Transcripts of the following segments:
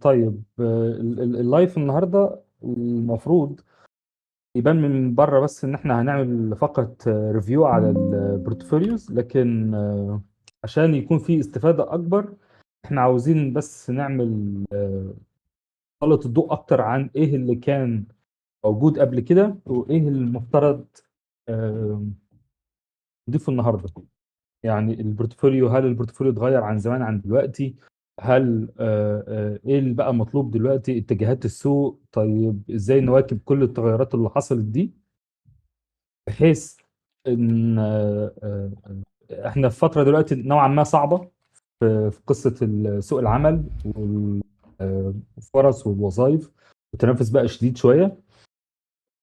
طيب، اللايف النهارده المفروض يبان من بره بس ان احنا هنعمل فقط ريفيو على البورتفوليوز، لكن عشان يكون في استفادة اكبر احنا عاوزين بس نعمل سلط الضوء اكتر عن ايه اللي كان موجود قبل كده وايه المفترض آه، نضيفه النهارده. يعني هل البورتفوليو اتغير عن زمان عن دلوقتي؟ هل ايه اللي بقى مطلوب دلوقتي؟ اتجاهات السوق؟ طيب ازاي نواكب كل التغيرات اللي حصلت دي، بحيث ان احنا في فترة دلوقتي نوعا ما صعبة في قصة سوق العمل والفرص والوظائف، والتنافس بقى شديد شوية.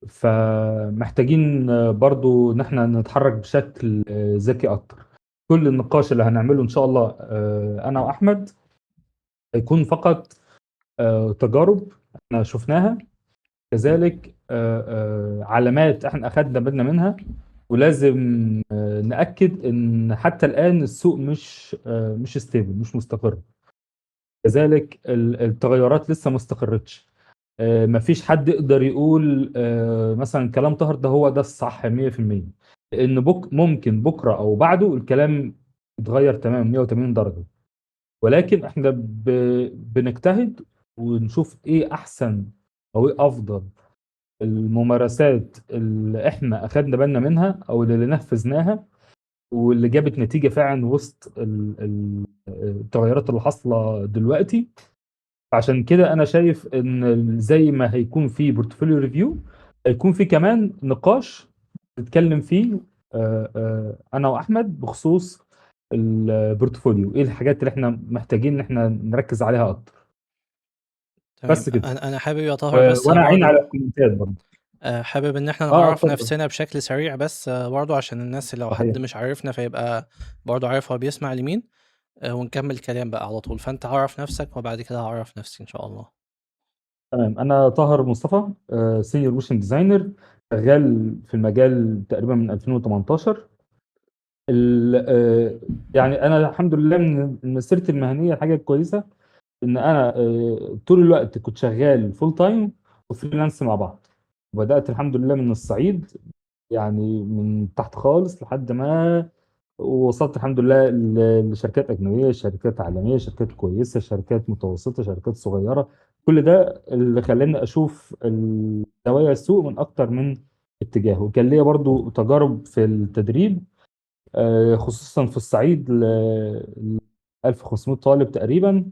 فمحتاجين برضو ان احنا نتحرك بشكل ذكي اكتر. كل النقاش اللي هنعمله ان شاء الله انا واحمد هيكون فقط تجارب احنا شفناها، كذلك علامات احنا اخذنا بالنا منها، ولازم نأكد ان حتى الآن السوق مش ستيبل، مش مستقر. كذلك التغيرات لسه ما استقرتش. مفيش حد يقدر يقول مثلا كلام طاهر ده هو ده الصح 100%، لان ممكن بكره او بعده الكلام يتغير تماما 180 درجه. ولكن احنا بنجتهد ونشوف ايه احسن او ايه افضل الممارسات اللي احنا اخدنا بالنا منها او اللي نفذناها واللي جابت نتيجة فعلا وسط التغيرات اللي حاصلة دلوقتي. عشان كده انا شايف ان زي ما هيكون في بورتفوليو ريفيو، هيكون في كمان نقاش نتكلم فيه انا واحمد بخصوص البورتفوليو، ايه الحاجات اللي احنا محتاجين ان احنا نركز عليها اكتر. تمام. بس كده. انا حابب يا طاهر بس وانا عيني على برضو الكومنتات برضه. حابب ان احنا اه، نعرف اتفضل. نفسنا بشكل سريع، بس برضو عشان الناس لو حد صحيح. مش عارفنا فيبقى برضو عارف هو بيسمع لمين. ونكمل كلام بقى على طول، فانت عرف نفسك وبعد كده هعرف نفسي ان شاء الله. تمام، انا طاهر مصطفى، سينيور موشن ديزاينر، شغال في المجال تقريبا من 2018. يعني انا الحمد لله من مسيرتي المهنيه حاجه كويسه ان انا طول الوقت كنت شغال فول تايم وفريلانس مع بعض. بدات الحمد لله من الصعيد، يعني من تحت خالص لحد ما وصلت الحمد لله لشركات أجنبية، شركات عالمية، شركات كويسة، شركات متوسطة، شركات صغيرة. كل ده اللي خلاني أشوف زوايا السوق من أكتر من اتجاه. وكان ليا برضو تجارب في التدريب، خصوصا في الصعيد 1500 طالب تقريبا،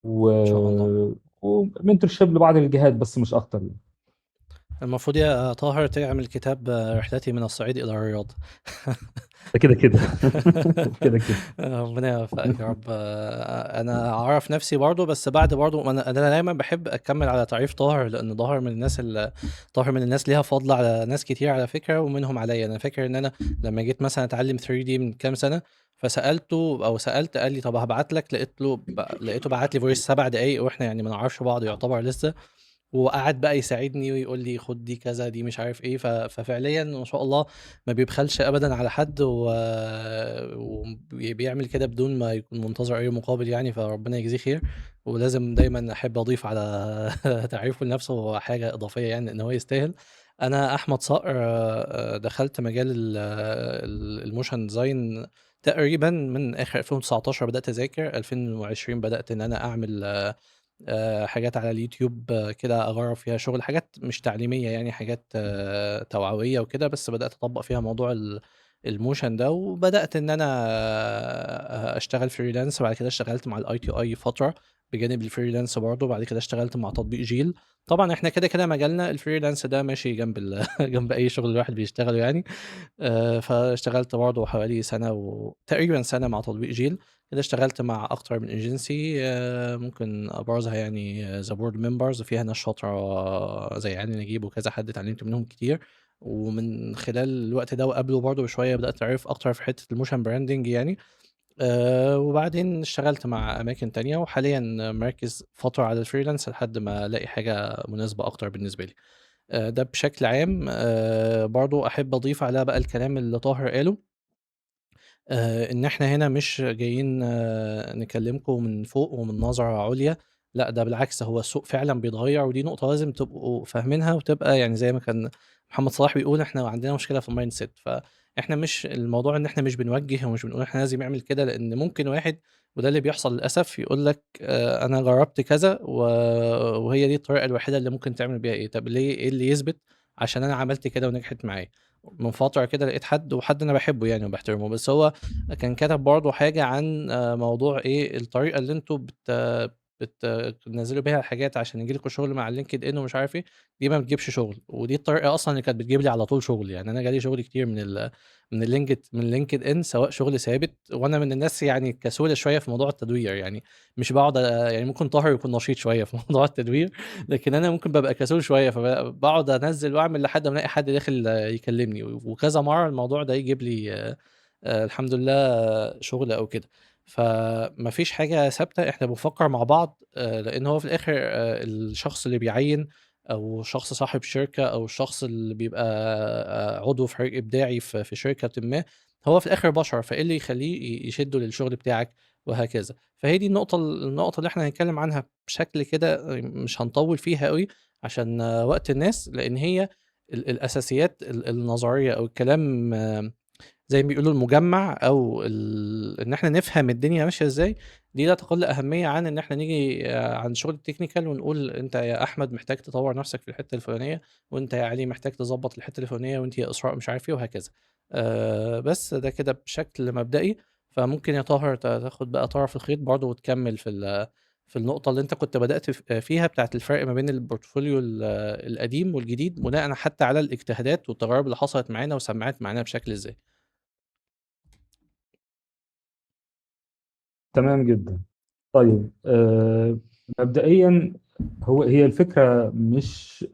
و ان شاء الله. ومنتورشيب لبعض الجهات بس مش أكتر يعني. المفروض يا طاهر تعمل كتاب رحلتي من الصعيد الى الرياض. ده كده كده. كده كده. ربنا يوفقك يا رب. انا اعرف نفسي برضو، بس بعد برضو انا دايما بحب اكمل على تعريف طاهر، لان طاهر من الناس ليها فضل على ناس كتير على فكره، ومنهم عليا. انا فاكر ان انا لما جيت مثلا اتعلم 3 دي من كام سنه، فسالته او سالت، قال لي طب هبعت لك، لقيته بعت لي فويس 7 دقايق، واحنا يعني ما نعرفش بعض يعتبر لسه. وقعد بقى يساعدني ويقول لي خد دي كذا، دي مش عارف ايه. ففعليا ما شاء الله ما بيبخلش ابدا على حد، وبيعمل كده بدون ما يكون منتظر اي مقابل يعني، فربنا يجزيه خير. ولازم دايما احب اضيف على تعريفه لنفسه حاجه اضافيه، يعني ان هو يستاهل. انا احمد صقر، دخلت مجال الموشن ديزاين تقريبا من اخر 2019. بدات اذاكر 2020، بدات ان انا اعمل حاجات على اليوتيوب، كده اجرب فيها شغل، حاجات مش تعليميه يعني، حاجات توعويه وكده. بس بدات اطبق فيها موضوع الموشن ده، وبدات ان انا اشتغل فريلانس. وبعد كده اشتغلت مع الاي تي اي فتره بجانب الفريلانس برضه. بعد كده اشتغلت مع تطبيق جيل. طبعا احنا كده كده مجالنا الفريلانس ده ماشي جنب جنب اي شغل الواحد بيشتغله يعني. فاشتغلت برضه حوالي سنه وتقريبا سنه مع تطبيق جيل. كده اشتغلت مع اكتر من ايجنسي، ممكن ابرزها يعني ذا بورد ممبرز، فيها ناس شاطره زي علي نجيب وكذا حد اتعلمت منهم كتير. ومن خلال الوقت ده وقبله برضه بشويه بدات اعرف اكتر في حته الموشن براندنج يعني. وبعدين اشتغلت مع اماكن تانية، وحاليا مركز فتره على الفريلانس لحد ما الاقي حاجه مناسبه اكتر بالنسبه لي. ده بشكل عام. برضه احب اضيف على بقى الكلام اللي طاهر قاله، إن إحنا هنا مش جايين نكلّمكم من فوق ومن نظرة عُليا. لأ ده بالعكس هو السوق فعلًا بيتغيّر، ودي نقطة لازم تبقوا فاهمينها، وتبقى يعني زي ما كان محمد صلاح بيقول إحنا عندنا مشكلة في الmindset. فإحنا مش الموضوع إن إحنا مش بنوجّه ومش بنقول إحنا لازم يعمل كده، لإن ممكن واحد وده اللي بيحصل للأسف يقول لك أنا جرّبت كذا وهي دي الطريقة الوحيدة اللي ممكن تعمل بيها إيه. طب ليه إيه اللي يثبت عشان أنا عملت كده ونجحت معايا؟ من فترة كده لقيت حد وحد أنا باحبه يعني وباحترمه، بس هو كان كتب برضه حاجة عن موضوع إيه، الطريقة اللي أنتم بتنزّلوا بيها الحاجات عشان ييجي لكم شغل مع LinkedIn ومش عارف إيه، دي ما بتجيبش شغل، ودي الطريقة أصلًا اللي كانت بتجيب لي على طول شغل. يعني أنا جالي شغل كتير من LinkedIn سواء شغل ثابت، وأنا من الناس يعني كسولة شوية في موضوع التدوير. يعني مش باقعد يعني ممكن طاهر يكون نشيط شوية في موضوع التدوير، لكن أنا ممكن بابقى كسول شوية، باقعد أنزّل وأعمل لحد ما ألاقي حد داخل يكلمني، وكذا مرّة الموضوع ده يجيب لي الحمد لله شغل أو كده. فما فيش حاجة ثابتة، إحنا بنفكّر مع بعض لإن هو في الآخر الشخص اللي بيعيّن أو الشخص صاحب شركة أو الشخص اللي بيبقى عضو في فريق إبداعي في شركةٍ ما، هو في الآخر بشر، فإيه اللي يخلّيه يشدّه للشغل بتاعك وهكذا. فهي دي النقطة اللي إحنا هنتكلّم عنها بشكل كده مش هنطوّل فيها أوي عشان وقت الناس، لإن هي الأساسيات النظرية أو الكلام زي ما بيقولوا المجمّع أو إن إحنا نفهم الدنيا ماشية إزاي، دي لا تقل أهمية عن إن إحنا نيجي عند شغل الtechnical ونقول أنت يا أحمد محتاج تطوّر نَفْسك في الحتّة الفلانية، وأنت يا علي محتاج تضبّط الحتّة الفلانية، وأنتِ يا إسراء مش عارف إيه وهكذا. بس ده كده بشكل مبدئي. فممكن يا طاهر تاخد بقى طرف الخيط برضه وتكمّل في النقطة اللي أنت كنت بدأت فيها بتاعة الفرق ما بين الportfolio القديم والجديد، بناءً حتى على الاجتهادات والتجارب اللي حصلت معانا وسمّعت معانا بشكل إزاي. تمام جدا. طيب مبدئيا هي الفكرة مش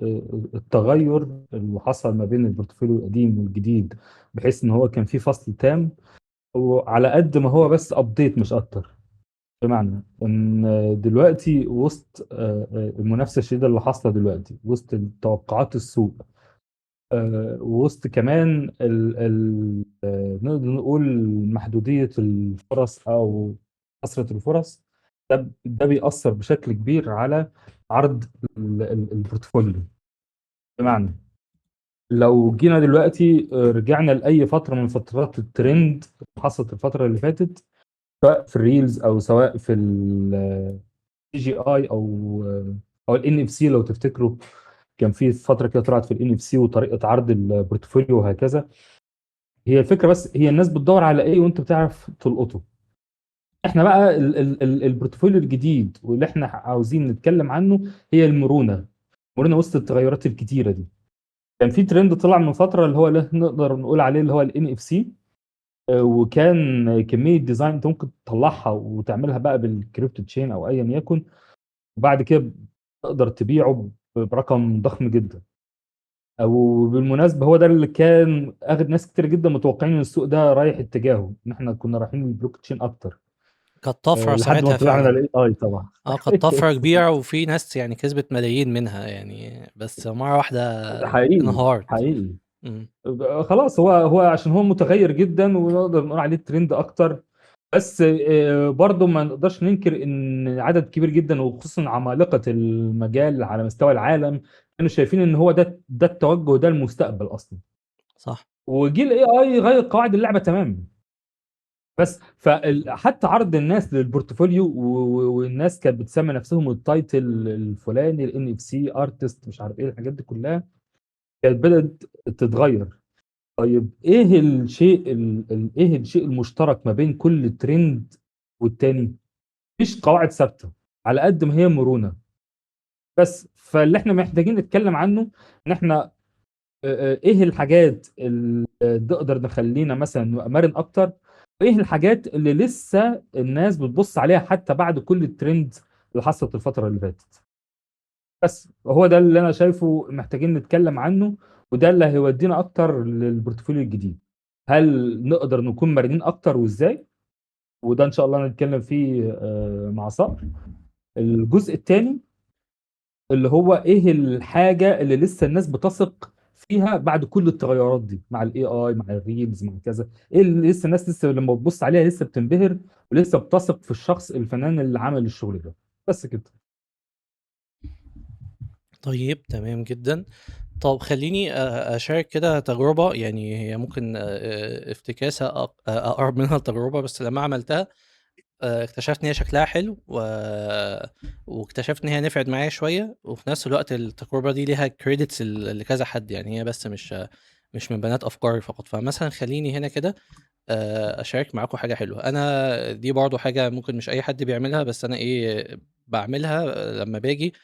التغير اللي حصل ما بين البورتفوليو القديم والجديد بحيث ان هو كان في فصل تام، وعلى قد ما هو بس ابديت مش اكتر. بمعنى ان دلوقتي وسط المنافسة الشديدة اللي حاصلة دلوقتي، وسط توقعات السوق، وسط كمان نقدر نقول محدودية الفرص أو كثرة الفرص، ده بيأثر بشكل كبير على عرض البورتفوليو. بمعنى لو جينا دلوقتي رجعنا لأي فترة من فترات الترند اللي حصلت الفترة اللي فاتت، سواء في الريلز أو سواء في الجي اي او الان اف سي، لو تفتكروا كان في فترة كده طلعت في الان اف سي وطريقة عرض البورتفوليو وهكذا. هي الفكره بس هي الناس بتدور على ايه وانت بتعرف تلقطه. احنا بقى البورتفوليو الجديد واللي احنا عاوزين نتكلم عنه هي المرونه وسط التغيرات الكتيره دي. كان في ترند طلع من فتره اللي هو اللي نقدر نقول عليه اللي هو الان اف سي، وكان كميه ديزاين انت ممكن تطلعها وتعملها بقى بالكريبتو تشين او ايا يكن، وبعد كده تقدر تبيعه برقم ضخم جدا. او بالمناسبه هو ده اللي كان اخد ناس كتير جدا متوقعين ان السوق ده رايح اتجاهه، ان احنا كنا رايحين للبلوك تشين اكتر. كانت طفرة لحد ما ساعتها طلعنا فعلًا. الاي اي طبعا. كانت طفرة كبيرة وفي ناس يعني كسبت ملايين منها يعني، بس مرّة واحدة حقيقي انهارت. حقيقي. إمم. خلاص هو عشان هو متغير جدا ونقدر نقول عليه ترند اكتر. بس برضه ما نقدرش ننكر ان عدد كبير جدا وخصوصا عمالقه المجال على مستوى العالم كانوا شايفين ان هو ده التوجه، ده المستقبل اصلا. صح. وجي الاي اي غير قواعد اللعبه تماما. بس فحتى عرض الناس للبورتفوليو والناس كانت بتسمي نفسهم التايتل الفلاني الان اف سي ارتست مش عارف ايه الحاجات دي كلها كانت بدات تتغير. طيب ايه ايه الشيء المشترك ما بين كل ترند والتاني؟ مفيش قواعد ثابته على قد ما هي مرونه. بس فاللي احنا محتاجين نتكلم عنه ان احنا ايه الحاجات اللي نقدر نخلينا مثلا نبقى مرن اكتر، وايه الحاجات اللي لسه الناس بتبص عليها حتى بعد كل الترند اللي حصلت الفترة اللي فاتت. بس هو ده اللي انا شايفه محتاجين نتكلم عنه، وده اللي هيودينا اكتر للبورتفوليو الجديد. هل نقدر نكون مرنين اكتر وازاي؟ وده ان شاء الله نتكلم فيه مع صقر. الجزء الثاني اللي هو ايه الحاجه اللي لسه الناس بتثق فيها بعد كل التغيرات دي مع الاي اي مع الريلز مع كذا، ايه اللي لسه الناس لسه لما بتبص عليها لسه بتنبهر ولسه بتثق في الشخص الفنان اللي عمل الشغل ده. بس كده. طيب تمام جدًا. طب خلّيني أشارك كده تجربة، يعني هي ممكن افتكاسة أقرب منها لتجربة، بس لمّا عملتها اكتشفت إن هي شكلها حلو واكتشفت إن هي نفعت معايا شوية، وفي نفس الوقت التجربة دي ليها credits لكذا حد، يعني هي بس مش من بنات أفكاري فقط. فمثلًا خلّيني هنا كده أشارك معاكم حاجة حلوة. أنا دي برضه حاجة ممكن مش أي حد بيعملها، بس أنا باعملها لمّا باجي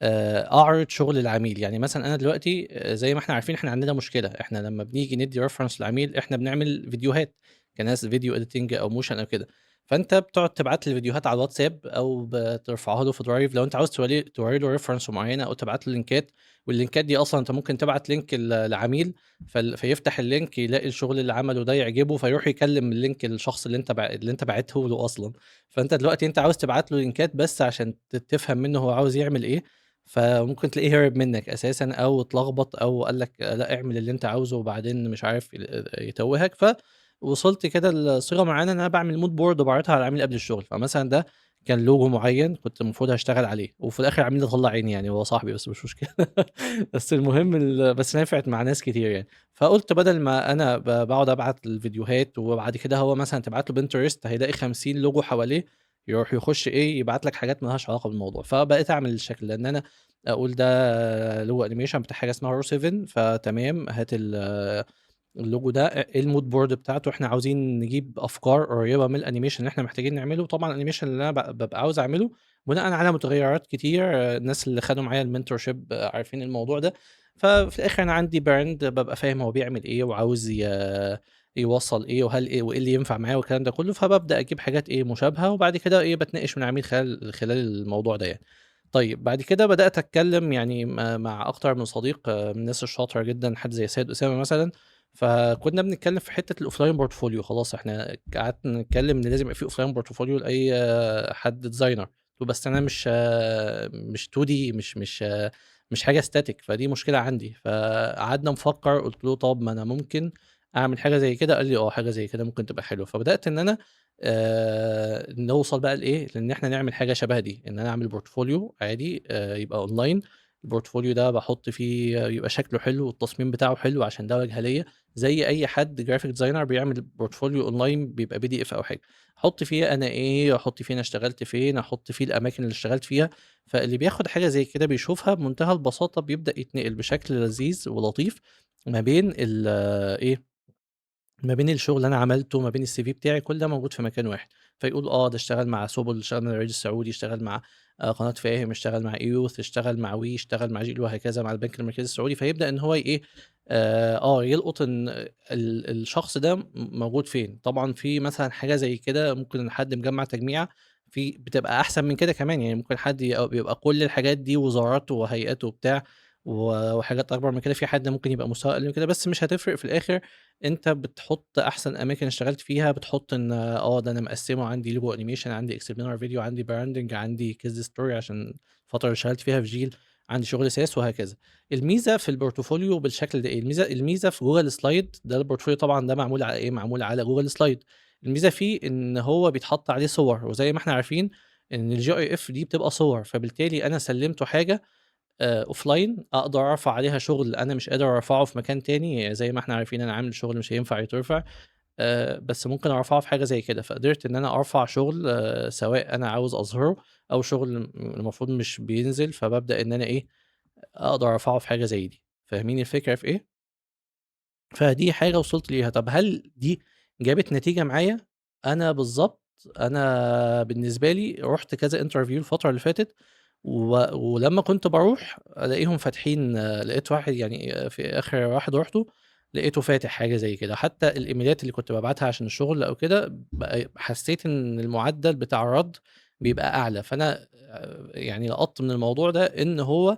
أعرض شغل العميل. يعني مثلًا أنا دلوقتي زي ما إحنا عارفين إحنا عندنا مشكلة، إحنا لمّا بنيجي ندّي reference للعميل إحنا بنعمل فيديوهات كناس video editing أو motion أو كده، فأنت بتقعد تبعت لي فيديوهات على الواتساب أو بترفعها له في drive لو أنت عاوز تورّي له reference معيّنة أو تبعت له لينكات، واللينكات دي أصلًا أنت ممكن تبعت لينك لعميل فيفتح اللينك يلاقي الشغل اللي عمله ده يعجبه، فيروح يكلم اللينك الشخص اللي أنت باعته له أصلًا. فأنت دلوقتي أنت عاوز تبعت له لينكات بس عشان تفهم منه هو عاوز يعمل إيه، فممكن تلاقيه هرب منّك أساسًا أو اتلخبط أو قال لك لأ اعمل اللي أنت عاوزه وبعدين مش عارف يتوّهك. فوصلت كده لصيغة معيّنة إن أنا باعمل mood board وباعرضها على العميل قبل الشغل. فمثلًا ده كان logo معيّن كنت المفروض هاشتغل عليه، وفي الآخر العميل ده طلّع عيني يعني، هو صاحبي بس مش مشكلة. بس المهم بس نفعت مع ناس كتير يعني. فقُلت بدل ما أنا باقعد أبعت الفيديوهات وبعد كده هو مثلًا تبعت له Pinterest هيلاقي 50 لوجو حواليه، يروح يخش يبعت لك حاجات ما لهاش علاقة بالموضوع. فبقيت أعمل الشكل ده، إن أنا أقول ده logo animation بتاع حاجة اسمها رو7، فتمام هات اللوجو ده، إيه الmood board بتاعته، إحنا عاوزين نجيب أفكار قريبة من الanimation اللي إحنا محتاجين نعمله. طبعًا الanimation اللي أنا بابقى عاوز أعمله بناءً على متغيرات كتير، الناس اللي خدوا معايا الmentorship عارفين الموضوع ده. ففي الآخر أنا عندي brand بابقى فاهم هو بيعمل إيه وعاوز يوصّل إيه وإيه اللي ينفع معاه والكلام ده كلّه، فبابدأ أجيب حاجات مشابهة وبعد كده باتناقش مع العميل خلال الموضوع ده يعني. طيب بعد كده بدأت أتكلّم يعني مع أكتر من صديق من الناس الشاطرة جدًا، حد زي سيد أسامة مثلًا. فكنا بنتكلّم في حتّة الoffline portfolio. خلاص إحنا قعدنا نتكلّم إن لازم يبقى في offline portfolio لأي حد designer. بس أنا مش 2D، مش حاجة static، فدي مشكلة عندي. فقعدنا نفكّر، قُلت له: "طَب ما أنا ممكن أعمل حاجة زي كده." قال لي: "آه، حاجة زي كده ممكن تبقى حلوة." فبدأت إن أنا نوصل بقى لإن إحنا نعمل حاجة شبه دي، إن أنا أعمل portfolio عادي يبقى online. الportfolio ده باحُط فيه يبقى شكله حلو والتصميم بتاعه حلو عشان ده واجهة ليّا، زي أي حد graphic designer بيعمل portfolio online بيبقى PDF أو حاجة. أحُط فيه أنا أحُط فيه أنا اشتغلت فين، أحُط فيه الأماكن اللي اشتغلت فيها. فاللي بياخد حاجة زي كده بيشوفها بمنتهى البساطة بيبدأ يتنقل بشكل لذيذ ولطيف ما بين ما بين الشغل اللي أنا عملته، ما بين الCV بتاعي، كل ده موجود في مكان واحد. فيقول ده اشتغل مع سُبُل، اشتغل مع الريد السعودي، اشتغل مع قناة فاهم، اشتغل مع إيوث، اشتغل مع وي، اشتغل مع جيل وهكذا مع البنك المركزي السعودي. فيبدأ إن هو يلقط إن الشخص ده موجود فين. طبعًا في مثلًا حاجة زي كده ممكن حد مجمّع تجميعة بتبقى أحسن من كده كمان. يعني ممكن حد بيبقى كل الحاجات دي وزارات وهيئات وبتاع وحاجات أكبر من كده. في حد ممكن يبقى مستواه أقل من كده، بس مش هتفرق في الآخر. أنت بتحُط أحسن أماكن اشتغلت فيها، بتحُط إن ده أنا مقسّمه عندي logo animation، عندي explainer video، عندي branding، عندي case story عشان الفترة اللي اشتغلت فيها في جيل، عندي شغل ساس وهكذا. الميزة في الportfolio بالشكل ده إيه، الميزة في Google slide ده الportfolio طبعًا ده معمول على معمول على Google slide. الميزة فيه إن هو بيتحط عليه صور، وزي ما إحنا عارفين إن الGIF دي بتبقى صور. فبالتالي أنا سلّمته حاجة offline أقدر أرفع عليها شغل أنا مش قادر أرفعه في مكان تاني. زي ما إحنا عارفين أنا عامل شغل مش هينفع يترفع، بس ممكن أرفعه في حاجة زي كده. فقدرت إن أنا أرفع شغل سواء أنا عاوز أظهره أو شغل المفروض مش بينزل، فبابدأ إن أنا أقدر أرفعه في حاجة زي دي. فاهمين الفكرة في إيه؟ فدي حاجة وصلت ليها. طب هل دي جابت نتيجة معايا؟ أنا بالضبط، أنا بالنسبة لي رُحت كذا interview الفترة اللي فاتت، ولمّا كنت باروح ألاقيهم فاتحين، لقيت واحد يعني في آخر واحد رُحته لقيته فاتح حاجة زي كده. حتى الإيميلات اللي كنت بابعتها عشان الشغل أو كده حسيت إن المعدل بتاع الرد بيبقى أعلى. فأنا يعني لقطت من الموضوع ده إن هو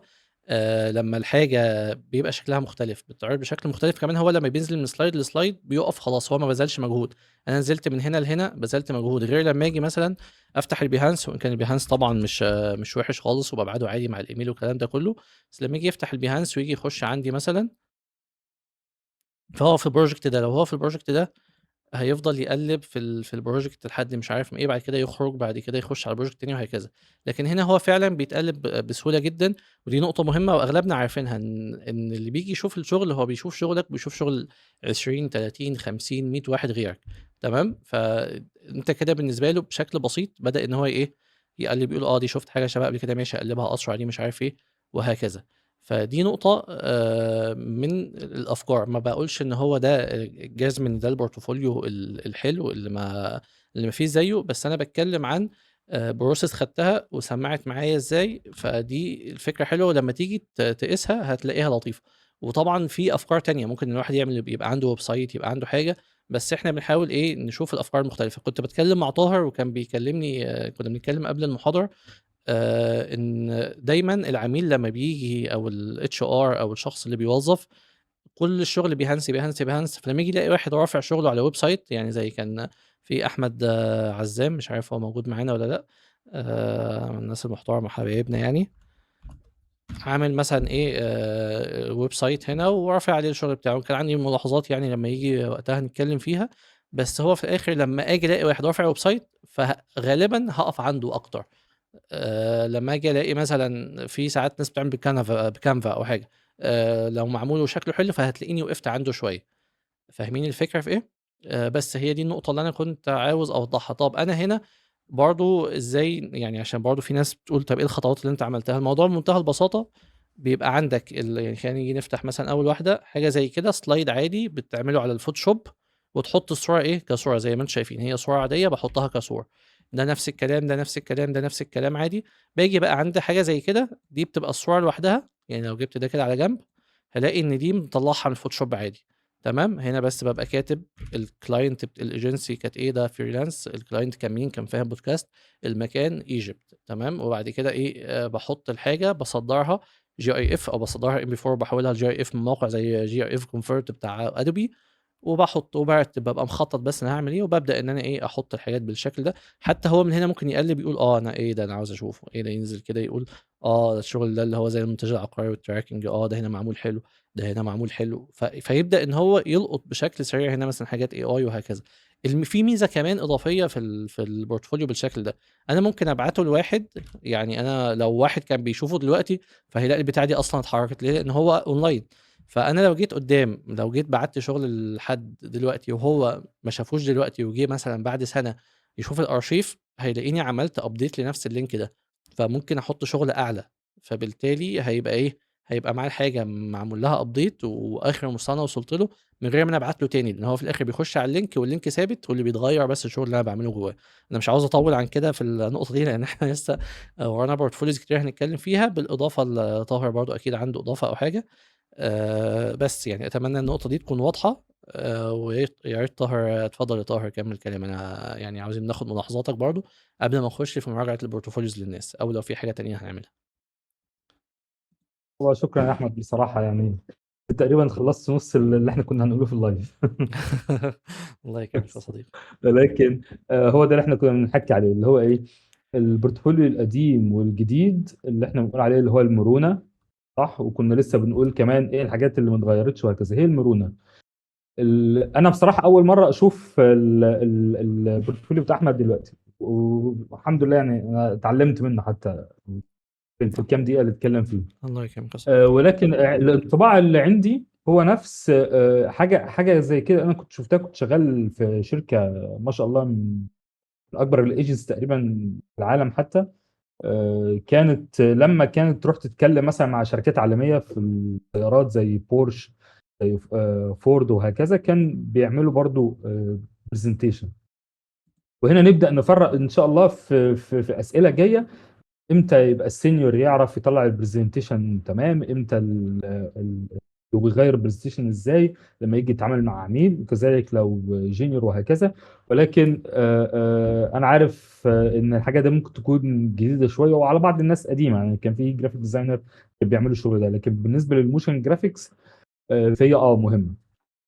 لمّا الحاجة بيبقى شكلها مختلف، بتتعرض بشكل مختلف. كمان هو لمّا بينزل من slide لslide بيُقف خلاص، هو ما بذلش مجهود. أنا نزلت من هنا لهنا بذلت مجهود، غير لمّا آجي مثلًا أفتح البيهانس، وإن كان البيهانس طبعًا مش وِحِش خالص وبابعده عادي مع الإيميل والكلام ده كلّه. بس لمّا ييجي يفتح البيهانس وييجي يخش عندي مثلًا، فهو في الproject ده، لو هو في الproject ده هيفضل يقلب في البروجكت لحد مش عارف ايه، بعد كده يخرج، بعد كده يخش على بروجكت تاني وهكذا. لكن هنا هو فعلا بيتقلب بسهوله جدا. ودي نقطه مهمه واغلبنا عارفينها، ان اللي بيجي يشوف الشغل هو بيشوف شغلك، بيشوف شغل 20 30 50 100 واحد غيرك. تمام. فانت كده بالنسبه له بشكل بسيط بدا ان هو ايه، يقلب يقول اه دي شفت حاجه شبه قبل كده، ماشي اقلبها اسرع، دي مش عارف ايه وهكذا. فدي نقطة من الأفكار. ما باقولش إن هو ده جزم إن ده البورتفوليو الحلو اللي ما فيش زيه، بس أنا باتكلم عن process خدتها وسمّعت معايا إزاي. فدي الفكرة حلوة، ولمّا تيجي تقيسها هتلاقيها لطيفة. وطبعًا في أفكار تانية ممكن الواحد يبقى عنده web site، يبقى عنده حاجة، بس إحنا بنحاول إيه، نشوف الأفكار المختلفة. كنت باتكلم مع طاهر وكان بيكلمني، كنا بنتكلم قبل المحاضرة، إن دايمًا العميل لمّا بييجي أو الHR أو الشخص اللي بيوظّف، كل الشغل بيهنس، بيهنس، بيهنس. فلمّا ييجي يلاقي واحد رافع شغله على web site، يعني زي كان في أحمد عزام، مش عارف هو موجود معانا والّا لأ، من الناس المحترمة حبايبنا يعني. عامل مثلًا إيه، web site هنا ورافع عليه الشغل بتاعه. كان عندي ملاحظات يعني لمّا ييجي وقتها نتكلم فيها، بس هو في الآخر لمّا آجي ألاقي واحد رافع web site غالبًا هاقف عنده أكتر. لمّا آجي ألاقي مثلًا في ساعات ناس بتعمل بcanva أو حاجة، لو معمول وشكله حلو فهتلاقيني وقفت عنده شوية. فاهمين الفكرة في إيه؟ بس هي دي النقطة اللي أنا كنت عاوز أوضحها. طب أنا هنا برضه إزاي يعني، عشان برضه في ناس بتقول طب إيه الخطوات اللي أنت عملتها؟ الموضوع بمنتهى البساطة. بيبقى عندك يعني خلينا نيجي نفتح مثلًا أول واحدة، حاجة زي كده slide عادي بتعمله على الفوتوشوب، وتحط الصورة إيه، كصورة زي ما أنتم شايفين، هي صورة عادية باحطها كصورة. ده نفس الكلام، ده نفس الكلام، ده نفس الكلام عادي. باجي بقى عند حاجة زي كده، دي بتبقى الصورة لوحدها، يعني لو جبت ده كده على جنب، هالاقي إن دي مطلعها من الفوتوشوب عادي. تمام. هنا بس بابقى كاتب الclient الagency كانت إيه، ده freelance، الclient كان مين، كان فاهم بودكاست، المكان Egypt. تمام. وبعد كده إيه، باحط الحاجة باصدّرها GIF أو باصدّرها MP4 وباحولها لGIF من موقع زي GIF convert بتاع Adobe، وباحط وبارتب، بابقى مخطط بس أنا هاعمل إيه، وبابدأ إن أنا إيه، أحط الحاجات بالشكل ده. حتى هو من هنا ممكن يقلِّب يقول أنا إيه ده، أنا عاوز أشوفه، إيه ده، ينزل كده يقول ده الشغل ده اللي هو زي المونتاج العقاري والtracking، ده هنا معمول حلو، ده هنا معمول حلو. فيبدأ إن هو يلقط بشكل سريع هنا مثلًا حاجات AI وهكذا. في ميزة كمان إضافية في الportfolio بالشكل ده. أنا ممكن أبعته لواحد، يعني أنا لو واحد كان بيشوفه دلوقتي فهيلاقي البتاعة دي أصلًا اتحركت، ليه؟ لأن هو online. فأنا لو جيت قدّام، لو جيت بعتّ شغل لحد دلوقتي وهو ما شافوش دلوقتي، وجه مثلًا بعد سنة يشوف الarchive، هيلاقيني عملت update لنفس الlink ده. فممكن أحط شغل أعلى، فبالتالي هيبقى إيه، هيبقى معاه الحاجة معمول لها update وآخر مستوى أنا وصلت له، من غير ما أنا أبعت له تاني، لأن هو في الآخر بيخش على الlink والlink ثابت، واللي بيتغيّر بس الشغل اللي أنا باعمله جواه. أنا مش عاوز أطوّل عن كده في النقطة دي، لأن إحنا لسه ورانا portfolios كتير هنتكلم فيها، بالإضافة لطاهر برضه أكيد عنده إضافة أو حاجة. بس يعني أتمنى النقطة دي تكون واضحة. يا ريت طاهر، اتفضل يا طاهر كمّل كلام. أنا يعني عاوزين ناخد ملاحظاتك برضه قبل ما نخش في مراجعة الportfolios للناس، أو لو في حاجة تانية هنعملها. هو شكرا يا احمد بصراحه، يعني تقريبا خلصت نص اللي احنا كنا هنقوله في اللايف. الله يكرمك يا صديقي. ولكن هو ده اللي احنا كنا بنحكي عليه، اللي هو ايه، البورتفوليو القديم والجديد اللي احنا بنقول عليه اللي هو المرونه. صح. وكنا لسه بنقول كمان ايه الحاجات اللي ما اتغيرتش وهكذا، هي المرونه. انا بصراحه اول مره اشوف البورتفوليو بتاع احمد دلوقتي، والحمد لله يعني انا اتعلمت منه حتى في الكام دقيقه اللي اتكلم فيه. الله يكرمك يا صديقي. ولكن الانطباع اللي عندي هو نفس حاجه زي كده. انا كنت شفتها، كنت شغال في شركه ما شاء الله من اكبر الايجنتس تقريبا في العالم حتى. كانت لما كانت تروح تتكلم مثلا مع شركات عالميه في السيارات زي بورش، زي فورد وهكذا، كان بيعملوا برضو برزنتيشن. وهنا نبدا نفرق ان شاء الله في اسئله جايه، امتى يبقى السينيور يعرف يطلع البرزنتيشن تمام، امتى وبيغير البرزنتيشن ازاي لما يجي يتعامل مع عميل، وكذلك لو جينيور وهكذا. ولكن انا عارف ان الحاجه دي ممكن تكون جديده شويه، وعلى بعض الناس قديمه، يعني كان في جرافيك ديزاينر بيعملوا الشغل ده. لكن بالنسبه للموشن جرافيكس فهي مهمه.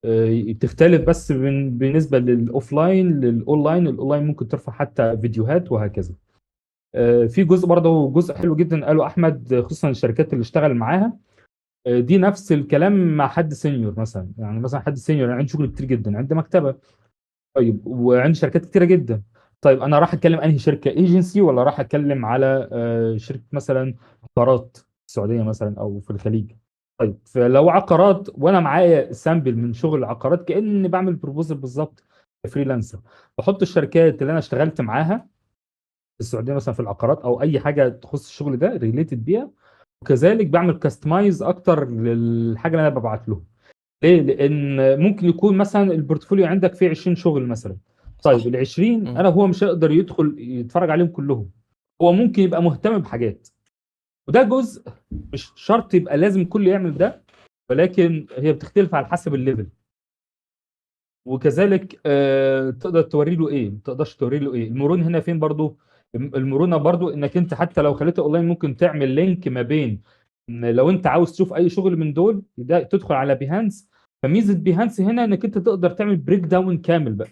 بتختلف بس بالنسبه للاوفلاين للاونلاين. الاونلاين ممكن ترفع حتى فيديوهات وهكذا. في جزء برضه، جزء حلو جدا قاله احمد، خصوصا الشركات اللي اشتغل معاها. دي نفس الكلام مع حد سينيور مثلا، يعني مثلا حد سينيور يعني عنده شغل كتير جدا، عنده مكتبه. طيب وعندي شركات كتيره جدا. طيب انا راح اتكلم انهي شركه، ايجنسي ولا راح اتكلم على شركه مثلا عقارات في السعوديه مثلا او في الخليج؟ طيب فلو عقارات وانا معايا سامبل من شغل عقارات، كاني بعمل بروبوزل بالظبط فريلانسر، بحط الشركات اللي انا اشتغلت معاها في السعوديه مثلا في العقارات او اي حاجه تخص الشغل ده ريليتد بيها، وكذلك بعمل كاستمايز اكتر للحاجه اللي انا ببعت له. ليه؟ لان ممكن يكون مثلا البورتفوليو عندك فيه 20 شغل مثلا. طيب صح. ال 20 إمم. انا هو مش هيقدر يدخل يتفرج عليهم كلهم، هو ممكن يبقى مهتم بحاجات، وده جزء مش شرط يبقى لازم الكل يعمل ده، ولكن هي بتختلف على حسب الليفل. وكذلك تقدر توري له ايه، ما تقدرش توري له ايه. المرونه هنا فين برضو؟ المرونه برضو انك انت حتى لو خليته اونلاين ممكن تعمل لينك ما بين إن لو انت عاوز تشوف اي شغل من دول ده تدخل على بيهانس. فميزه بيهانس هنا انك انت تقدر تعمل بريك داون كامل بقى،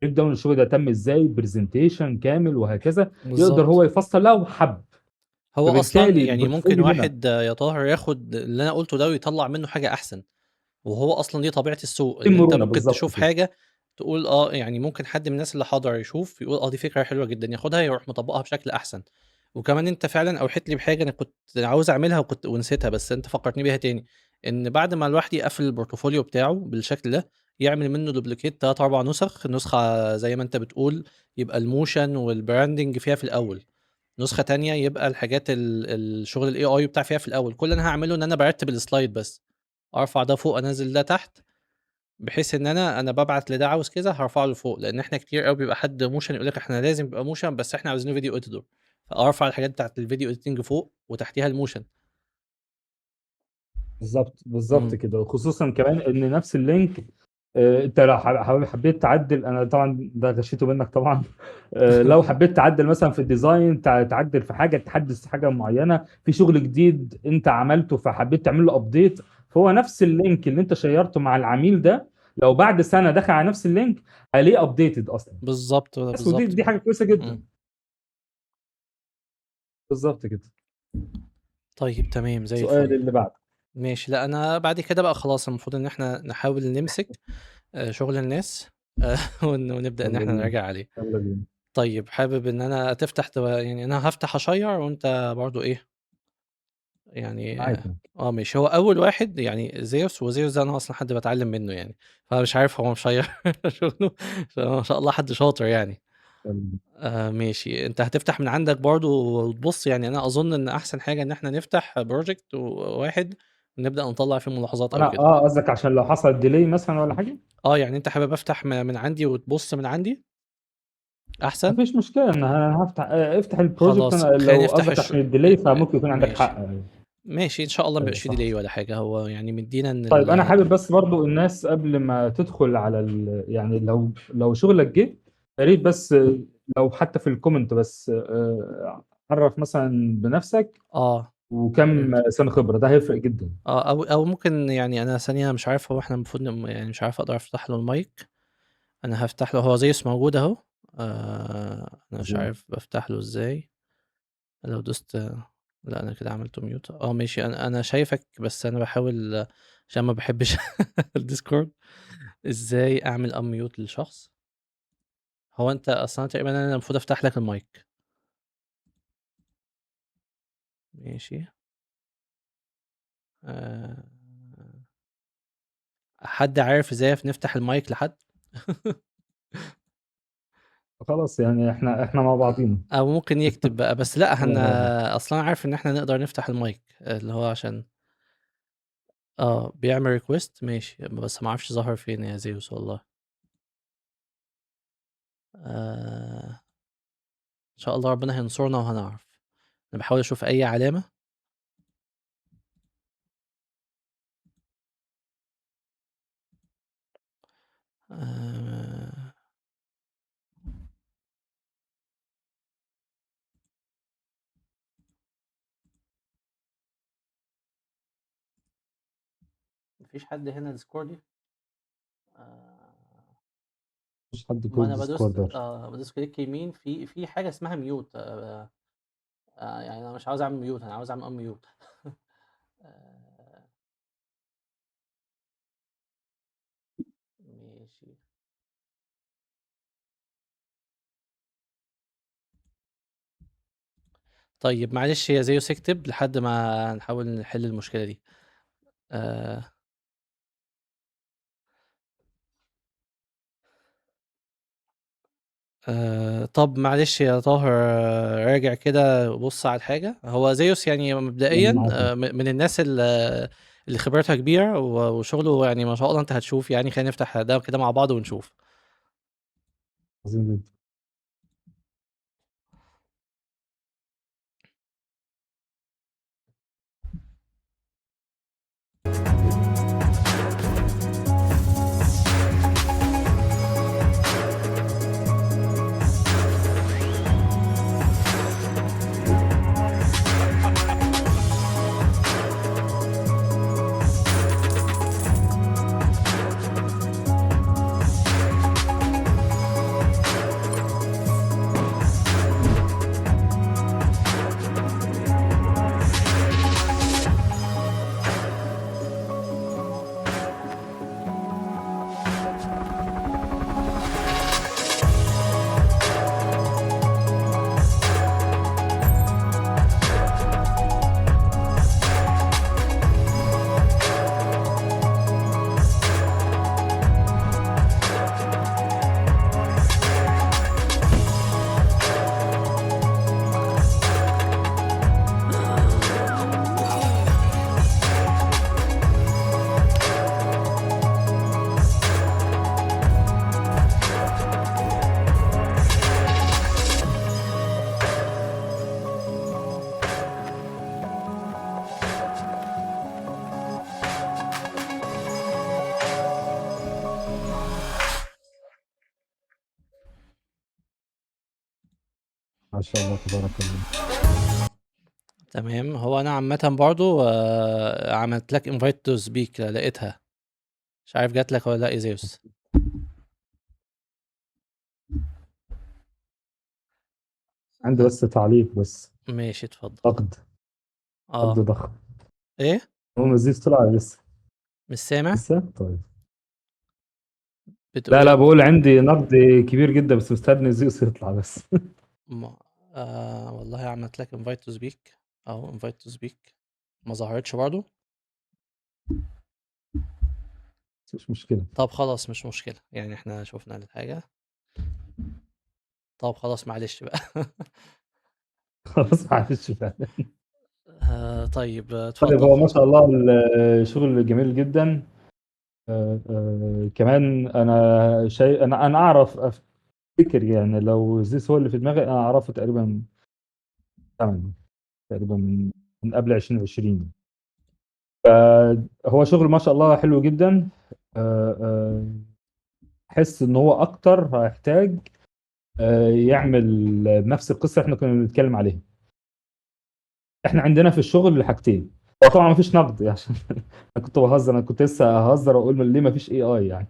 بريك داون الشغل ده تم ازاي، برزنتيشن كامل وهكذا، يقدر هو بالضبط. يفصل لو حب. هو أصلًا فبالتالي يعني ممكن البورتفوليو هنا واحد يا طاهر ياخد اللي أنا قُلته ده ويطلّع منّه حاجة أحسن، وهو أصلًا دي طبيعة السوق، في إن أنت مرونه ممكن بالظبط تشوف كده. حاجة تقول يعني ممكن حد من الناس اللي حضر يشوف يقول دي فكرة حلوة جدًا، ياخدها يروح مطبّقها بشكل أحسن. وكمان أنت فعلًا أوحيت لي بحاجة أنا كنت عاوز أعملها ونسيتها، بس أنت فكّرتني بيها تاني، إن بعد ما الواحد يقفّل البورتفوليو بتاعه بالشكل ده، يعمل منّه duplicate 3، 4 نسخ، نسخة زي ما أنت بتقول يبقى الmotion والbranding فيها في الأول، نسخة تانية يبقى الحاجات الشغل الAI بتاع فيها في الأول. كل اللي أنا هاعمله إن أنا بارتّب الslide بس، أرفع ده فوق أنزّل ده تحت، بحيث إن أنا بابعت لده عاوز كذا هارفعه لفوق، لإن إحنا كتير أوي بيبقى حد motion يقول لك إحنا لازم يبقى motion بس إحنا عاوزينه video editor، فأرفع الحاجات بتاعة الvideo editing فوق وتحتيها الmotion. بالظبط بالظبط إمم. كده، خصوصا كمان ان نفس اللينك انت لو حبيت تعدل، انا طبعا ده غشيته منك طبعا. لو حبيت تعدل مثلا في الديزاين، تعدل في حاجه، تحدث حاجه معينه في شغل جديد انت عملته فحبيت تعمل له ابديت، فهو نفس اللينك اللي انت شيرته مع العميل ده لو بعد سنه دخل على نفس اللينك هيلاقيه ابديتد اصلا. بالضبط، بس ودي بالضبط دي كده. حاجه كويسه جدا. إمم. بالظبط كده. طيب تمام زي السؤال الفل. اللي بعده. ماشي، لأ أنا بعد كده بقى خلاص المفروض إن إحنا نحاول نمسك شغل الناس ونبدأ إن يلا إحنا بينا. نراجع عليه. يلا بينا. طيب حابب إن أنا تفتح يعني أنا هافتح أشيّر وأنت برضه إيه، يعني معاك. ماشي. هو أول واحد يعني زيوس، وزيوس ده أنا أصلًا حد باتعلّم منّه يعني، فأنا مش عارف هو مشيّر شغله ما شاء الله حد شاطر يعني. يلا. ماشي، أنت هتفتح من عندك برضه وتبُص، يعني أنا أظن إن أحسن حاجة إن إحنا نفتح project واحد ونبدأ نطلّع فيه ملاحظات أو انا كده. قصدك عشان لو حصل ديلي مثلا ولا حاجه؟ يعني أنت حابب أفتح من عندي وتبُص من عندي ما أحسن؟ فيش مشكلة إن أنا هافتح افتح البروجكت. خلاص أنا خلّينا لو نفتح قصدك عشان الديلي فممكن يكون عندك ماشي. حق يعني. ماشي، إن شاء الله ما أيوه يبقاش في صح. delay ولا حاجة، هو يعني مدّينا إن طيب أنا حابب بس برضو الناس قبل ما تدخل على يعني لو شغلك جه، يا ريت بس لو حتى في الكومنت بس عرف مثلا بنفسك يا ريت. وكم سنة خبرة، ده هيفرق جدا. أو ممكن يعني أنا ثانية مش عارف، هو إحنا المفروض يعني مش عارف أقدر أفتح له المايك. أنا هافتح له، هو زيوس موجود أهو. أنا مش عظيم. عارف بافتح له إزاي. لو دوست لأ أنا كده عملته mute. ماشي، أنا شايفك بس أنا باحاول عشان ما باحبش الDiscord إزاي أعمل unmute للشخص. هو أنت أصل تقريبًا أنا المفروض أفتح لك المايك. ماشي. آآ حد عارف إزاي نفتح المايك لحد؟ خلاص يعني احنا مع بعضينا. أو ممكن يكتب بقى، بس لأ آه، أصل أنا عارف إن إحنا نقدر نفتح المايك، اللي هو عشان بيعمل request ماشي، بس ما أعرفش ظهر فين يا زيوس والله. إن شاء الله ربنا هينصرنا وهنعرف. أنا باحاول أشوف أي علامة. آآ ما فيش حد هنا ديسكوردي؟ آآ مش حد ما كود أنا بادوس ديسكوردر. بادوس كليك يمين في حاجة اسمها mute. يعني أنا مش عاوز أعمل mute، أنا عاوز أعمل unmute. آآ ماشي. طيب معلش يا زيوس اكتب لحد ما نحاول نحل المشكلة دي. آه طب معلش يا طاهر، راجع كده بص على الحاجة. هو زيوس يعني أنا مبدئيا معاك. من الناس اللي خبرتها كبيرة وشغله يعني ما شاء الله، انت هتشوف يعني. خلينا نفتح ده كده مع بعض ونشوف. عظيم جدا. ما شاء الله تبارك الله. تمام. هو انا عامة برضو عملت لك انفايت تو سبيك، لقيتها. مش عارف جات لك ولا لا يا زيوس. عندي آه، بس تعليق بس. ماشي اتفضل. نقد. نقد اه. ضخم. ايه؟ هو مزيز طلع لسه؟ مش سامع. لسه طيب. بتقول لا لا، ايه؟ بقول عندي نقد كبير جدا بس مستني زيوس يطلع بس. ما... والله عملت لك انفايت تو سبيك، اهو انفايت تو سبيك. ما ظهرتش برضو. مش مشكلة. طب خلاص مش مشكلة، يعني احنا شوفنا الحاجة. طب خلاص معلش بقى. خلاص معلش فعلا. طيب طيب، اتفضل. هو ما شاء الله الشغل جميل جدا. كمان انا شيء، انا اعرف افتكر يعني لو زيس هو اللي في دماغي انا اعرفه تقريبا زمن، تقريبا من قبل 2020. هو شغل ما شاء الله حلو جدا. آه، آه، احس ان هو اكتر هيحتاج يعمل نفس القصه احنا كنا بنتكلم عليها. احنا عندنا في الشغل حاجتين. هو طبعا ما فيش نقد عشان انا كنت بهزر، انا كنت لسه ههزر واقول ليه ما فيش اي اي يعني.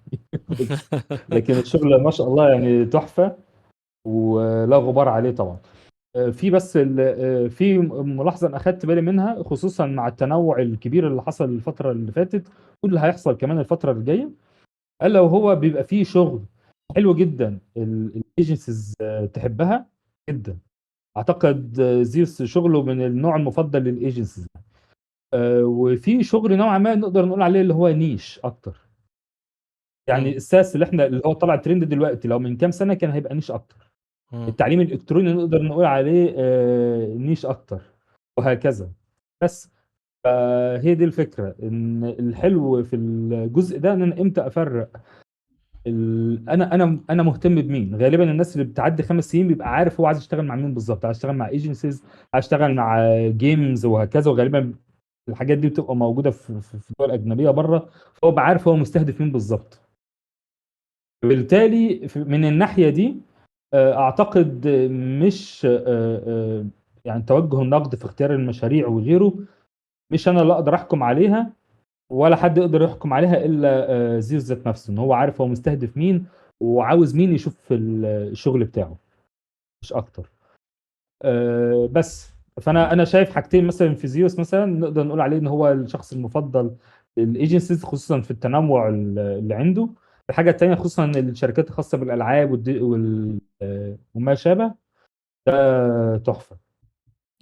بس لكن الشغل ما شاء الله يعني تحفه ولا غبار عليه طبعا. في بس في ملاحظه انا اخدت بالي منها خصوصا مع التنوع الكبير اللي حصل الفتره اللي فاتت واللي هيحصل كمان الفتره الجايه، الا وهو بيبقى فيه شغل حلو جدا الايجنسيز تحبها جدا. اعتقد زيوس شغله من النوع المفضل للايجنسيز. وفي شغل نوعا ما نقدر نقول عليه اللي هو نيش اكتر. يعني مم، الساس اللي احنا اللي هو طلع ترند دلوقتي لو من كام سنه كان هيبقى نيش اكتر. مم، التعليم الالكتروني نقدر نقول عليه نيش اكتر، وهكذا. بس فهي دي الفكره، ان الحلو في الجزء ده ان انا امتى افرق انا مهتم بمين. غالبا الناس اللي بتعدي 5 سنين بيبقى عارف هو عايز يشتغل مع مين بالظبط، عايز يشتغل مع ايجنسيز، عايز يشتغل مع جيمز وهكذا. وغالبا الحاجات دي بتبقى موجوده في دول اجنبيه بره، فهو بقى عارف هو مستهدف مين بالظبط. بالتالي من الناحيه دي اعتقد مش يعني توجه النقد في اختيار المشاريع وغيره مش انا اللي اقدر احكم عليها، ولا حد يقدر يحكم عليها الا زيوس ذات نفسه، ان هو عارف هو مستهدف مين وعاوز مين يشوف في الشغل بتاعه، مش اكتر. بس فانا شايف حاجتين مثلا في زيوس مثلا نقدر نقول عليه ان هو الشخص المفضل للايجنسيز خصوصا في التنوع اللي عنده. الحاجه التانيه خصوصا الشركات الخاصه بالالعاب وما شابه، ده تحفه.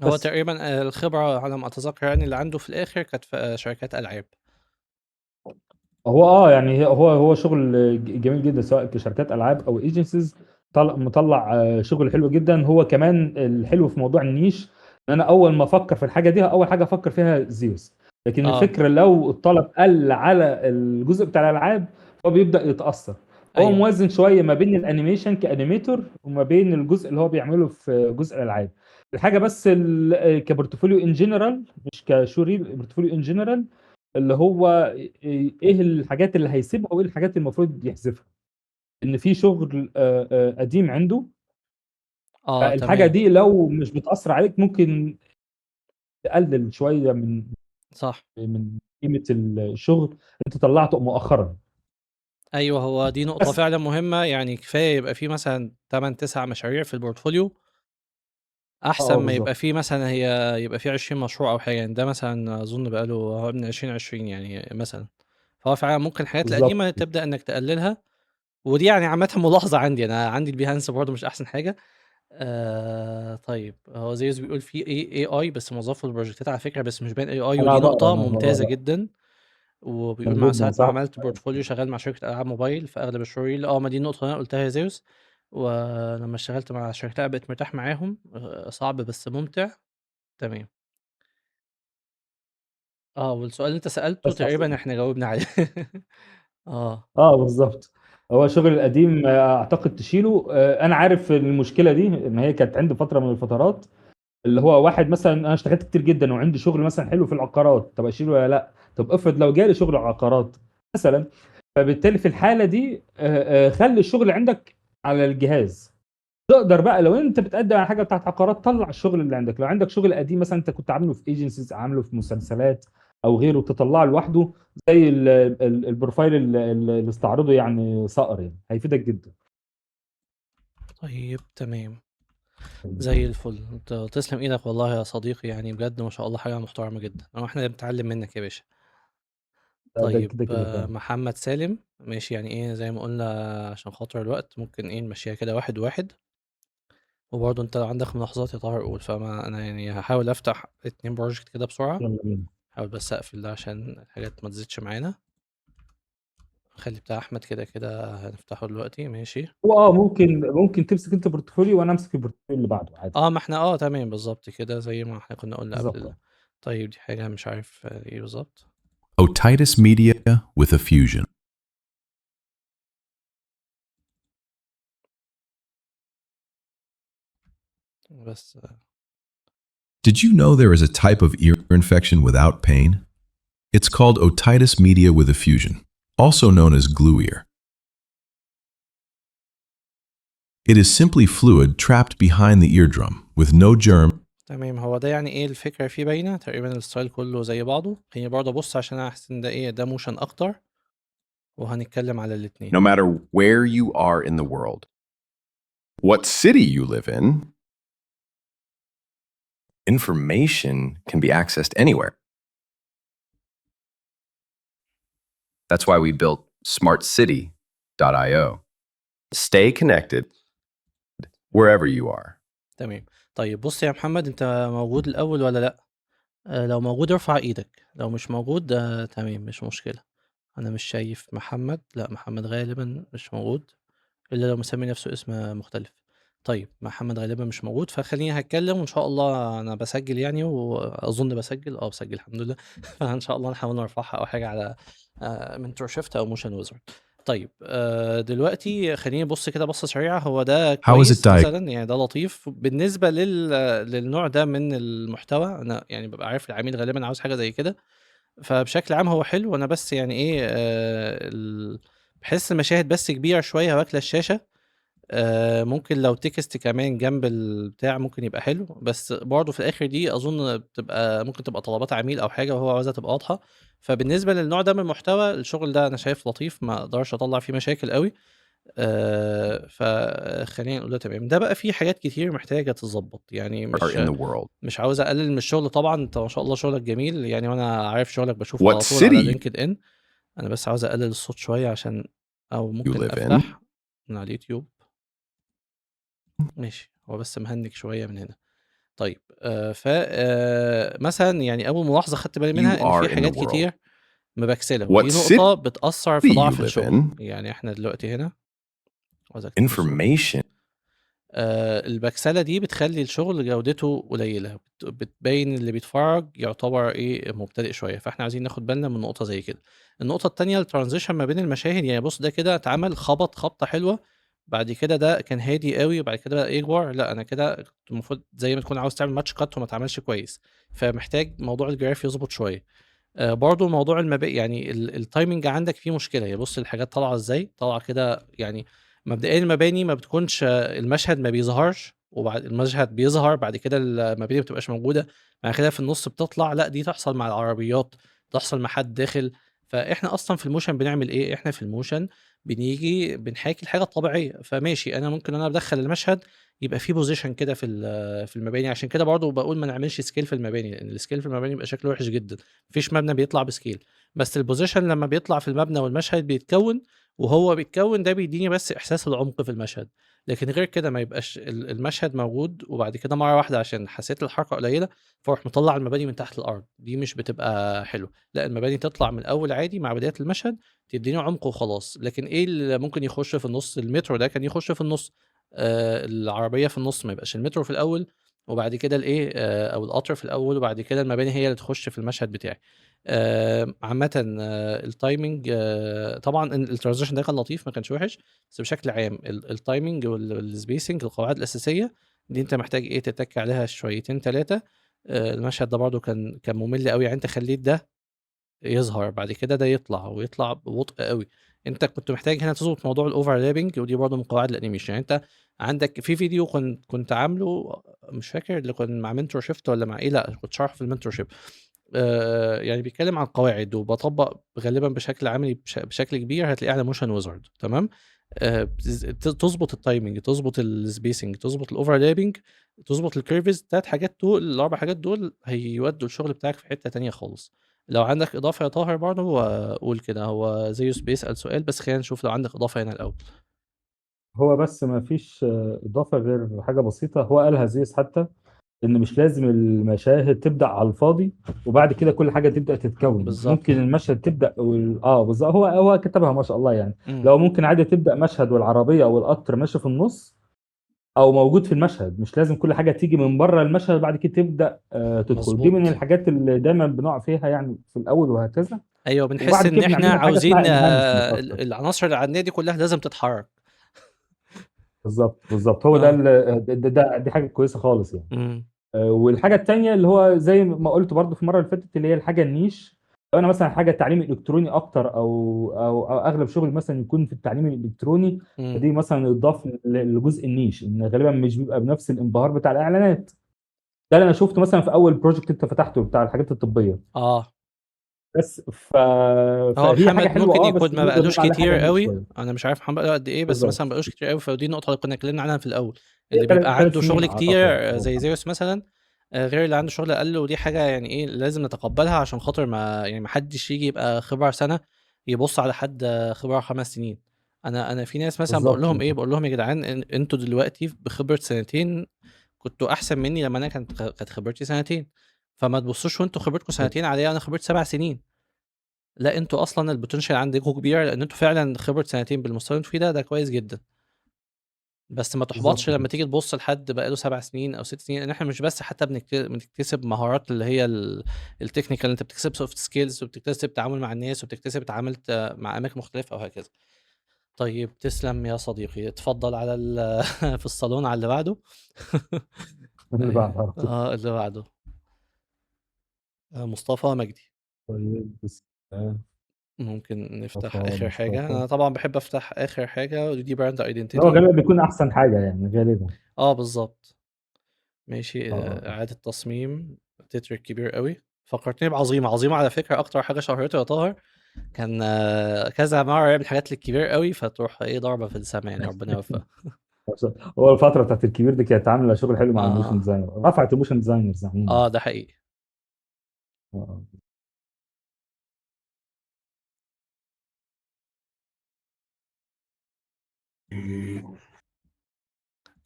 هو بس تقريبًا الخبرة على ما أتذكر يعني اللي عنده في الآخر كانت في شركات ألعاب. هو يعني هو شغل جميل جدا، سواء كشركات العاب او ايجنسيز. مطلع شغل حلو جدا. هو كمان الحلو في موضوع النيش ان انا اول ما افكر في الحاجه دي اول حاجه افكر فيها زيوس. لكن آه، الفكره لو الطلب قل على الجزء بتاع الالعاب هو بيبدا يتاثر. هو أيوه، موازن شويه ما بين الانيميشن كانيميتور وما بين الجزء اللي هو بيعمله في جزء الالعاب. الحاجه بس كبورتفوليو ان جنرال، مش كشوري، بورتفوليو ان جنرال، اللي هو ايه الحاجات اللي هيسيبها وايه الحاجات اللي المفروض يحذفها. ان في شغل قديم عنده. فالحاجه تمام، دي لو مش بتاثر عليك ممكن تقلل شويه صح. من قيمه الشغل انت طلعته مؤخرا. أيوه، هو دي نقطة بس فعلًا مهمة، يعني كفاية يبقى في مثلًا 8، 9 مشاريع في الportfolio أحسن ما يبقى بالظبط. في مثلًا يبقى في 20 مشروع أو حاجة. يعني ده مثلًا أظن بقى له هو من 2020 يعني مثلًا. فهو فعلًا ممكن الحاجات بالظبط. القديمة تبدأ إنك تقللها، ودي يعني عامةً ملاحظة عندي. أنا عندي البيهانس برضه مش أحسن حاجة. طيب هو زيوس بيقول في AI بس موظّفه للبروجكتات على فكرة، بس مش باين AI، انا ودي بقرا نقطة انا ممتازة بقرا جدًا. وبيقول مع مظبوط، ساعة ما صح. عملت portfolio شغال مع شركة ألعاب موبايل في أغلب الشغل. ما دي النقطة اللي أنا قُلتها يا زيوس. ولمّا اشتغلت مع شركة ألعاب بقيت مرتاح معاهم. صعب بس ممتع. تمام. والسؤال اللي أنت سألته بس تقريبًا إحنا جاوبنا عليه. آه، بالظبط. هو الشغل القديم اعتقد تشيله. انا عارف المشكله دي ان هي كانت عندي فتره من الفترات، اللي هو واحد مثلا انا اشتغلت كتير جدا وعندي شغل مثلا حلو في العقارات، طب اشيله ولا لا؟ طب افرض لو جالي شغل عقارات مثلا. فبالتالي في الحاله دي خلي الشغل عندك على الجهاز. تقدر بقى لو انت بتقدم على حاجه بتاعت عقارات طلع الشغل اللي عندك. لو عندك شغل قديم مثلا انت كنت عامله في ايجنسيز، عامله في مسلسلات او غيره، تطلعه لوحده زي البروفايل اللي استعرضه يعني صقر، يعني هيفيدك جدا. طيب تمام، زي الفل. أنت تسلم إيدك والله يا صديقي، يعني بجد ما شاء الله حاجة محترمة جدًا، إحنا اللي بنتعلم منك يا باشا. ده طيب كده كده فعلا. محمد سالم ماشي، يعني إيه زي ما قُلنا عشان خاطر الوقت ممكن نمشّيها كده واحد، واحد. وبرضه أنت لو عندك ملاحظات يا طاهر قُل. فما أنا يعني هاحاول أفتح 2 project كده بسرعة. يلا بينا. هاحاول بس أقفل ده عشان الحاجات ما تزيدش معانا. خلّي بتاع أحمد كده هنفتحه دلوقتي، ماشي. هو ممكن تمسك انت بورتفوليو وانا امسك البورتفوليو اللي بعده عادي. ما إحنا تمام بالضبط كده زي ما إحنا كنا قُلنا قبل بالظبط. طيب دي حاجة مش عارف إيه بالضبط. Otitis media with effusion. بس Did you know there is a type of ear infection without pain? It's called otitis media with effusion, also known as glue ear. It is simply fluid trapped behind the eardrum with no germ. تمام. هو ده يعني إيه الفكرة فيه باينة، تقريبًا الstyle كلّه زي بعضه. خلّيني برضه أبُص عشان أنا حاسس إن ده motion أكتر، وهنتكلم على الاتنين. No matter where you are in the world, what city you live in, information can be accessed anywhere. That's why we built smartcity.io. Stay connected wherever you are. تمام. طيب بُص يا محمد، أنت موجود الأول والّا لأ؟ لو موجود ارفع إيدك، لو مش موجود تمام مش مشكلة. أنا مش شايف محمد. لأ، محمد غالبًا مش موجود، إلا لو مسمي نفسه اسم مختلف. طيب محمد غالبًا مش موجود، فخلّيني هاتكلم وإن شاء الله أنا باسجل يعني وأظن باسجل، باسجل الحمد لله. فإن شاء الله نحاول نرفعها أو حاجة على Mentorship أو Motion Wizard. طيب دلوقتي خلّيني أبُص كده بصّة سريعة. هو ده How is it كويس مثلًا، يعني ده لطيف بالنسبة للنوع ده من المحتوى. أنا يعني بابقى عارف العميل غالبًا عاوز حاجة زي كده. فبشكل عام هو حلو. أنا بس يعني إيه باحس المشاهد بس كبيرة شوية واكلة الشاشة. ممكن لو text كمان جنب البتاع ممكن يبقى حلو، بس برضه في الآخر دي أظن ممكن تبقى طلبات عميل أو حاجة وهو عاوزها تبقى واضحة. فبالنسبة للنوع ده من المحتوى، الشغل ده أنا شايف لطيف، ما أقدرش أطلّع فيه مشاكل أوي. فخلّينا نقول ده تمام. ده بقى فيه حاجات كتير محتاجة تتضبط، يعني Are in the world. مش عاوز أقلل من الشغل طبعًا. أنت ما شاء الله شغلك جميل يعني، وأنا عارف شغلك باشوفه What على طول على city LinkedIn. أنا بس عاوز أقلل الصوت شوية عشان أو you ممكن live in? أفتح من على اليوتيوب. ماشي، هو بس مهنِّج شوية من هنا. طيب مثلا يعني اول ملاحظه خدت بالي You منها ان are في in the حاجات world. كتير مبكسله، What ودي نقطه city بتاثر في you ضعف live الشغل. in? يعني احنا دلوقتي هنا عاوز اكتب الصوت. Information. البكسله دي بتخلي الشغل جودته قليله، بتبين اللي بيتفرج يعتبر ايه مبتدئ شويه، فاحنا عايزين ناخد بالنا من نقطه زي كده. النقطه التانية الترانزيشن ما بين المشاهد، يعني بص ده كده اتعمل خبطه حلوه، بعد كده ده كان هادي قوي وبعد كده بقى يكبر، لا انا كده كنت المفروض زي ما تكون عاوز تعمل ماتش كات وما اتعملش كويس، فمحتاج موضوع الجراف يظبط شويه. برضه موضوع يعني التايمنج عندك فيه مشكله، يا بص الحاجات طالعه ازاي، طالعه كده يعني. مبدئيا المباني ما بتكونش المشهد ما بيظهرش وبعد المشهد بيظهر، بعد كده المباني ما بتبقاش موجوده، بعد كده في النص بتطلع، لا دي تحصل مع العربيات، تحصل مع حد داخل. فاحنا اصلا في الموشن بنعمل ايه؟ احنا في الموشن بنيجي بنحاكي الحاجه الطبيعيه، فماشي انا ممكن انا بدخل المشهد يبقى في بوزيشن كده في المباني، عشان كده برضو بقول ما نعملش سكيل في المباني، لان السكيل في المباني بيبقى شكله وحش جدا، مفيش مبنى بيطلع بسكيل. بس البوزيشن لما بيطلع في المبنى والمشهد بيتكون، وهو بيتكون ده بيديني بس احساس العمق في المشهد، لكن غير كده ما يبقاش المشهد موجود وبعد كده مره واحده عشان حسيت الحركه قليله فاروح مطلع المباني من تحت الارض، دي مش بتبقى حلو. لا المباني تطلع من الاول عادي مع بدايه المشهد تديني عمق وخلاص. لكن ايه اللي ممكن يخش في النص؟ المترو ده كان يخش في النص، العربيه في النص، ما يبقاش المترو في الاول وبعد كده الايه او القطر في الاول وبعد كده المباني هي اللي تخش في المشهد بتاعي. عامه التايمنج طبعا الترانزيشن ده كان لطيف ما كانش وحش، بس بشكل عام التايمنج والسبيسنج القواعد الاساسيه دي انت محتاج ايه تتك عليها شويتين ثلاثه. المشهد ده برضو كان ممل قوي، يعني انت خليت ده يظهر بعد كده ده يطلع ويطلع ببطء قوي، انت كنت محتاج هنا تظبط موضوع الاوفرلابنج، ودي برضو من قواعد الانيميشن. يعني انت عندك في فيديو كنت عامله مش فاكر اللي كان مع منتور شيفت ولا مع ايه، لا كنت شارحه في المنتور شيب. يعني بيتكلم عن قواعد وبطبق غالبا بشكل عملي بشكل كبير هتلاقيه على موشن ويزارد، تمام. تظبط التايمنج، تظبط السبيسنج، تظبط الاوفرلابنج، تظبط الكيرفز، 3 حاجات دول، ال4 حاجات دول هيودوا الشغل بتاعك في حته تانية خالص. لو عندك اضافه يا طاهر برضه هو قول كده، هو زيوس بيسأل سؤال، بس خلينا نشوف لو عندك اضافه هنا الاول. هو بس ما فيش اضافه غير حاجه بسيطه، هو قالها زيس حتى، ان مش لازم المشاهد تبدا على الفاضي وبعد كده كل حاجه تبدا تتكون، ممكن بالظبط. المشهد تبدا بالظبط، هو كتبها ما شاء الله يعني. امم. لو ممكن عادي تبدا مشهد والعربيه او القطر ماشي في النص او موجود في المشهد، مش لازم كل حاجه تيجي من بره المشهد بعد كده تبدا تدخل، دي من مظبوط. الحاجات اللي دايما بنقع فيها يعني في الاول وهكذا. ايوه بنحس وبعد ان كده احنا بنعملها حاجه عاوزين اسمها انهانسمنت اكتر. العناصر اللي عندنا دي كلها لازم تتحرك. بالظبط هو ده اه. دي حاجه كويسه خالص يعني. امم. والحاجه التانيه اللي هو زي ما قلت برضو في المره اللي فاتت، اللي هي الحاجه النيش. لو انا مثلا حاجه تعليم الكتروني اكتر او اغلب شغل مثلا يكون في التعليم الالكتروني، امم. فدي مثلا يضاف لجزء النيش، ان غالبا مش بيبقى بنفس الانبهار بتاع الاعلانات. ده اللي انا شفته مثلا في اول بروجكت انت فتحته بتاع الحاجات الطبيه. اه. بس هو فهي حاجه محمد حلوه ممكن بس يكون ما نقدر بقالوش نقول عليها حاجه كتير نيش قوي، شويه. انا مش عارف محمد بقاله قد ايه، بس مثلا ما بالظبط. بقالوش كتير قوي، فدي النقطه اللي كنا اتكلمنا عنها في الاول، هي اللي بيبقى ثلاث عنده سنين شغل كتير اعتقد او زي زيوس مثلا، غير اللي عنده شغل اقل، ودي حاجه يعني ايه لازم نتقبلها عشان خاطر ما يعني ما حدش يجي يبقى خبره سنه يبص على حد خبره 5 سنين. انا في ناس مثلا بقول بالظبط. لهم ايه، بقول لهم يا جدعان انتوا دلوقتي بخبره سنتين كنتوا احسن مني لما انا كانت خبرتي سنتين، فما تبصوش وانتوا خبرتكم سنتين عليا انا خبرتي 7 سنين. لا انتوا اصلا البوتنشال عندكم كبير، لان انتوا فعلا خبره سنتين بالمستوى اللي انتوا فيه ده كويس جدا. بس ما تحبطش بالظبط كده. لما تيجي تبص لحد بقاله 7 سنين او 6 سنين، ان احنا مش بس حتى بنكتسب مهارات اللي هي التكنيكال، انت بتكتسب سوفت سكيلز وبتكتسب تعامل مع الناس وبتكتسب تعاملت مع اماكن مختلفه وهكذا. طيب تسلم يا صديقي، اتفضل على في الصالون على اللي بعده. اللي ايوه بعدها. اللي بعده مصطفى مجدي. طيب بس ممكن نفتح مصطفى اخر حاجه، مصطفى انا طبعا بحب افتح اخر حاجه ودي براند اللي هو ايدنتيتي. غالبا بيكون احسن حاجه يعني غالبا. اه بالظبط. ماشي اه إعادة تصميم، تتر كبير قوي، فكرتني بعظيمة. عظيمة على فكرة أكتر حاجة شهرته يا طاهر كان كذا مرة يعمل حاجات للكبير قوي فتروح إيه ضربة في السما، يعني ربنا يوفقه. هو الفتره بتاعت الكبير دي كانت عامله شغل حلو مع الموشن آه. ديزاينر، رفعت الموشن ديزاينرز عموما. ده حقيقي. آه.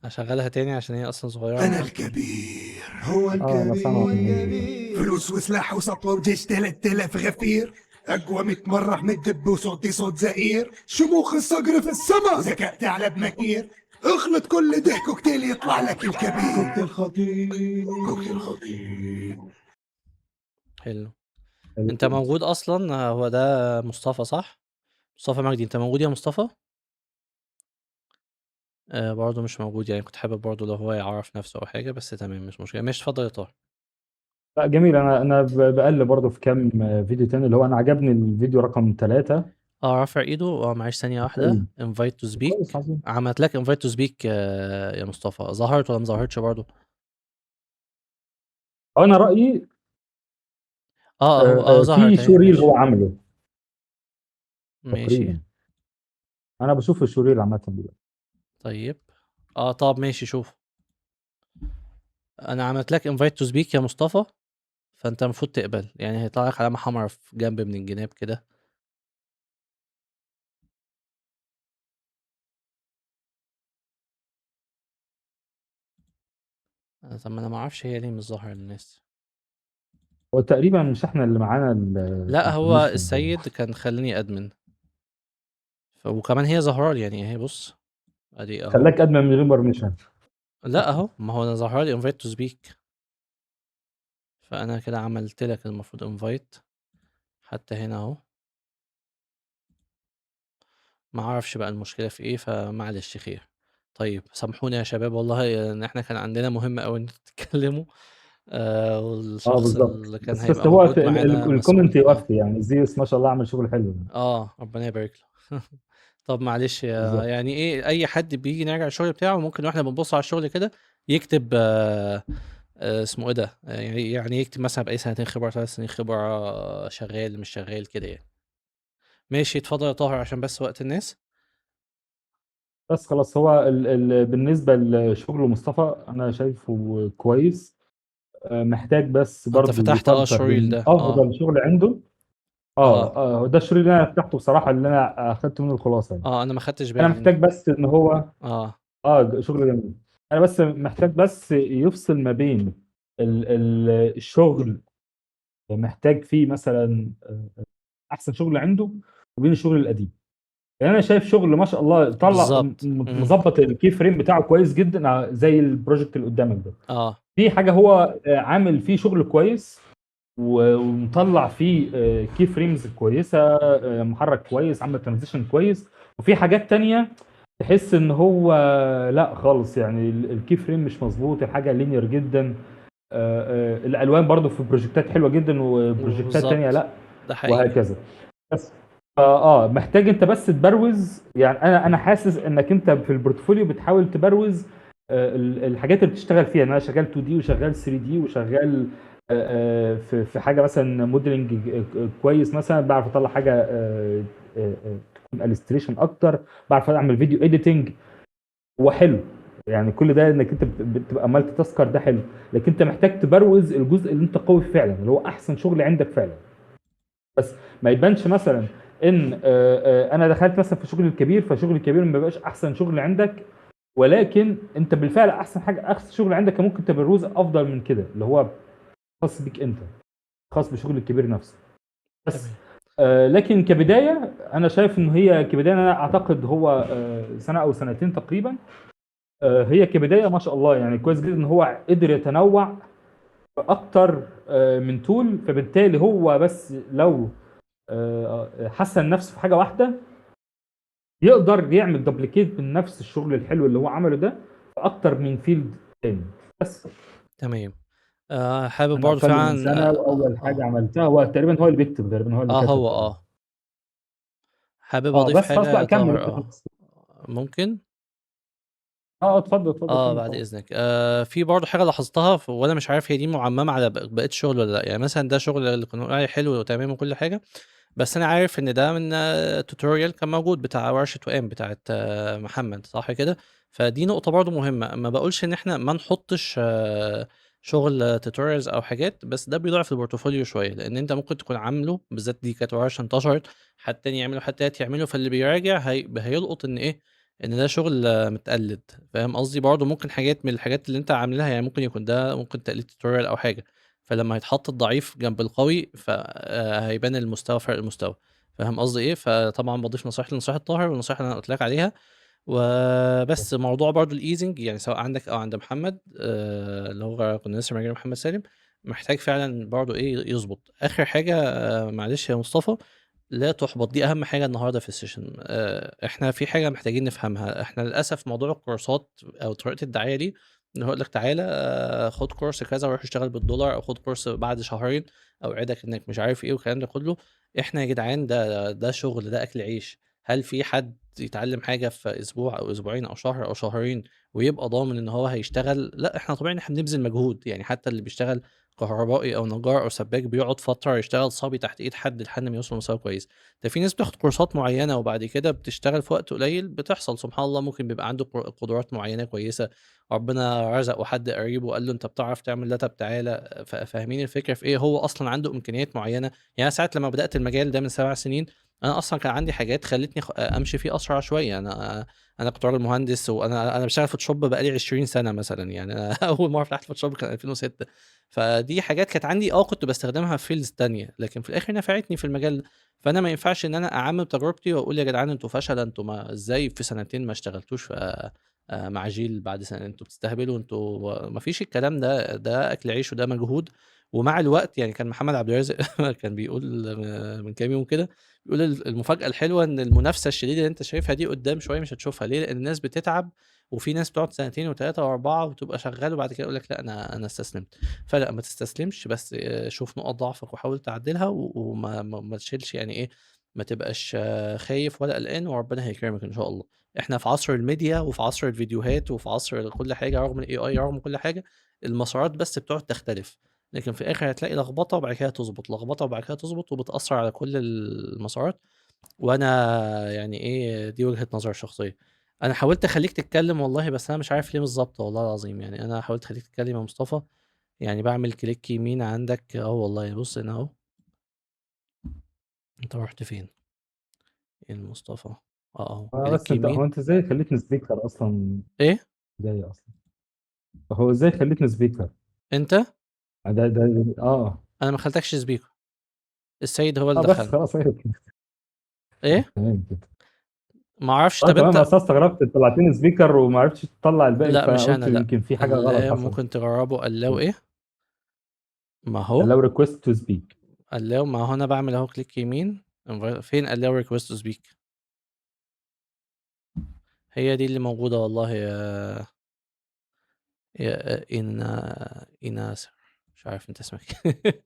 هشغلها تاني عشان هي أصلا صغيرة أنا معاك. الكبير هو انا سامعك. الكبير. فلوس وسلاح وسطوة وجيش 3000 غفير، أقوى 100 مرة من الدب وصوتي صوت زئير، شموخ الصقر في السما ذكاء ثعلب مكير، اخلط كل ده كوكتيل يطلع لك الكبير. كوكتيل خطير، كوكتيل خطير. حلو. انت موجود اصلا؟ هو ده مصطفى صح؟ مصطفى مجدي، انت موجود يا مصطفى؟ برضه مش موجود، يعني كنت حابب برضه لو هو يعرف نفسه او حاجه، بس تمام مش مشكله. ماشي اتفضل يا طارق. لا جميل. انا بقلب برضه في كام فيديو تاني، اللي هو انا عجبني الفيديو رقم 3. رافع ايده. معلش ثانيه واحده. طيب. invite to كويس speak. عظيم. عملت لك invite to speak يا مصطفى، ظهرت ولا ما ظهرتش برضه؟ انا رايي هو في ظهرت اهي. شوريل ماشي هو عمله ماشي. تقريبا. انا بشوف الشوريل عامه دلوقتي. طيب طب ماشي شوف. انا عملت لك invite to speak يا مصطفى، فانت المفروض تقبل، يعني هيطلع لك علامه حمراء في جنب من الجناب كده. طب ما انا ما اعرفش هي ليه مش ظاهره للناس. هو تقريبا مش احنا اللي معانا لا هو البرميشن. السيد كان خلاني ادمن، وكمان هي ظاهره لي، يعني اهي بص ادي اهو. خلاك ادمن من غير برميشن. لا اهو، ما هو انا ظاهره لي invite to speak، فانا كده عملت لك المفروض invite حتى هنا اهو. ما اعرفش بقى المشكله في ايه، فمعلش خير. طيب سامحوني يا شباب والله ان احنا كان عندنا مهمه قوي ان انتوا تتكلموا، والشخص بالظبط. اللي كان بس هيبقى هو موجود معانا الكومنت مسؤول. يوفي يعني. زيوس ما شاء الله عمل شغل حلو. ربنا يبارك له. طب معلش بالظبط. يعني ايه، اي حد بيجي نراجع الشغل بتاعه ممكن واحنا بنبص على الشغل كده يكتب اسمه ايه ده، يعني يكتب مثلا بقى 2 سنين خبره 3 سنين خبره، شغال مش شغال كده يعني. ماشي اتفضل يا طاهر عشان بس وقت الناس. بس خلاص، هو بالنسبه لشغل مصطفى انا شايفه كويس. محتاج بس انت برضو فتحت يفلتر الشريل بين ده افضل شغل عنده. اه هو ده الشغل اللي انا فتحته بصراحه، اللي انا اخدت منه الخلاصه يعني. انا ما خدتش انا بالي محتاج بس ان هو اه شغل جميل. انا بس محتاج بس يفصل ما بين الشغل، محتاج فيه مثلا احسن شغل عنده، وبين الشغل القديم. يعني انا شايف شغل ما شاء الله طلع بالظبط. مظبط الكي فريم بتاعه كويس جدا، زي البروجكت اللي قدامك ده. اه في حاجه هو عامل فيه شغل كويس، ومطلع فيه كي فريمز كويسه، محرك كويس، عامل ترانزيشن كويس. وفي حاجات تانية تحس ان هو لا خالص، يعني الكي فريم مش مظبوط، الحاجه لينير جدا. الالوان برضو في بروجكتات حلوه جدا، وبروجكتات تانية بالظبط، لا، ده حقيقي. وهكذا. بس محتاج انت بس تبروز. يعني انا حاسس انك انت في البورتفوليو بتحاول تبروز الحاجات اللي بتشتغل فيها. انا شغال 2 دي وشغال 3 دي وشغال في حاجه مثلا موديلنج كويس، مثلا بعرف اطلع حاجه تكون الستريشن اكتر، بعرف اعمل فيديو اديتنج. هو حلو يعني، كل ده انك انت بتبقى مالتي تاسكر، ده حلو. لكن انت محتاج تبروز الجزء اللي انت قوي فيه فعلا، اللي هو احسن شغل عندك فعلا. بس ما يبانش مثلا ان انا دخلت مثلا في شغل الكبير، فشغل الكبير ما بيبقاش احسن شغل عندك، ولكن انت بالفعل احسن حاجه، احسن شغل عندك كان ممكن تبروز افضل من كده، اللي هو خاص بيك انت، خاص بشغل الكبير نفسه. بس تمام. لكن كبدايه انا شايف ان هي كبدايه، انا اعتقد هو سنه او سنتين تقريبا. هي كبدايه ما شاء الله يعني كويس جدا ان هو قدر يتنوع في اكتر من تول. فبالتالي هو بس لو حسن نفسه في حاجه واحده، يقدر يعمل دوبليكيت من نفس الشغل الحلو اللي هو عمله ده في اكتر من فيلد تاني. بس تمام. حابب انا برضه اقل من فعلا سنه، واول حاجه عملتها هو تقريبا هو اللي بيكتب، غالبا هو اللي كتب هو تقريبا. حابب اضيف بس خلاص حاجه بقى يا كمل طاهر انت خلاص. ممكن. اتفضل اتفضل كمل بعد طبعا. اذنك. في برضه حاجه لاحظتها وانا مش عارف هي دي معممه على بقيه الشغل ولا لا. يعني مثلا ده شغل اللي كنا بنقول عليه حلو وتمام وكل حاجه، بس انا عارف ان ده من توتوريال كان موجود بتاع ورشه وام بتاعت محمد صح كده. فدي نقطه برضو مهمه، ما بقولش ان احنا ما نحطش شغل توتوريالز او حاجات، بس ده بيضعف البورتفوليو شويه، لان انت ممكن تكون عامله، بالذات دي كانت ورشه انتشرت، حد تاني يعمله حد تالت يعمله، فاللي بيراجع هيلقط ان ايه، ان ده شغل متقلد. فاهم قصدي؟ برضه ممكن حاجات من الحاجات اللي انت عاملها يعني ممكن يكون ده ممكن تقليد توتوريال او حاجه، فلما هيتحط الضعيف جنب القوي فهيبان المستوى، فرق المستوى. فاهم قصدي ايه؟ فطبعا بضيف نصائح لنصائح الطاهر والنصائح اللي انا قلت لك عليها. وبس موضوع برضو الايزنج يعني سواء عندك او عند محمد اللي هو كنا لسه راجعين محمد سالم، محتاج فعلا برضو ايه يظبط. اخر حاجه معلش يا مصطفى، لا تحبط، دي اهم حاجه النهارده في السيشن. احنا في حاجه محتاجين نفهمها. احنا للاسف موضوع الكورسات او طريقه الدعايه دي، اللي هو يقول لك تعالى خد كورس كذا وروح اشتغل بالدولار، او خد كورس بعد شهرين اوعدك انك مش عارف ايه والكلام ده كله. احنا يا جدعان ده شغل، ده اكل عيش. هل في حد يتعلم حاجه في اسبوع او اسبوعين او شهر او شهرين ويبقى ضامن ان هو هيشتغل؟ لا، احنا طبيعي ان احنا بنبذل مجهود. يعني حتى اللي بيشتغل كهربائي او نجار او سباك بيقعد فتره يشتغل صبي تحت ايد حد لحد ما يوصل لمستوى كويس. ده في ناس بتاخد كورسات معينه وبعد كده بتشتغل في وقت قليل، بتحصل سبحان الله. ممكن بيبقى عنده قدرات معينه كويسه، ربنا رزقه حد قريب وقال له انت بتعرف تعمل ده، طب تعالى. فاهمين الفكره في ايه؟ هو اصلا عنده امكانيات معينه. يعني ساعه لما بدات المجال ده من 7 سنين، انا اصلا كان عندي حاجات خلتني امشي فيه اسرع شويه. انا كنت راجل مهندس، وانا بشتغل فوتوشوب بقالي 20 سنه مثلا. يعني انا اول مره فتحت فوتوشوب كان 2006. فدي حاجات كانت عندي كنت بستخدمها في فيلدز تانية، لكن في الاخر نفعتني في المجال ده. فانا ما ينفعش ان انا اعمم تجربتي واقول يا جدعان انتوا فشل، انتوا ما ازاي في سنتين ما اشتغلتوش في مع جيل بعد سنه، انتوا بتستهبلوا، انتوا ما فيش الكلام ده. ده اكل عيش وده مجهود. ومع الوقت يعني كان محمد عبد الرازق كان بيقول من كام يوم كده، بيقول المفاجأة الحلوة إن المنافسة الشديدة اللي أنت شايفها دي قدّام شوية مش هتشوفها. ليه؟ لإن الناس بتتعب، وفي ناس بتقعد سنتين و3 و4 وتبقى شغّال وبعد كده يقول لك لأ أنا استسلمت. فلأ، ما تستسلمش، بس شوف نقط ضعفك وحاول تعدّلها، وما ما تشيلش يعني إيه، ما تبقاش خايف ولا قلقان، وربنا هيكرمك إن شاء الله. إحنا في عصر الميديا وفي عصر الفيديوهات وفي عصر كل حاجة، رغم الAI رغم كل حاجة، المسارات بس بتقعد تختلف. لكن في الآخر هتلاقي لخبطة وبعد كده تضبط، لخبطة وبعد كده تضبط، وبتأثّر على كل المسارات. وأنا يعني إيه، دي وجهة نظري الشخصية. أنا حاولت أخلّيك تتكلّم والله، بس أنا مش عارف ليه بالضبط والله العظيم. يعني أنا حاولت أخلّيك تتكلّم يا مصطفى، يعني باعمل كليك يمين عندك والله، بُص هنا أهو. أنت رُحت فين؟ المصطفى، أهو بس كليك انت، هو يمين. انت ازاي خليتني سبيكر اصلا؟ إيه؟ ازاي اصلا؟ هو ازاي خليتني سبيكر؟ أنت؟ ده أنا ما خليتكش speaker، السيد هو اللي بس دخّلني. خلاص ايوه كده. إيه؟ تمام كده. ما أعرفش، اه طَب تمام، أنت. اصل استغربت طلعتني سبيكر وما عرفتش تطلع الباقي، لأ مش فقلت أنا لأ، يمكن في حاجه غلط allow حصلت. ممكن تجرّبه allow إيه؟ ما هو لو ريكوست تو سبيك. allow، ما هو أنا باعمل أهو كليك يمين فين allow request to speak؟ هي دي اللي موجودة والله يا إيناس، مش عارف أنت اسمك إيه.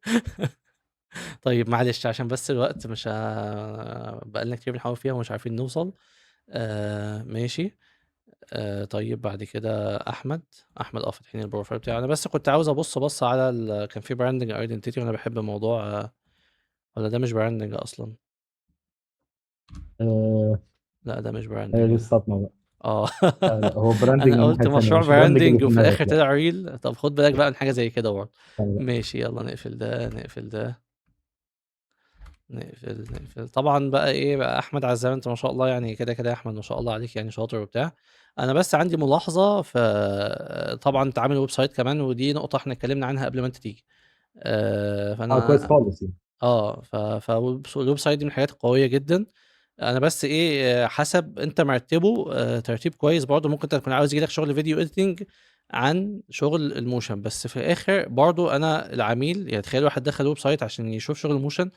طيب معلش عشان بس الوقت مش بقى لنا كتير بنحاول فيها ومش عارفين نوصل. ماشي. طيب بعد كده أحمد فاتحين البروفايل بتاعه. أنا بس كنت عاوز أبُص بصّة على كان في branding identity وأنا باحب موضوع والّا ده مش branding أصلًا؟ آه، لأ ده مش هي دي branding. الصدمه بقى. آه. لا هو براندنج أنا من قُلت ناحيه ثانيه، مشروع مش براندنج اللي branding في وفي دماغك، الآخر لا. طلع reel. طب خُد بالك بقى من حاجة زي كده برضه. لا. ماشي يالّا نقفل ده، نقفل ده، نقفل. طبعًا بقى إيه بقى أحمد عزام، أنت ما شاء الله يعني كده يا أحمد ما شاء الله عليك يعني شاطر وبتاع. أنا بس عندي ملاحظة طبعًا أنت عامل website كمان، ودي نقطة إحنا اتكلمنا عنها قبل ما أنت تيجي. كويس فأنا خالص يعني. الwebsite دي من الحاجات القوية جدًا. أنا بس إيه، حسب أنت مرتّبه ترتيب كويس. برضه ممكن أنت تكون عاوز ييجي لك شغل video editing عن شغل الmotion، بس في الآخر برضه أنا العميل يعني تخيل واحد دخل website عشان يشوف شغل الmotion،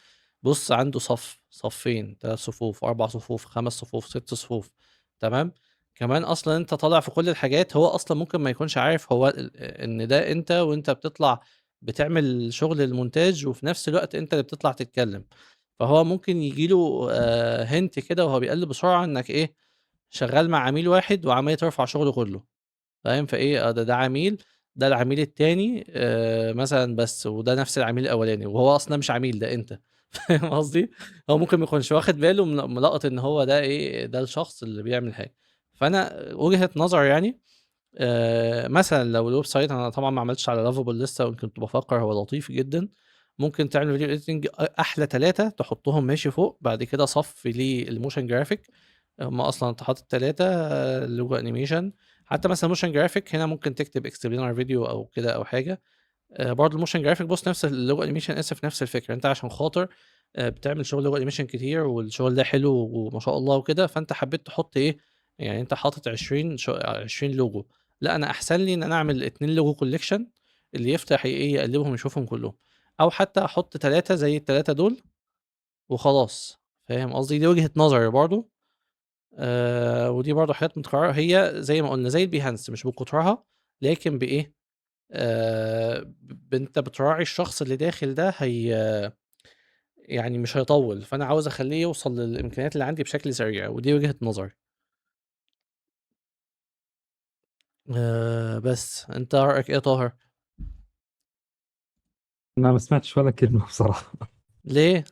بُص عنده صف، صفين، 3 صفوف، 4 صفوف، 5 صفوف، 6 صفوف، تمام. كمان أصلًا أنت طالع في كل الحاجات، هو أصلًا ممكن ما يكونش عارف هو إن ده أنت، وأنت بتطلع بتعمل شغل الmontage وفي نفس الوقت أنت اللي بتطلع تتكلم. فهو ممكن ييجي له hint كده وهو بيقلِّب بسرعة إنك إيه، شغّال مع عميل واحد وعمال ترفع شغله كُلّه. فاهم؟ فإيه، ده عميل، ده العميل التاني مثلًا بس، وده نفس العميل الأولاني، وهو أصلًا مش عميل، ده أنت. فاهم قصدي؟ هو ممكن ما يكونش واخد باله ملقّط إن هو ده إيه، ده الشخص اللي بيعمل حاجة. فأنا وجهة نظري يعني مثلًا لو الweb site، أنا طبعًا ما عملتش على lovable لسه، ويمكن كنت بافكّر هو لطيف جدًا. ممكن تعمل video editing أحلى 3 تحطّهم ماشي فوق، بعد كده صف للmotion graphic هم اصلا انت حاطط 3 لوجو انيميشن. حتى مثلا موشن جرافيك هنا ممكن تكتب اكسبلينر فيديو او كده او حاجه. برضه الموشن جرافيك بص نفس اللوجو انيميشن، اسف نفس الفكره. انت عشان خاطر بتعمل شغل لوجو انيميشن كتير والشغل ده حلو وما شاء الله وكده، فانت حبيت تحط ايه، يعني انت حاطط 20 لوجو. لا انا احسن لي ان انا اعمل 2 لوجو كوليكشن اللي يفتح ايه يقلبهم يشوفهم كلهم، او حتى احط 3 زي ال3 دول وخلاص. فاهم قصدي؟ دي وجهة نظري برضه. ودي برضه حاجات متكررة، هي زي ما قلنا زي البيهانس مش بكترها لكن بإيه، أنت بتراعي الشخص اللي داخل ده يعني مش هيطول، فأنا عاوز أخليه يوصل للإمكانيات اللي عندي بشكل سريع، ودي وجهة نظري. بس أنت رأيك إيه يا طاهر؟ انا ما سمعتش ولا كلمه بصراحه. ليه؟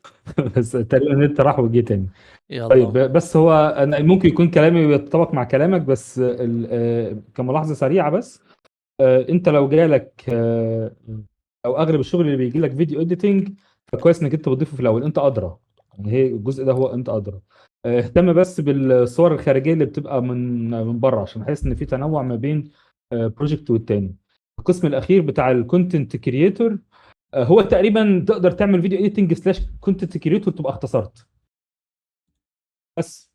بس تقريبا انت راح وجه تاني. طيب يلا. بس هو أنا ممكن يكون كلامي بيتطابق مع كلامك، بس كملاحظه سريعه بس. انت لو جالك او اغلب الشغل اللي بيجي لك فيديو اديتنج، فكويس انك انت بتضيفه في الاول، انت ادرى. يعني هي الجزء ده هو انت ادرى. اهتم بس بالصور الخارجيه اللي بتبقى من بره، عشان احس ان في تنوع ما بين بروجكت والتاني. القسم الاخير بتاع الكونتنت كريتور، هو تقريبا تقدر تعمل فيديو اديتنج سلاش كونتنت كريتور، تبقى اختصرت بس.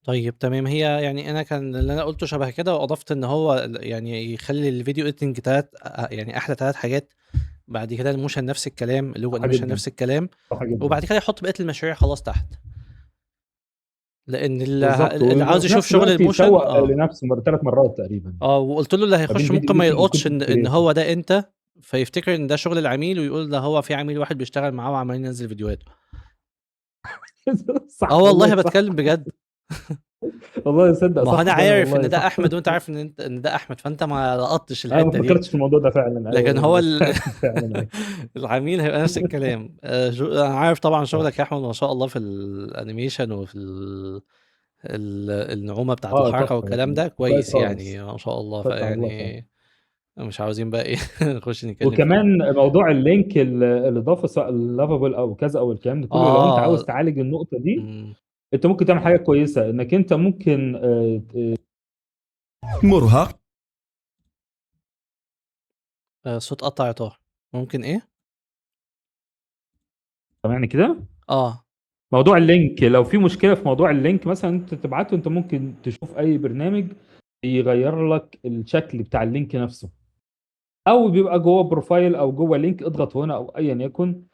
طيب تمام، هي يعني انا كان اللي انا قلته شبه كده، واضفت ان هو يعني يخلي الفيديو اديتنج يعني احلى 3 حاجات. بعد كده الموشن نفس الكلام، اللوجو صح انيميشن جدا، نفس الكلام. صح جدا. وبعد كده يحط بقيه المشاريع خلاص تحت، لان بالظبط، اللي عاوز وفي يشوف نفس شغل الوقت الموشن يسوق لنفسه 3 مرات تقريبا وقلت له اللي ما بين هيخش فيديو ممكن ما اديتنج يلقطش ان وكونتنت كريتور. هو ده انت، فيفتكر ان ده شغل العميل ويقول ده هو في عميل واحد بيشتغل معاه وعمال ينزل فيديوهات. صح والله والله، صح. بتكلم بجد. والله تصدق ما هو صح انا فعلا، عارف ان والله ده صح. احمد وانت عارف ان ده احمد، فانت ما لقطتش انا ما الحته دي. فكرتش في الموضوع ده فعلا، لكن ايوه هو بس فعلا فعلا أيوة. العميل هيبقى نفس الكلام. انا عارف طبعا صح. شغلك يا احمد ما شاء الله في الانيميشن وفي النعومه بتاعه الحركه تحفه والكلام يعني، ده كويس كويس خالص. يعني ما شاء الله، كويس على الله فعلا. فيعني مش عاوزين بقى ايه نخش نتكلم فيه. وكمان موضوع اللينك الاضافه، سواء اللافابل او كذا او الكلام ده كله، لو انت عاوز اه. تعالج النقطه دي، مم. انت ممكن تعمل حاجه كويسه، انك انت ممكن مرهق. صوت قطع يا طه. ممكن ايه؟ يعني كده. اه. موضوع اللينك، لو في مشكله في موضوع اللينك مثلا انت تبعته، انت ممكن تشوف اي برنامج يغير لك الشكل بتاع اللينك نفسه، او بيبقى جوه بروفايل او جوه لينك، اضغط هنا او ايا يكن،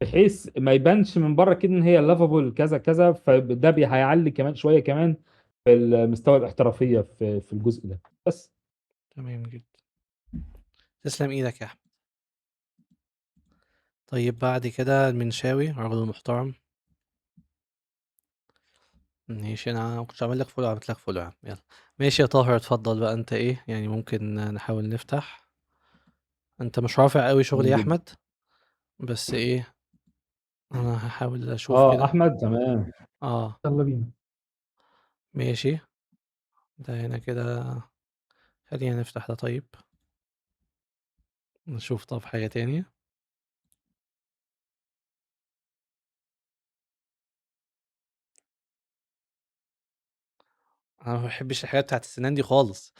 بحيث ما يبانش من بره كده ان هي لافابل كذا كذا، فده هيعلي كمان شويه كمان في المستوى الاحترافيه في الجزء ده بس. تمام جدا. تسلم ايدك يا احمد. طيب بعد كده المنشاوي رجل محترم. ماشي، انا كنت عامل لك فولو، عملت لك فولو يا عم، يلا. ماشي يا طاهر، اتفضل بقى انت ايه يعني، ممكن نحاول نفتح. انت مش رافع قوي شغل جميل يا جدا. احمد، بس ايه، انا هحاول اشوف اه كده. احمد تمام. اه. يلا بينا. ماشي. ده هنا كده. خلينا نفتح ده طيب. نشوف طب حاجة تانية. انا ما بحبش الحاجات بتاعت السنان دي خالص.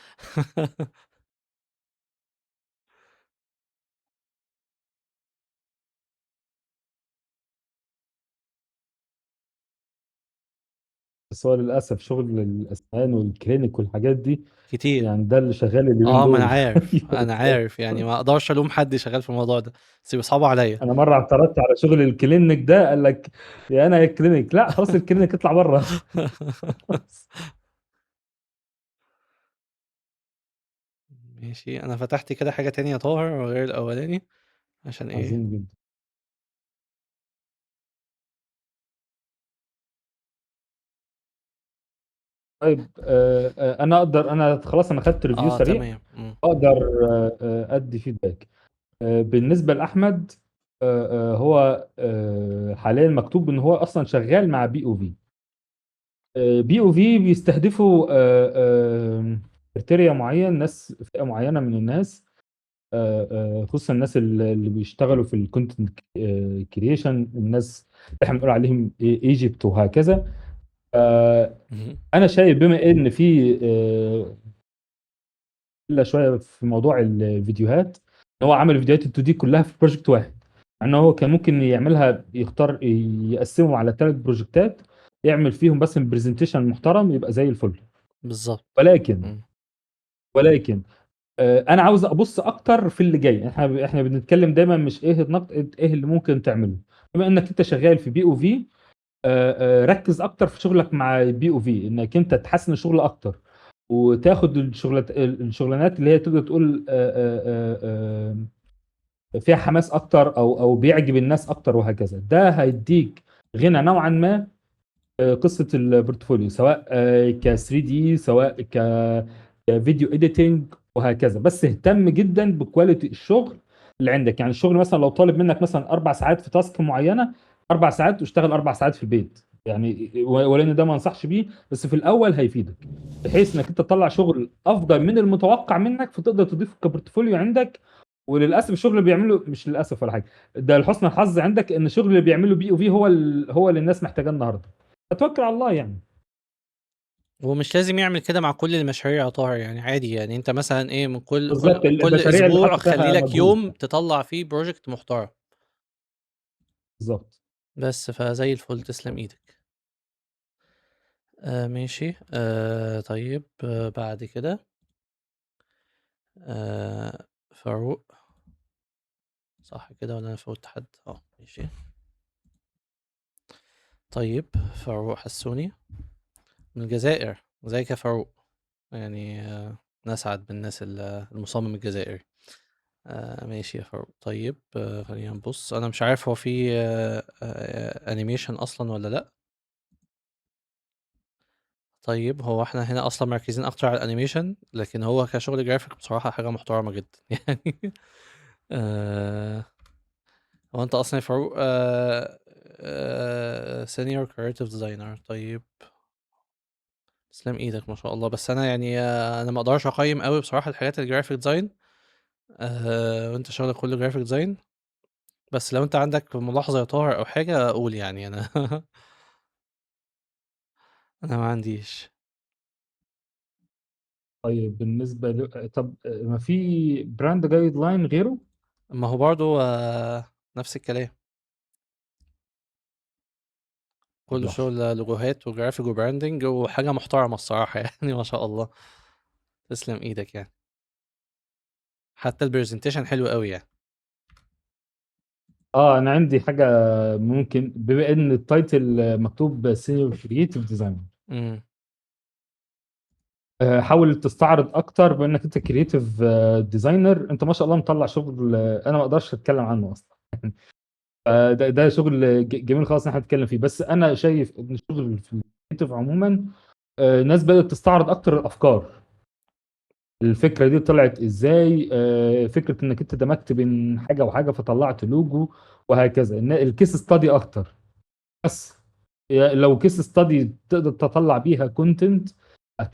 بس هو للاسف شغل الاسنان والكلينيك والحاجات دي، كتير. يعني ده اللي شغال اليومين اه ما انا دول. عارف، أيوة انا بالظبط. عارف يعني ما اقدرش الوم حد شغال في الموضوع ده، بس بيصعبوا عليا. انا مره اعترضت على شغل الكلينيك ده، قال لك يا انا يا الكلينيك، لا خلاص الكلينيك اطلع بره. ماشي، انا فتحت كده حاجة تانية يا طاهر غير الاولاني، عشان ايه. عظيم جدا. طيب انا اقدر، انا خلاص انا خدت ريفيو اه سريع، تمام. اقدر ادي فيدباك. بالنسبه لاحمد، هو حاليا مكتوب ان هو اصلا شغال مع بي او في. بي او في بيستهدفوا كريتيريا معين، ناس فئه معينه من الناس، خصوصا الناس اللي بيشتغلوا في الكونتنت كرييشن، الناس اللي احنا بنقول عليهم ايجيبت وهكذا. مهم. انا شايف بما ان في الا شويه في موضوع الفيديوهات، ان هو عمل فيديوهات ال 2 دي كلها في بروجكت واحد، ان هو كان ممكن يعملها، يختار يقسمهم على 3 بروجكتات، يعمل فيهم بس برزنتيشن محترم يبقى زي الفل. بالظبط. ولكن مم. ولكن انا عاوز ابص اكتر في اللي جاي. احنا بنتكلم دايما مش ايه النقد، ايه اللي ممكن تعمله. بما انك انت شغال في بي او في، ركز اكتر في شغلك مع بي او في، انك انت تحسن الشغل اكتر، وتاخد الشغلانات اللي هي تقدر تقول فيها حماس اكتر، او بيعجب الناس اكتر، وهكذا. ده هيديك غنى نوعا ما قصه البورتفوليو، سواء ك 3 دي، سواء كفيديو اديتنج، وهكذا. بس اهتم جدا بكواليتي الشغل اللي عندك. يعني الشغل مثلا لو طالب منك مثلا 4 ساعات في تاسك معينه، 4 ساعات واشتغل 4 ساعات في البيت يعني. ولان ده ما انصحش بيه، بس في الاول هيفيدك، بحيث انك انت تطلع شغل افضل من المتوقع منك، فتقدر تضيفه كبورتفوليو عندك. وللاسف الشغل اللي بيعمله، مش للاسف ولا حاجه، ده لحسن الحظ عندك، ان الشغل اللي بيعمله بي او في هو اللي الناس محتاجاه النهارده. اتوكل على الله يعني. ومش لازم يعمل كده مع كل المشاريع يا طاهر، يعني عادي. يعني انت مثلا ايه، من بالظبط، كل المشاريع اللي اسبوع حط خلي فيها لك مجهود. يوم تطلع فيه بروجكت محترم. بالظبط. بس فزي الفل، تسلم ايدك. ماشي. طيب، بعد كده فاروق، صح كده ولا انا فوت حد؟ ماشي. طيب، فاروق حسوني من الجزائر. ازيك يا فاروق؟ يعني نسعد بالناس المصمم الجزائري. ماشي يا فاروق. طيب، خلينا نبص. انا مش عارف هو في انيميشن اصلا ولا لا. طيب، هو احنا هنا اصلا مركزين اكتر على الانيميشن، لكن هو كشغل جرافيك بصراحة حاجة محترمة جدا يعني. آه، هو انت اصلا يا فاروق سينيور كريتيف ديزاينر. طيب، تسلم ايدك ما شاء الله. بس انا يعني انا ما اقدرش اقيم قوي بصراحة الحاجات الجرافيك ديزاين، وانت شغلك كله جرافيك ديزاين. بس لو انت عندك ملاحظة يا طاهر او حاجة قول يعني انا. انا ما عنديش. طيب بالنسبه طب ما في براند جايد لاين غيره؟ ما هو برضو نفس الكلام، كله لحظه. شغل لوجوهات وجرافيك وبراندنج وحاجة محترمة الصراحة يعني. ما شاء الله، تسلم ايدك يعني. حتى البرزنتيشن حلو قوي يعني. انا عندي حاجه، ممكن بما ان التايتل مكتوب سينيور كرييتيف ديزاينر، امم حاول تستعرض اكتر، بانك انت كرييتيف ديزاينر. انت ما شاء الله مطلع شغل انا ما اقدرش اتكلم عنه اصلا. ده شغل جميل خالص ان احنا نتكلم فيه. بس انا شايف ان الشغل في الكرييتيف عموما، الناس بدات تستعرض اكتر الافكار. الفكره دي طلعت ازاي، فكره انك انت دمجت بين حاجه وحاجه فطلعت لوجو، وهكذا. الكيس ستادي اكتر. بس لو كيس ستادي تقدر تطلع بيها كونتنت،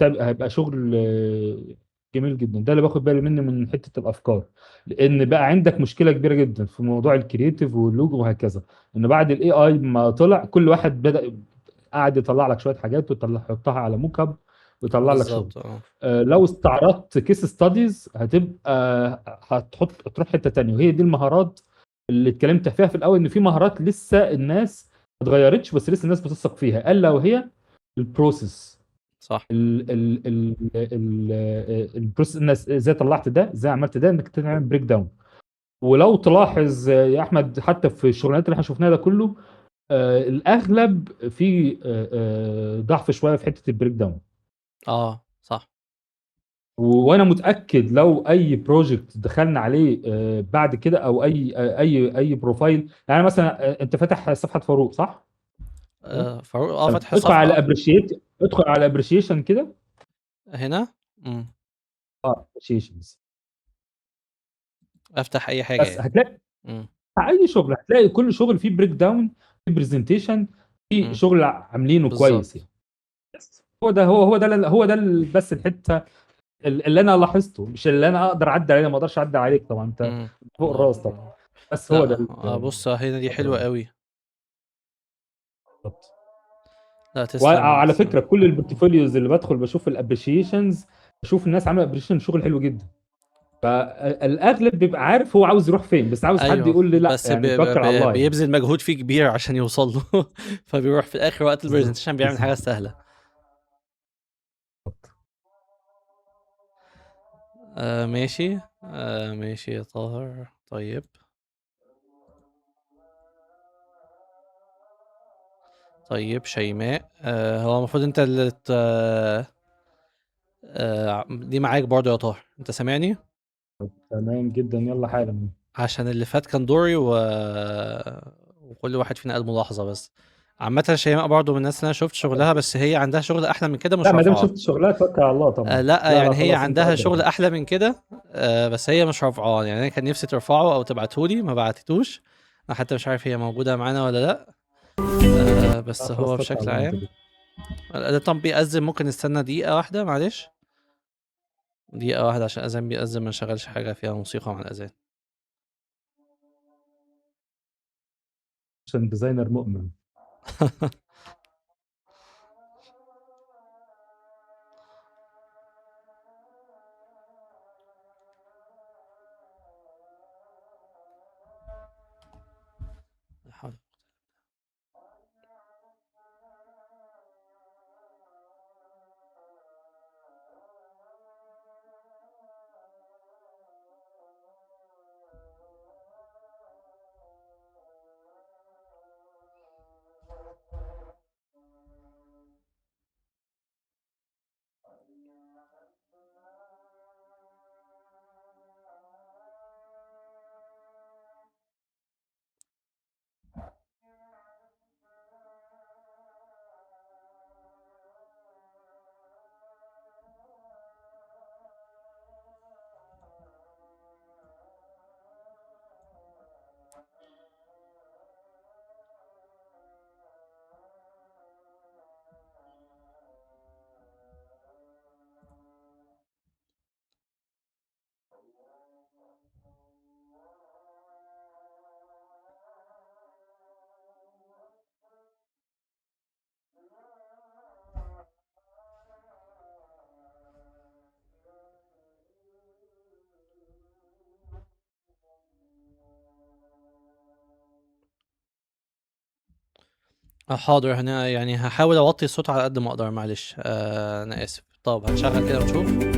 هيبقى شغل جميل جدا. ده اللي باخد بالي منه من حته الافكار. لان بقى عندك مشكله كبيره جدا في موضوع الكرييتيف واللوجو وهكذا، ان بعد الاي اي ما طلع، كل واحد بدا قاعد يطلع لك شويه حاجات، ويطلع يحطها على موك اب، ويطلع لك شغل. بالظبط. لو استعرضت كيس ستاديز هتبقى تروح حته تانيه. وهي دي المهارات اللي اتكلمت فيها في الاول، ان في مهارات لسه الناس ما اتغيرتش، بس لسه الناس بتثق فيها، الا وهي البروسيس. صح. البروسيس، الناس ازاي طلعت ده، ازاي عملت ده، انك تعمل بريك داون. ولو تلاحظ يا احمد، حتى في الشغلانات اللي احنا شفناها ده كله، الاغلب في ضعف شويه في حته البريك داون. صح. وانا متاكد لو اي بروجكت دخلنا عليه بعد كده، او اي بروفايل، يعني مثلا انت فاتح صفحه فاروق صح؟ فاروق تمام. فتح الصفحة ادخل على ابريشيشن كده. هنا. امم ابريشيشنز. افتح اي حاجة بس يعني. هتلاقي امم اي شغل، هتلاقي كل شغل فيه بريك داون، فيه برزنتيشن، فيه امم شغل عاملينه كويس بالظبط. يعني. بس بس الحته اللي انا لاحظته، مش اللي انا اقدر اعدي عليه. ما اقدرش اعدي عليك طبعا، انت امم فوق الراس طبعا. بس هو لا، ده بص هنا دي أقدر حلوة أقوله. قوي. بالظبط. لا تسلم وعلى تسلم. فكره كل البورتفوليوز اللي بدخل بشوف الابريشيشنز، بشوف الناس عامله ابريشيشن شغل حلو جدا. فالاغلب بيبقى عارف هو عاوز يروح فين، بس عاوز حد ايوه يقول لي لا بس يعني توكل على الله يعني. بيبذل مجهود فيه كبير عشان يوصل له فبيروح في الاخر وقت بالظبط البرزنتيشن بيعمل حاجه بالظبط. سهله. ماشي. ماشي يا طاهر. طيب طيب شيماء، هو المفروض انت اللي دي معاك برضه يا طاهر، انت سامعني؟ تمام جدا، يلا حالا. عشان اللي فات كان دوري وكل واحد فينا قال ملاحظة بس. عامة شيماء برضه من الناس اللي انا شفت شغلها، بس هي عندها شغل احلى من كده لا مش ما دام رافعاه. شفت شغلها توكل على الله طبعا. لا لا لا يعني هي خلاص انت عندها ادرى. شغل احلى من كده، بس هي مش رافعاه. يعني انا كان نفسي ترفعه او تبعتهولي، ما بعتتوش. انا حتى مش عارف هي موجودة معانا ولا لا. بس خلاص هو توكل على بشكل الله انت عام كده. الأذان بيأذن. ممكن نستنى دقيقة واحدة معلش، دقيقة واحدة عشان الأذان بيأذن، ما نشغلش حاجة فيها موسيقى مع الأذان. عشان ديزاينر مؤمن. حاضر. حاضر. هنا يعني هحاول اوطي الصوت على قد ما اقدر، معلش. انا اسف. طب هنشغل كده ونشوف.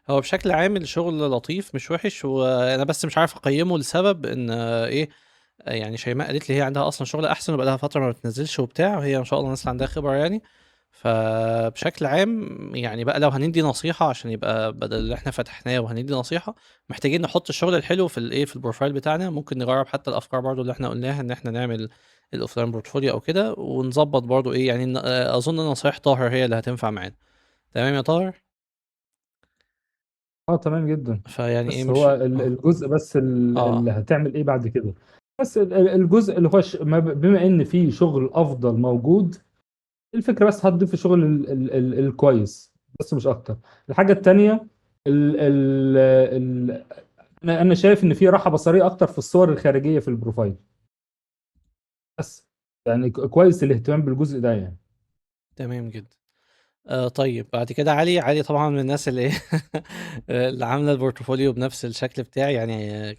هو بشكل عام الشغل لطيف مش وحش، وانا بس مش عارف اقيمه لسبب ان ايه. يعني شيماء قالت لي هي عندها اصلا شغل احسن وبقالها فتره ما بتنزلش وبتاع، وهي ما شاء الله ناس عندها خبره يعني. فبشكل عام يعني بقى لو هندي نصيحه عشان يبقى بدل اللي احنا فتحناه وهندي نصيحه، محتاجين نحط الشغل الحلو في الايه في البروفايل بتاعنا. ممكن نجرب حتى الافكار برضو اللي احنا قلناها ان احنا نعمل الاوفلاين بورتفوليو او كده، ونظبط برضو ايه يعني. اظن نصايح طاهر هي اللي هتنفع معانا. تمام يا طاهر. اه تمام جدا. فيعني ايه بس مش هو الجزء بس اه اللي هتعمل ايه بعد كده. بس الجزء اللي هو بما ان في شغل افضل موجود، الفكره بس هتضيف الشغل الكويس بس مش اكتر. الحاجه التانيه، ال ال ال انا شايف ان في راحه بصريه اكتر في الصور الخارجيه في البروفايل. بس يعني كويس الاهتمام بالجزء ده يعني. تمام جدا. طيب بعد كده علي طبعا من الناس اللي ايه اللي عامله البورتفوليو بنفس الشكل بتاعي يعني.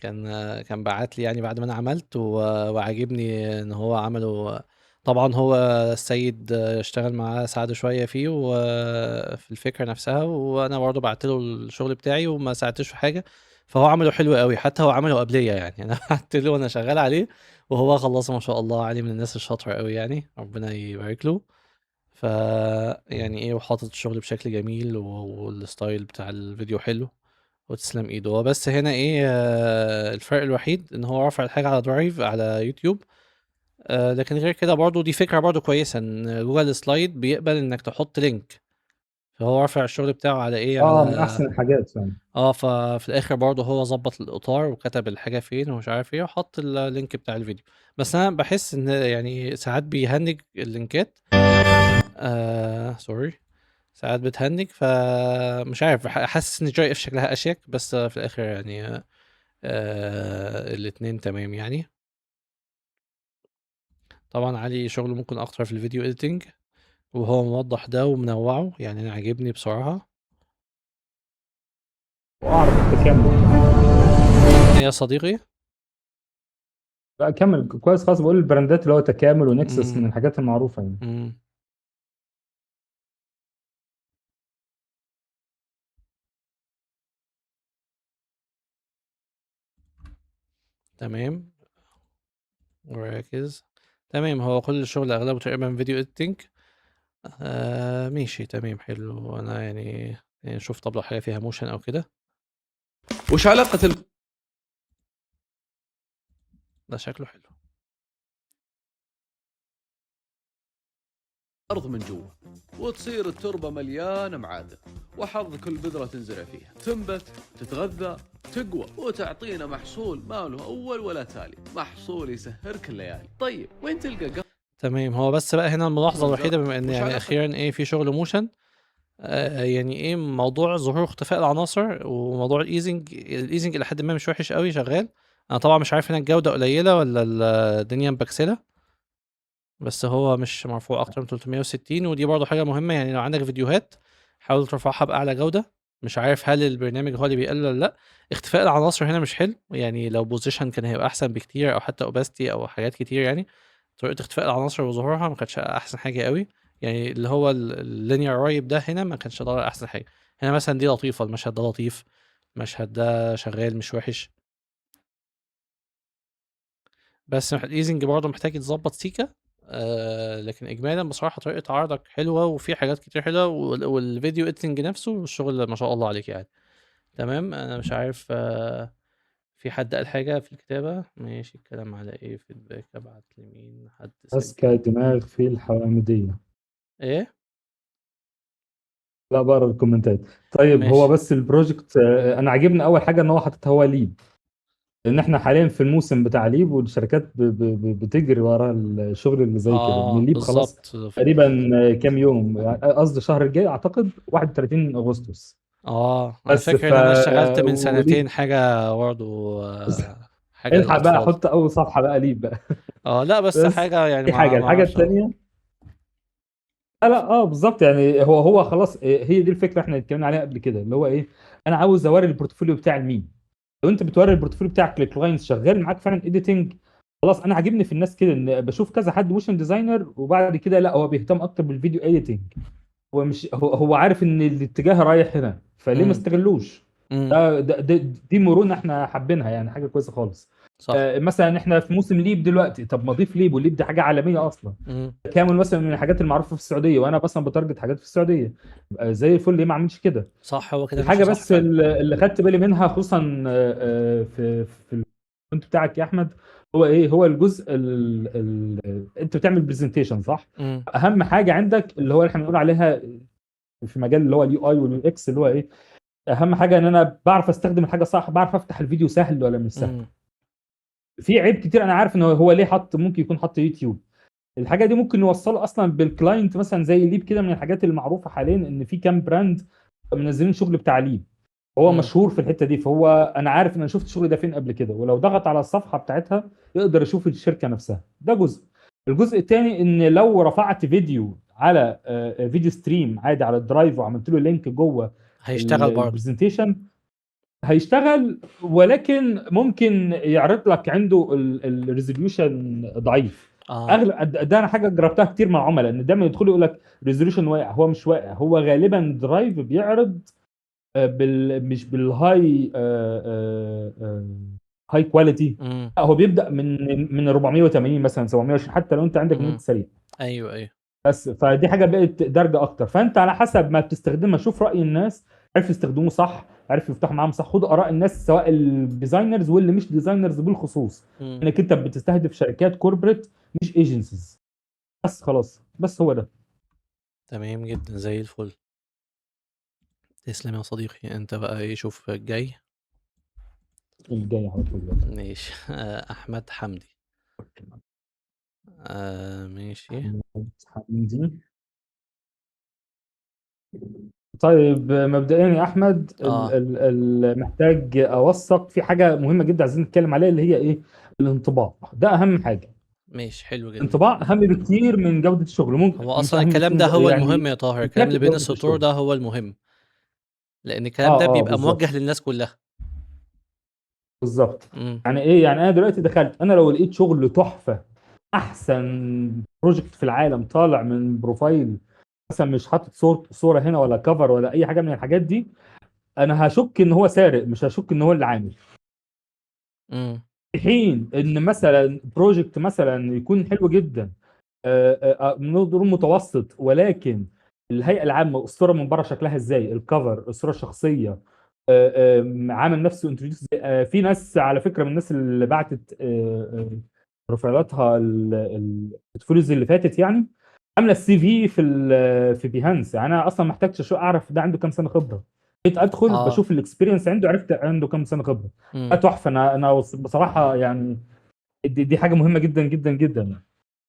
كان بعت لي يعني بعد ما انا عملت وعاجبني ان هو عمله. طبعا هو السيد اشتغل معاه ساعده شويه فيه وفي الفكره نفسها، وانا برضه بعت له الشغل بتاعي وما ساعدتش في حاجه. فهو عمله حلو قوي، حتى هو عمله قبليه يعني انا بعت له وانا شغال عليه وهو خلصه ما شاء الله. علي من الناس الشاطره قوي يعني، ربنا يبارك له. ف يعني ايه، وحاطط الشغل بشكل جميل والستايل بتاع الفيديو حلو، وتسلم ايده. هو بس هنا ايه، الفرق الوحيد ان هو رافع الحاجة على درايف على يوتيوب. لكن غير كده برضو دي فكرة برضو كويسة ان جوجل سلايد بيقبل انك تحط لينك. فهو رافع الشغل بتاعه على إيه، من احسن على الحاجات فعلا. ففي الآخر برضه هو ضبّط الإطار وكتب الحاجة فين ومش عارف إيه وحط الlink بتاع الفيديو. بس أنا باحس إن يعني ساعات بيهنِّج اللينكات sorry ساعات بتهنِّج، فمش عارف حاسس إن GIF شكلها أشيك، بس في الآخر يعني الاتنين تمام يعني. طبعًا علي شغله ممكن أكتر في الفيديو editing وهو موضّح ده ومنوّعه، يعني أنا عاجبني بصراحة. واعرف التكامل كمان. إيه يا صديقي؟ لا كمل كويس خالص، بقول البراندات اللي هو تكامل ونكسس من إمم، الحاجات المعروفه يعني. إمم. تمام، وركز. تمام، هو كل الشغل أغلبه تقريبًا video editing. ماشي تمام حلو. أنا يعني نشوف طب لو حاجة فيها motion أو كده. وش علاقة ده شكله حلو. الأرض من جوا وتصير التربة مليانة معادن وحظ كل بذرة تنزرع فيها تنبت تتغذى تقوى وتعطينا محصول ما له أول ولا تالي، محصول يسهرك الليالي. طيب وين تلقى تمام، هو بس بقى هنا الملاحظة الوحيدة بما إن وش يعني علاقة أخيرًا في شغل motion، يعني موضوع ظهور واختفاء العناصر وموضوع الeasing إلى حدٍ ما مش وحش أوي شغال. أنا طبعًا مش عارف هنا الجودة قليلة والّا الدنيا مبكسلة، بس هو مش مرفوع أكتر من 360. ودي برضه حاجة مهمة، يعني لو عندك فيديوهات حاول ترفعها بأعلى جودة. مش عارف هل البرنامج هو اللي بيقلل والّا لأ. اختفاء العناصر هنا مش حلو، يعني لو position كان هيبقى أحسن بكتير أو حتى opacity أو حاجات كتير يعني. طريقة اختفاء العناصر وظهورها ما كانتش أحسن حاجة أوي، يعني اللي هو الlinear write ده هنا ما كانش ده أحسن حاجة. هنا مثلًا دي لطيفة، المشهد ده لطيف، المشهد ده شغال مش وحش. بس الeasing برضه محتاج يتضبط سيكا. لكن إجمالًا بصراحة طريقة عرضك حلوة وفي حاجات كتير حلوة والفيديو editing نفسه الشغل ما شاء الله عليك يعني. تمام، أنا مش عارف في حد قال حاجة في الكتابة، ماشي الكلام على إيه feedback أبعت لمين، حد اذكى سجل دماغ في الحوامديه. إيه؟ لا بقرا الكومنتات. طيب هو ماشي. بس البروجكت انا عاجبني اول حاجه ان هو حاطط هو ليد، لان احنا حاليا في الموسم بتاع ليب والشركات بتجري ورا الشغل اللي زي كده، ان ليب خلاص بالضبط. تقريبا كام يوم يعني، قصدي الشهر الجاي اعتقد 31 اغسطس. أنا بس فاكر إن أنا اشتغلت من وليب سنتين حاجة برضه، حاجة الحق بقى للأطفال. حط اول صفحه بقى ليب بقى. لأ بس بس حاجة يعني دي حاجه، ما الحاجه أعرفش. الثانيه لا بالظبط، يعني هو خلاص هي دي الفكره احنا اتكلمنا عليها قبل كده، اللي هو ايه، انا عاوز اوري البورتفوليو بتاع المين. لو انت بتوري البورتفوليو بتاعك للكلاينتس شغال معاك فعلا اديتنج، خلاص. انا عاجبني في الناس كده ان بشوف كذا حد موشن ديزاينر وبعد كده لا هو بيهتم اكتر بالفيديو اديتنج. هو مش هو عارف ان الاتجاه رايح هنا، فليه ما إمم، استغلوش؟ إمم، دي مرونه احنا حابينها يعني، حاجه كويسه خالص. صح. مثلا احنا في موسم ليب دلوقتي، طب ما اضيف ليب، والليب دي حاجه عالميه اصلا. إمم، كامل مثلا من الحاجات المعروفه في السعوديه، وانا مثلا بتارجت حاجات في السعوديه، زي الفل ليه ما اعملش كده. صح هو كده ماشي الحاجه صح بس فعلًا. اللي خدت بالي منها خصوصا في البوينت بتاعك يا احمد، هو ايه، هو الجزء انت بتعمل برزنتيشن صح؟ إمم، اهم حاجه عندك اللي هو اللي احنا بنقول عليها في مجال اللي هو اليو اي واليو اكس، اللي هو ايه، اهم حاجه ان انا بعرف استخدم الحاجه صح، بعرف افتح الفيديو سهل ولا مش سهل. إمم، في عيب كتير انا عارف ان هو ليه حط، ممكن يكون حط يوتيوب. الحاجه دي ممكن نوصله اصلا بالكلاينت، مثلا زي ليب كده، من الحاجات المعروفه حاليا ان في كام براند منزلين شغل بتاع ليب، هو إمم، مشهور في الحته دي، فهو انا عارف ان انا شفت الشغل ده فين قبل كده، ولو ضغط على الصفحه بتاعتها يقدر يشوف الشركه نفسها. ده جزء. الجزء الثاني ان لو رفعت فيديو على فيديو ستريم عادي على الدرايف وعملت له لينك جوه هيشتغل برضه. البرزنتيشن، هيشتغل، ولكن ممكن يعرض لك عنده الريزوليوشن ضعيف. اغلب ده انا حاجه جربتها كتير مع عملاء، ان دايما يدخلوا يقول لك ريزوليوشن واقع. هو مش واقع، هو غالبا درايف بيعرض مش بالهاي هاي كواليتي. إمم، لا هو بيبدا من 480 مثلا 720، حتى لو انت عندك نت إمم، سريع. أيوه، أيوه، بس فدي حاجه بقت درجه اكتر، فانت على حسب ما بتستخدمها شوف راي الناس، عرف يستخدموه صح، عرف يفتحوا معاهم صح، خد اراء الناس سواء الديزاينرز واللي مش ديزاينرز بالخصوص، إمم، انك انت بتستهدف شركات كوربريت مش ايجنسيز. بس خلاص، بس هو ده. تمام جدًا زي الفل. تسلم يا صديقي. انت بقى ايه؟ شوف الجاي. الجاي على طول بقى. ماشي. احمد حمدي. ماشي. حمدي. طيب مبدئيا يا احمد اه محتاج اوثق في حاجه مهمه جدا عايزين نتكلم عليها اللي هي ايه؟ الانطباع. ده اهم حاجه. ماشي، حلو جدا. الانطباع اهم بكتير من جوده الشغل، ممكن هو مش اصلا اهم الكلام بكتير ده هو المهم يعني يا طاهر، الكلام اللي بتاكد بين جوده السطور الشغل. ده هو المهم، لان الكلام ده اه بيبقى بالظبط. موجه للناس كلها. بالظبط. امم يعني ايه؟ يعني انا دلوقتي دخلت، انا لو لقيت شغل تحفه، احسن بروجكت في العالم طالع من بروفايل مثلا مش حاطط صوره هنا ولا كفر ولا اي حاجه من الحاجات دي، انا هشك ان هو سارق، مش هشك ان هو اللي عامل. امم في حين ان مثلا بروجكت مثلا يكون حلو جدا، نقدر متوسط، ولكن الهيئه العامه، الصوره من بره شكلها ازاي، الكفر، الصوره الشخصيه، عامل نفسه انتروديوس. في ناس على فكره من الناس اللي بعتت بروفايلاتها البورتفوليوز اللي فاتت يعني، عامله السي في في بيهانس. يعني انا اصلا ما احتاجش شو اعرف ده عنده كام سنه خبره، بقيت ادخل اه بشوف الاكسبيرينس عنده، عرفت عنده كام سنه خبره. ده امم تحفه. انا بصراحه يعني دي حاجه مهمه جدا جدا جدا يعني.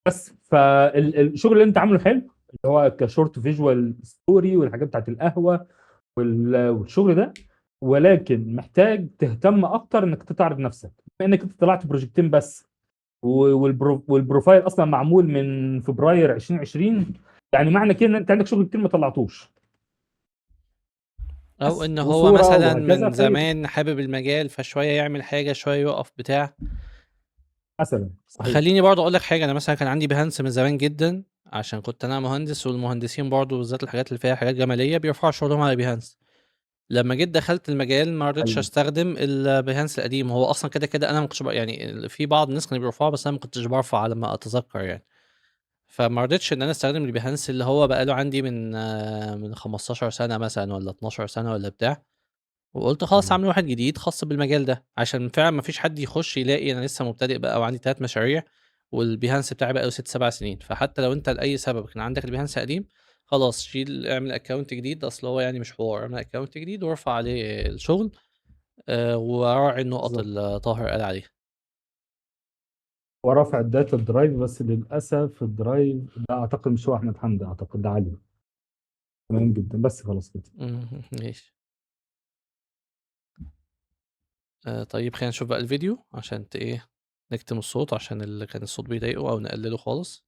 بس فالشغل اللي انت عامله حلو، اللي هو كشورت فيجوال ستوري والحاجات بتاعت القهوه والشغل ده، ولكن محتاج تهتم اكتر انك تعرض نفسك، بما انك انت طلعت بروجكتين بس، والبروفايل اصلا معمول من فبراير 2020، يعني معنى كده ان انت عندك شغل كتير ما طلعتوش، او بس ان هو وصوره مثلا وهكذا. من زمان حابب المجال، فشويه يعمل حاجه شويه يقف بتاع. مثلا صحيح. خليني برضه اقول لك حاجه. انا مثلا كان عندي بيهانس من زمان جدا، عشان كنت انا مهندس، والمهندسين برضه بالذات الحاجات اللي فيها حاجات جماليه بيرفعوا شغلهم على بيهانس. لما جيت دخلت المجال ما رضيتش ايوه استخدم البيهانس القديم. هو اصلا كده كده انا ما كنتش يعني في بعض الناس كانوا بيرفعوا، بس انا ما كنتش برفع على ما اتذكر يعني. فما رضيتش ان انا استخدم البيهانس اللي هو بقاله عندي من 15 سنه مثلا، ولا 12 سنه ولا بتاع. وقلت خلاص اعمل واحد جديد خاص بالمجال ده، عشان فعلا ما فيش حد يخش يلاقي انا لسه مبتدئ بقى وعندي 3 مشاريع، والبيهانس بتاعي بقى له 6 7 سنين. فحتى لو انت لاي سبب كان عندك البيهانس قديم، خلاص شيل، اعمل اكونت جديد. اصل هو يعني مش حوار، اعمل اكونت جديد وارفع عليه الشغل. وراعي النقط بالظبط. اللي طاهر قال عليها. ورافع الداتا الدرايف، بس للاسف الدرايف ده اعتقد مش هو احمد حمدي، اعتقد ده علي. تمام جدا، بس خلاص كده. ماشي. طيب خلينا نشوف بقى الفيديو عشان ايه، نكتم الصوت عشان اللي كان الصوت بيضايقه، او نقلله خالص.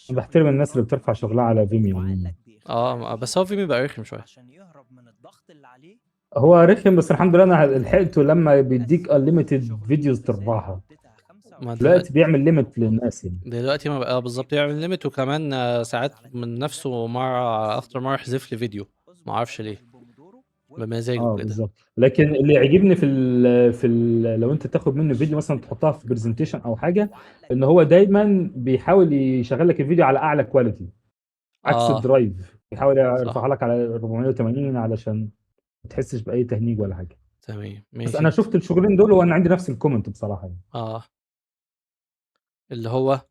انا بحترم الناس اللي بترفع شغلها على فيميو يعني. بس هو فيلم بقى رخم شويه. هو رخم، بس الحمد لله انا لحقته لما بيديك unlimited فيديوز ترفعها. ما دلوقتي بيعمل ليميت للناس يعني. دلوقتي ما بقى بالظبط يعمل ليميت، وكمان ساعات من نفسه مره اكتر مره يحذف لي فيديو، ما اعرفش ليه، بمزاجه اه كده. بالظبط. لكن اللي يعجبني لو انت تاخد منه فيديو مثلا تحطها في برزنتيشن او حاجه، ان هو دايما بيحاول يشغل لك الفيديو على اعلى كواليتي، عكس اه الدرايف بيحاول صح. يرفعها لك على 480 علشان ما تحسش باي تهنيج ولا حاجه. تمام بس ماشي. انا شفت الشغلين دول وانا عندي نفس الكومنت بصراحه يعني. اه اللي هو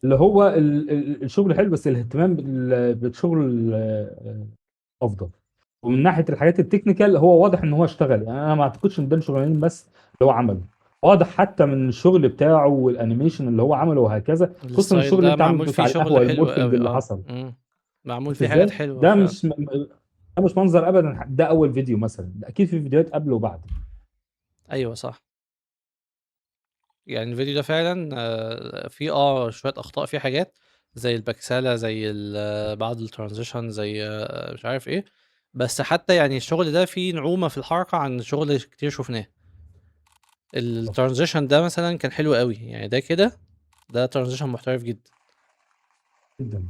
اللي هو الشغل حلو، بس الاهتمام بالشغل افضل. ومن ناحيه الحاجات التكنيكال هو واضح ان هو اشتغل، يعني انا ما اعتقدش ان ده الشغلانين بس اللي هو عمله، واضح حتى من الشغل بتاعه والانيميشن اللي هو عمله وهكذا، خصوصا الستايل الشغل اللي ده انت عامله معمول دلوقتي فيه على شغل القهوه، حلو المورفنج قوي. اللي حصل. معمول شفت فيه حاجات ازاي؟ حلوه ده فعلا. مش ده مش منظر ابدا، ده اول فيديو مثلا، ده اكيد في فيديوهات قبل وبعد. ايوه صح. يعني الفيديو ده فعلا فيه شويه اخطاء، فيه حاجات زي البكسله، زي بعض الترانزيشن، زي مش عارف ايه. بس حتى يعني الشغل ده فيه نعومه في الحركه عن شغل كتير شفناه. الترانزيشن ده مثلا كان حلو قوي، يعني ده كده، ده ترانزيشن محترف جدا. جدا.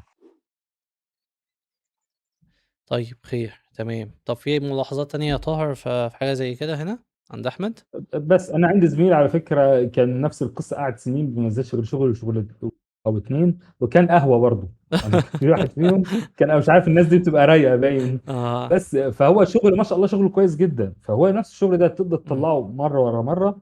طيب خير تمام. طب في ملاحظات تانية يا طاهر في حاجة زي كده هنا عند أحمد؟ بس انا عندي زميل على فكره كان نفس القصه، قعد سنين ما بينزلش غير شغل او اتنين، وكان قهوه برضه. يعني في واحد فيهم كان، انا مش عارف الناس دي بتبقى رايقه باين. اه بس فهو شغل ما شاء الله، شغله كويس جدا، فهو نفس الشغل ده تقدر مم. تطلعه مره ورا مره.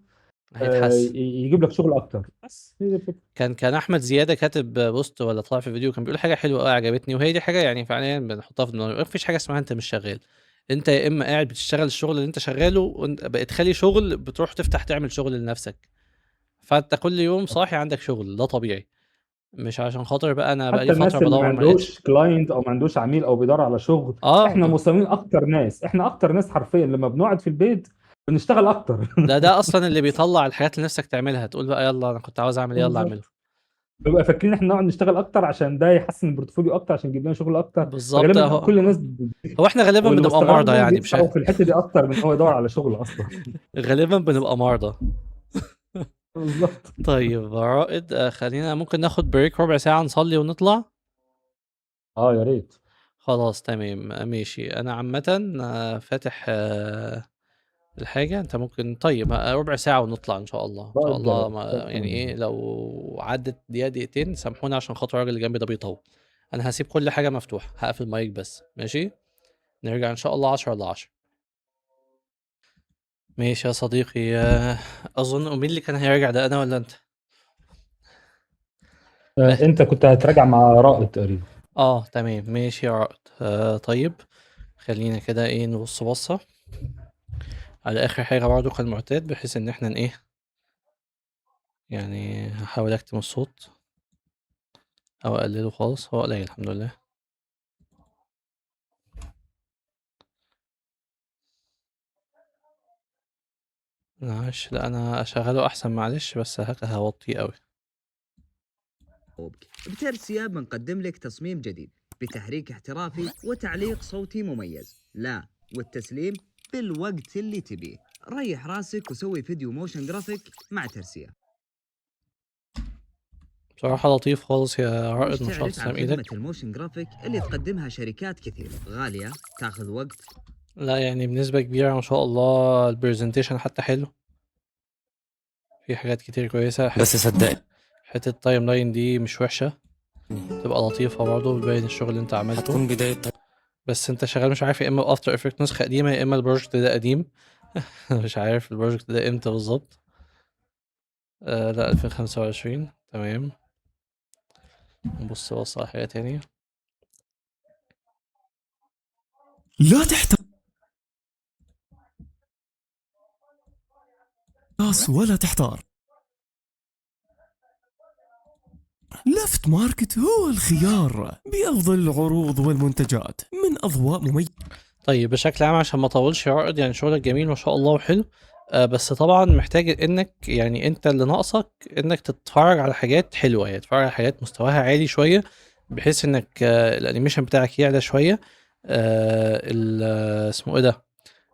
هيتحسن. يجيب لك شغل اكتر، بس هي دي الفكره. كان احمد زياده كاتب بوست ولا طلع في فيديو، كان بيقول حاجه حلوه قوي عجبتني، وهي دي حاجه يعني فعليا بنحطها في دماغنا. مفيش حاجه اسمها انت مش شغال. انت يا اما قاعد بتشتغل الشغل اللي انت شغاله بقت خالي شغل، بتروح تفتح تعمل شغل لنفسك. فانت كل يوم صاحي عندك شغل، ده طبيعي. مش عشان خاطر بقى انا بقى حتى لي فتره الناس اللي ما بدور ما لقيتش. عندوش كلاينت او ما عندوش عميل او بيدور على شغل، اه احنا مصممين اكتر ناس، احنا اكتر ناس حرفيا لما بنقعد في البيت بنشتغل اكتر. ده اصلا اللي بيطلع الحاجات اللي نفسك تعملها، تقول بقى يلا انا كنت عاوز اعمل إيه، يلا اعمله. بالظبط. بيبقى فاكرين احنا نقعد نشتغل اكتر عشان ده يحسن البورتفوليو اكتر، عشان يجيب لنا شغل اكتر. بالظبط فغالبا اهو. كل الناس هو احنا غالبا واللي بنبقى بشتغل مرضى لهم يعني بيسعوا في الحته دي اكتر من هو يدور على شغل اصلا. غالبا بنبقى مرضى. بالظبط. طيب رائد، خلينا ممكن ناخد بريك ربع ساعة نصلي ونطلع. اه يا ريت. خلاص تمام، ماشي. انا عامة فاتح الحاجة. انت ممكن طيب ربع ساعة ونطلع ان شاء الله، ان شاء الله. يعني ايه لو عدت دقيقة دقيقتين سامحونا عشان خاطر الراجل اللي جنبي ده بيطول. انا هسيب كل حاجة مفتوحة، هقفل المايك بس، ماشي. نرجع ان شاء الله 10 ل10. ماشي يا صديقي. اظن مين اللي كان هيرجع، ده انا ولا انت؟ انت كنت هتراجع مع رائد تقريبا. تمام ماشي يا رائد. طيب خلينا كده ايه نبص بصة على اخر حاجة برضو كالمعتاد، بحيث ان احنا ايه يعني. هحاول اكتم الصوت او اقلله خالص، هو قليل الحمد لله. معلش، لا انا اشغله احسن، معلش بس هوطيه قوي. بترسيا بنقدم لك تصميم جديد بتحريك احترافي وتعليق صوتي مميز، لا والتسليم بالوقت اللي تبيه. ريح راسك وسوي فيديو موشن جرافيك مع ترسيا. بصراحة لطيف خالص يا رائد، ما شاء الله، تعرف عن تسلم خدمة ايدك. الموشن جرافيك اللي تقدمها شركات كثيرة، غالية، تاخذ وقت. لا يعني بنسبة كبيرة ما شاء الله، البرزنتيشن حتى حلو، في حاجات كتير كويسة. بس صدقني حتة التايم لاين دي مش وحشة، تبقى لطيفة برضه، بتبين الشغل اللي انت عملته. هتكون بداية بس انت شغال مش عارف، يا اما بافتر افكت نسخة قديمة، يا اما البروجكت ده قديم. مش عارف البروجكت ده امتى بالظبط. لا 2025 تمام. نبص بص على حاجة تاني. لا تحتاج ولا تحتار. لفت ماركت هو الخيار بأفضل العروض والمنتجات من أضواء مميزة. طيب بشكل عام عشان ما اطولش يا رائد، يعني شغلك جميل ما شاء الله وحلو. بس طبعا محتاج انك يعني انت اللي ناقصك انك تتفرج على حاجات حلوه، يعني تتفرج على حاجات مستواها عالي شويه، بحيث انك الانيميشن بتاعك يعلى شويه. اسمه ايه ده،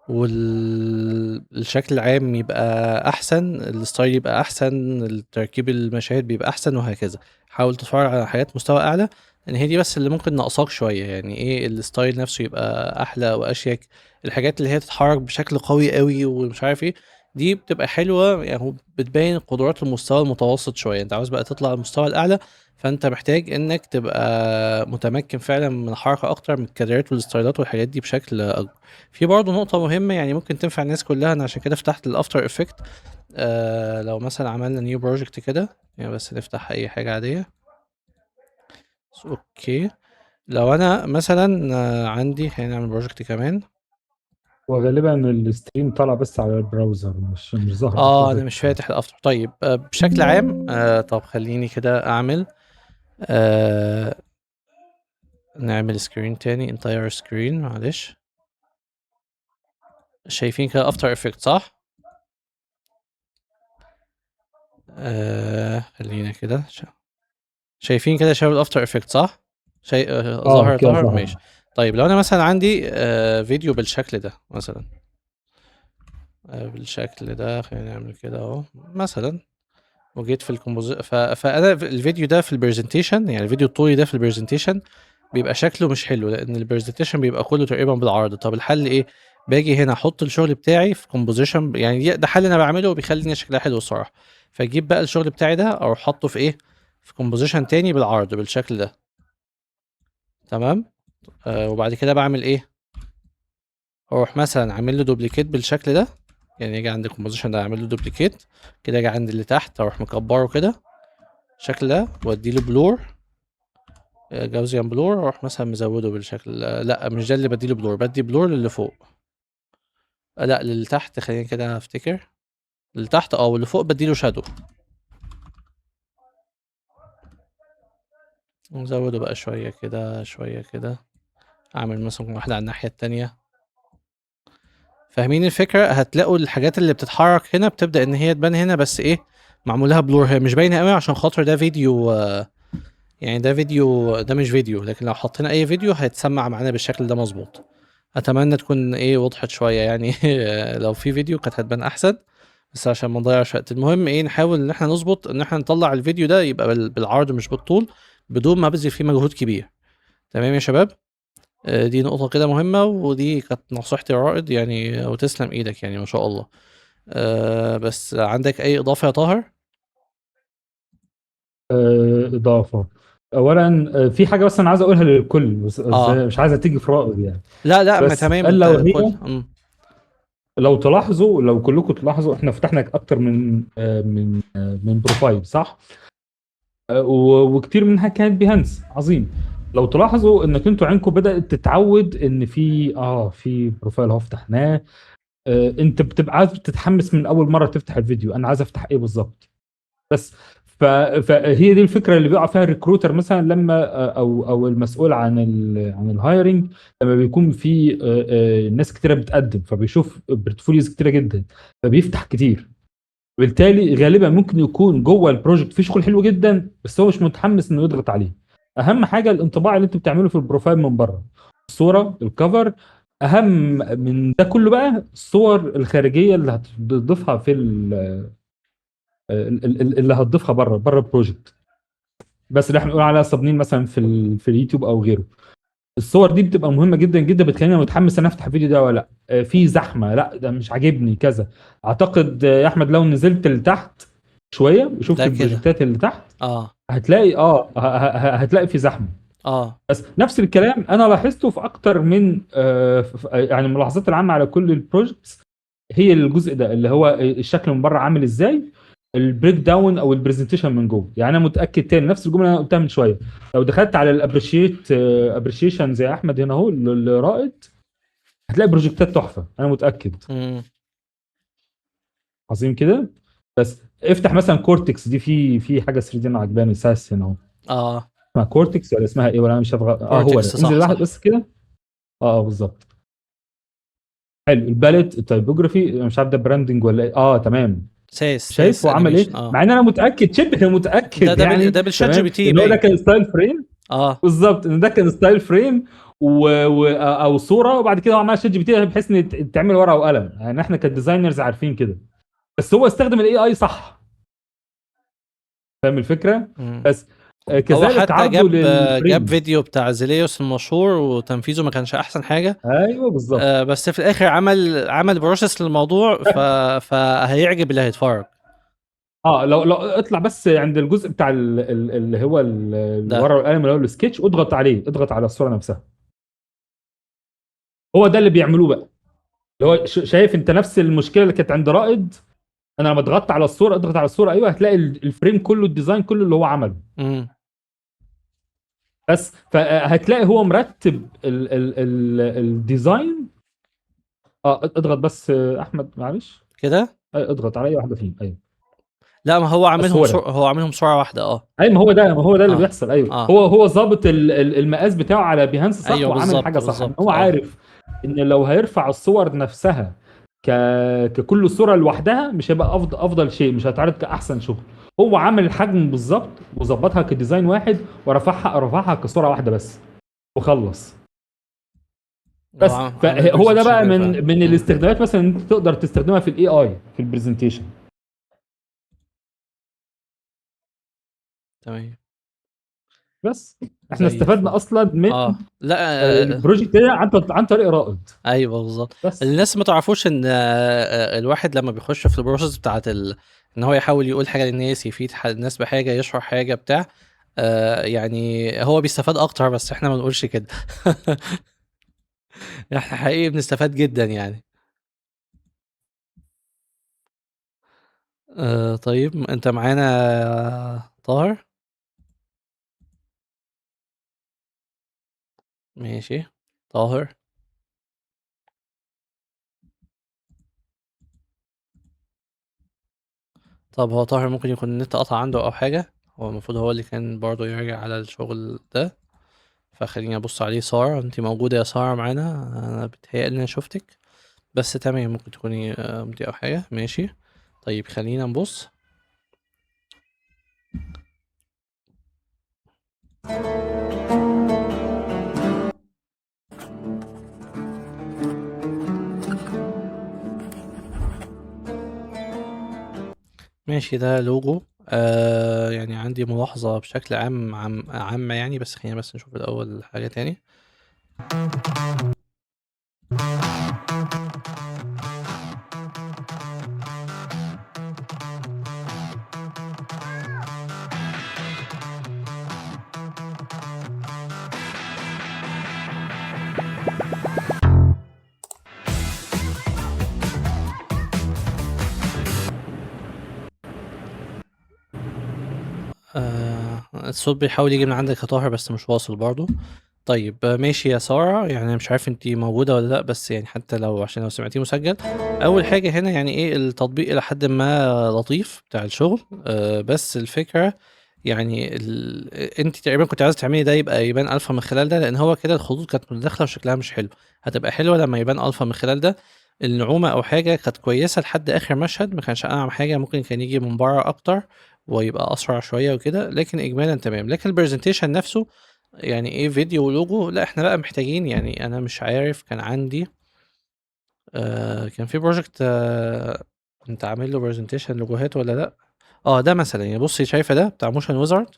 والشكل العام يبقى احسن، الستايل يبقى احسن، التركيب المشاهد بيبقى احسن، وهكذا. حاول تتفرج على حاجات مستوى اعلى، لان هي دي بس اللي ممكن ناقصاك شويه، يعني ايه الستايل نفسه يبقى احلى واشيك. الحاجات اللي هي تتحرك بشكل قوي قوي ومش عارف ايه، دي بتبقى حلوه، يعني هو بتبين قدرات المستوى المتوسط شويه. انت عاوز بقى تطلع المستوى الاعلى، فانت محتاج انك تبقى متمكن فعلا من الحركه اكتر، من الكادرات والستايلات والحاجات دي بشكل اكبر. في برضه نقطة مهمة يعني ممكن تنفع الناس كلها، انا عشان كده فتحت الافتر افكت. لو مثلا عملنا نيو بروجكت كده، يعني بس نفتح اي حاجة عادية. اوكي، لو انا مثلا عندي، خلينا نعمل بروجكت كمان. وغالبا الستريم طالع بس على البراوزر، مش ظاهر انا مش قصادك. فاتح الافتر. طيب بشكل عام طب خليني كده اعمل نعمل سكرين تاني، entire سكرين، معلش. شايفين كده افتر افكت صح؟ خلينا كده شايفين كده شباب الافتر افكت صح؟ ظاهر كده ظاهر ظهر. ماشي. طيب لو انا مثلا عندي فيديو بالشكل ده مثلا، بالشكل ده، خلينا نعمل كده اهو مثلا، وجيت في فانا الفيديو ده في البرزنتيشن، يعني الفيديو الطولي ده في البرزنتيشن بيبقى شكله مش حلو، لان البرزنتيشن بيبقى كله تقريبا بالعرض. طب الحل ايه؟ باجي هنا احط الشغل بتاعي في كومبوزيشن، يعني ده حل انا بعمله وبيخليني شكلها حلو الصراحه. فاجيب بقى الشغل بتاعي ده اروح احطه في ايه، في كومبوزيشن تاني بالعرض بالشكل ده، تمام. وبعد كده بعمل ايه، اروح مثلا عامل له دوبليكيت بالشكل ده، يعني اجي عند الكومبوزيشن ده اعمل له دوبليكيت كده، اجي عند اللي تحت اروح مكبره كده بالشكل ده وادي له بلور، جاوزيان بلور، اروح مثلا مزوده بالشكل لا مش ده اللي بديله بلور، بدي بلور للي فوق، لا للي تحت، خلينا كده افتكر اللي تحت واللي فوق بديله شادو، نزوده بقى شويه كده شويه كده، اعمل مثلا واحده على الناحيه التانية. فاهمين الفكره؟ هتلاقوا الحاجات اللي بتتحرك هنا بتبدا ان هي تبان هنا، بس ايه معمول لها بلور، هي مش باينه قوي عشان خاطر ده فيديو، يعني ده فيديو، ده مش فيديو، لكن لو حطينا اي فيديو هيتسمع معانا بالشكل ده مظبوط. اتمنى تكون وضحت شويه يعني لو في فيديو كانت هتبان احسن، بس عشان ما نضيعش وقت. المهم نحاول ان احنا نظبط ان احنا نطلع الفيديو ده يبقى بالعرض مش بالطول، بدون ما ابذل فيه مجهود كبير. تمام يا شباب؟ دي نقطة كده مهمة، ودي كانت نصيحتي الرائد يعني، وتسلم ايدك يعني ما شاء الله. بس عندك اي اضافة يا طاهر؟ اضافه. اولا في حاجه بس انا عايز اقولها للكل، بس اه مش عايزه تيجي في رائد يعني. لا ما بس تمام الا انت كل وهي، لو تلاحظوا، لو كلكم تلاحظوا، احنا فتحنا اكتر من بروفايل، صح؟ وكتير منها كانت بيهانس. عظيم. لو تلاحظوا انك انتوا عينكم بدات تتعود ان في بروفايل اهو فتحناه. انت بتبقى عايز تتحمس من اول مره تفتح الفيديو، انا عايز افتح ايه بالظبط. بس فهي دي الفكره اللي بيقع فيها الريكروتر مثلا، لما او المسؤول عن الهايرنج، لما بيكون في ناس كتيره بتقدم، فبيشوف بورتفوليوز كتيره جدا، فبيفتح كتير. بالتالي غالبا ممكن يكون جوه البروجكت في شغل حلو جدا، بس هو مش متحمس انه يضغط عليه. اهم حاجه الانطباع اللي انت بتعمله في البروفايل من بره، الصوره، الكفر. اهم من ده كله بقى الصور الخارجيه اللي هتضيفها في اللي هتضيفها بره البروجكت، بس اللي احنا بنقول عليها صابنين مثلا في اليوتيوب او غيره. الصور دي بتبقى مهمه جدا جدا، بتخليني متحمس ان افتح الفيديو ده ولا لا. في زحمه، لا ده مش عاجبني كذا. اعتقد يا احمد لو نزلت لتحت شويه وشفت ده كده البروجكتات اللي تحت، اه هتلاقي هتلاقي في زحمه. اه بس نفس الكلام انا لاحظته في اكتر من يعني الملاحظات العامه على كل البروجكتس، هي الجزء ده اللي هو الشكل من بره عامل ازاي، البريك داون او البرزنتيشن من جوه. يعني انا متاكد تاني نفس الجمله اللي انا قلتها من شويه، لو دخلت على ابريشيشن زي احمد هنا اهو الرائد، هتلاقي بروجكتات تحفه، انا متاكد. امم عظيم كده. بس افتح مثلا كورتكس دي، في حاجه 3 دي انا عجباني، ساس هنا اهو، اه اسمها كورتكس ولا اسمها ايه، ولا انا مش هو ده، كورتكس، انزل صح واحد صح. بس كده. بالظبط. حلو. الباليت، التايبوجرافي، مش عارف ده براندنج ولا ايه. تمام. شايف ساس هو عمل ايه، انيميشن مع ان انا متاكد، شبه ده متاكد ده يعني. ده بالشات جي تمام، بي تي ان هو ده باين. كان ستايل فريم. اه بالظبط، ان ده كان ستايل فريم او صوره، وبعد كده هو عمل شات جي بي تي بحيث ان تعمل ورقه وقلم، يعني احنا كديزاينرز عارفين كده. بس هو استخدم الاي اي صح. فاهم الفكره؟ مم. بس هو كذلك حتى عرضه جاب للفريم. فيديو بتاع زيليوس المشهور وتنفيذه ما كانش احسن حاجه. ايوه بالظبط. بس في الاخر عمل بروسيس للموضوع، فهيعجب اللي هيتفرج. لو اطلع بس عند الجزء بتاع اللي هو ده الورقه والقلم، اللي هو السكتش، اضغط عليه، اضغط على الصوره نفسها. هو ده اللي بيعملوه بقى، اللي هو شايف انت نفس المشكله اللي كانت عند رائد. انا لما ضغطت على الصوره، اضغط على الصوره، ايوه، هتلاقي الفريم كله، الديزاين كله اللي هو عمله. امم بس فهتلاقي هو مرتب الديزاين. اضغط بس احمد معلش. كده. اضغط على اي واحده فيهم، ايوه. لا ما هو بس عاملهم هو ده، هو عاملهم صوره واحده. اي ما هو ده اللي اه بيحصل. ايوه، اه هو ظابط المقاس بتاعه على بيهانس صح، ايوه وعامل حاجه بالظبط صح، ان بالظبط هو عارف ان لو هيرفع الصور نفسها ك... ككل صوره لوحدها، مش هيبقى افضل شيء، مش هيتعرض كاحسن شغل. هو عامل الحجم بالظبط وظبطها كديزاين واحد، ورفعها كصوره واحده بس، وخلص. هو بس عامل فهو ده برزنتيشن بقى كده من فعلا. الاستخدامات مثلا انت تقدر تستخدمها في الاي اي في البرزنتيشن. تمام بس احنا زي استفدنا الفل. اصلا من لا البروجكت ده عن طريق رائد. ايوه بالظبط. بس الناس ما تعرفوش ان الواحد لما بيخش في البروسيس بتاعت ان هو يحاول يقول حاجه للناس، يفيد الناس بحاجه، يشرح حاجه بتاع، يعني هو بيستفاد اكتر، بس احنا ما نقولش كده. احنا حقيقي بنستفاد جدا يعني. طيب انت معانا يا طاهر؟ ماشي طاهر. طب هو طاهر ممكن يكون النت قطع عنده او حاجة، هو المفروض هو اللي كان برضه يراجع على الشغل ده، فخليني ابص عليه. سارة انت موجودة يا سارة معانا؟ انا بتهيألي انا شفتك، بس تمام ممكن تكوني قمتي او حاجة. ماشي طيب خلينا نبص. ماشي ده لوجو. يعني عندي ملاحظة بشكل عامة يعني، بس خلينا بس نشوف الأول حاجة تاني. الصوت بيحاول يجي من عندك يا طاهر بس مش واصل برضو. طيب ماشي يا سارة، يعني أنا مش عارف انتي موجودة ولا لأ، بس يعني حتى لو عشان لو سمعتيه مسجل. أول حاجة هنا يعني ايه التطبيق إلى حد ما لطيف بتاع الشغل، بس الفكرة يعني انت تقريبا كنت عايز تعملي ده يبقى يبان ألفا من خلال ده، لأن هو كده الخطوط كانت متداخلة وشكلها مش حلو. هتبقى حلوة لما يبان ألفا من خلال ده. النعومة أو حاجة كانت كويسة لحد آخر مشهد، ما كانش أنعم حاجة، ممكن كان يجي من بره أكتر ويبقى أسرع شوية وكده، لكن إجمالا تمام. لكن البرزنتيشن نفسه يعني ايه فيديو ولوجو، لا احنا بقى محتاجين، يعني انا مش عارف كان عندي كان في بروجكت كنت عامل له برزنتيشن لوجوهات ولا لا. ده مثلا يعني بصي شايفه ده بتاع موشن ويزارد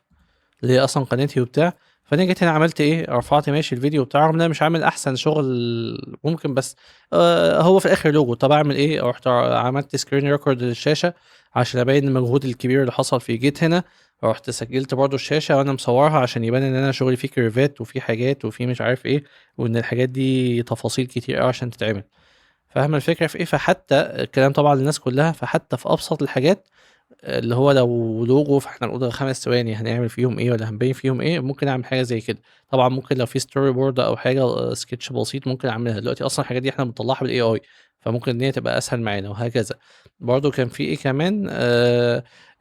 اللي هي اصلا قناتي وبتاع. فانا جيت هنا عملت ايه، رفعت ماشي الفيديو بتاعه، رغم ان انا مش عامل احسن شغل ممكن، بس هو في الاخر لوجو. طب اعمل ايه، رحت عملت سكرين ريكورد للشاشه عشان ابين المجهود الكبير اللي حصل فيه. جيت هنا رحت سجلت برضو الشاشه وانا مصورها عشان يبان ان انا شغلي فيه كيرفات وفيه حاجات وفيه مش عارف ايه، وان الحاجات دي تفاصيل كتير قوي عشان تتعمل. فاهم الفكره في ايه؟ فحتى الكلام طبعا للناس كلها، فحتى في ابسط الحاجات اللي هو لو لوجو فاحنا نقول 5 ثواني هنعمل فيهم ايه ولا هنبين فيهم ايه، ممكن اعمل حاجه زي كده. طبعا ممكن لو في ستوري بورد او حاجه سكتش بسيط ممكن اعملها دلوقتي، اصلا الحاجات دي احنا بنطلعها بالاي اي، فممكن ان هي تبقى اسهل معانا وهكذا. برضو كان في ايه كمان،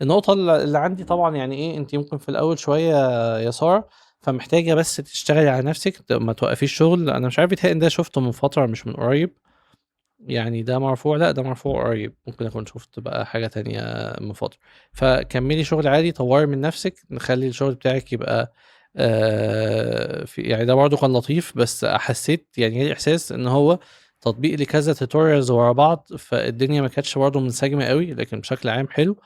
النقطه اللي عندي طبعا يعني ايه، انت ممكن في الاول شويه يا ساره، فمحتاجه بس تشتغلي على نفسك، ما توقفيش شغل. انا مش عارف بيتهيألي إن ده شفته من فتره مش من قريب، يعني ده مرفوع، لأ ده مرفوع قريب، ممكن أكون شُفت بقى حاجة تانية من فترة. فكمّلي شغل عادي، طوّري من نَفْسِك، نخلّي الشغل بتاعِك يبقى يعني ده برضه كان لطيف، بس حسّيت يعني جالي إحساس إن هو تطبيق لكذا tutorials ورا بعض، فالدنيا ما كانتش برضه منسجمة أوي، لكن بشكل عام حلو.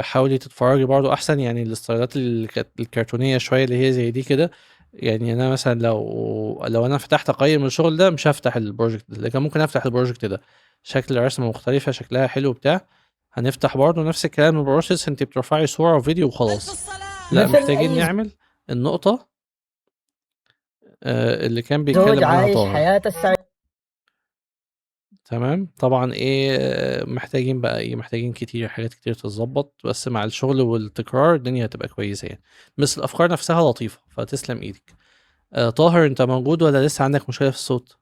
حاولي تتفرّجي برضه أحسن، يعني الإستايلات اللي كانت الكرتونية شوية اللي هي زي دي كده، يعني أنا مثلًا لو أنا فتحت أقيّم الشغل ده مش هافتح الproject ده، لكن ممكن أفتح الproject ده، شكل رسمة مختلفة شكلها حلو بتاع. هنفتح برضه نفس الكلام الprocess، أنتِ بترفعي صورة وفيديو وخلاص. لأ مثل محتاجين أي نعمل النقطة اللي كان زوج بيتكلم عنها عايش طاهر. حياته السعيدة. تمام، طبعًا محتاجين بقى محتاجين كتير، حاجات كتير تتضبّط، بس مع الشغل والتكرار الدنيا هتبقى كويسة يعني، بس الأفكار نفسها لطيفة، فتسلم إيدك. طاهر أنت موجود والّا لسه عندك مشكلة في الصوت؟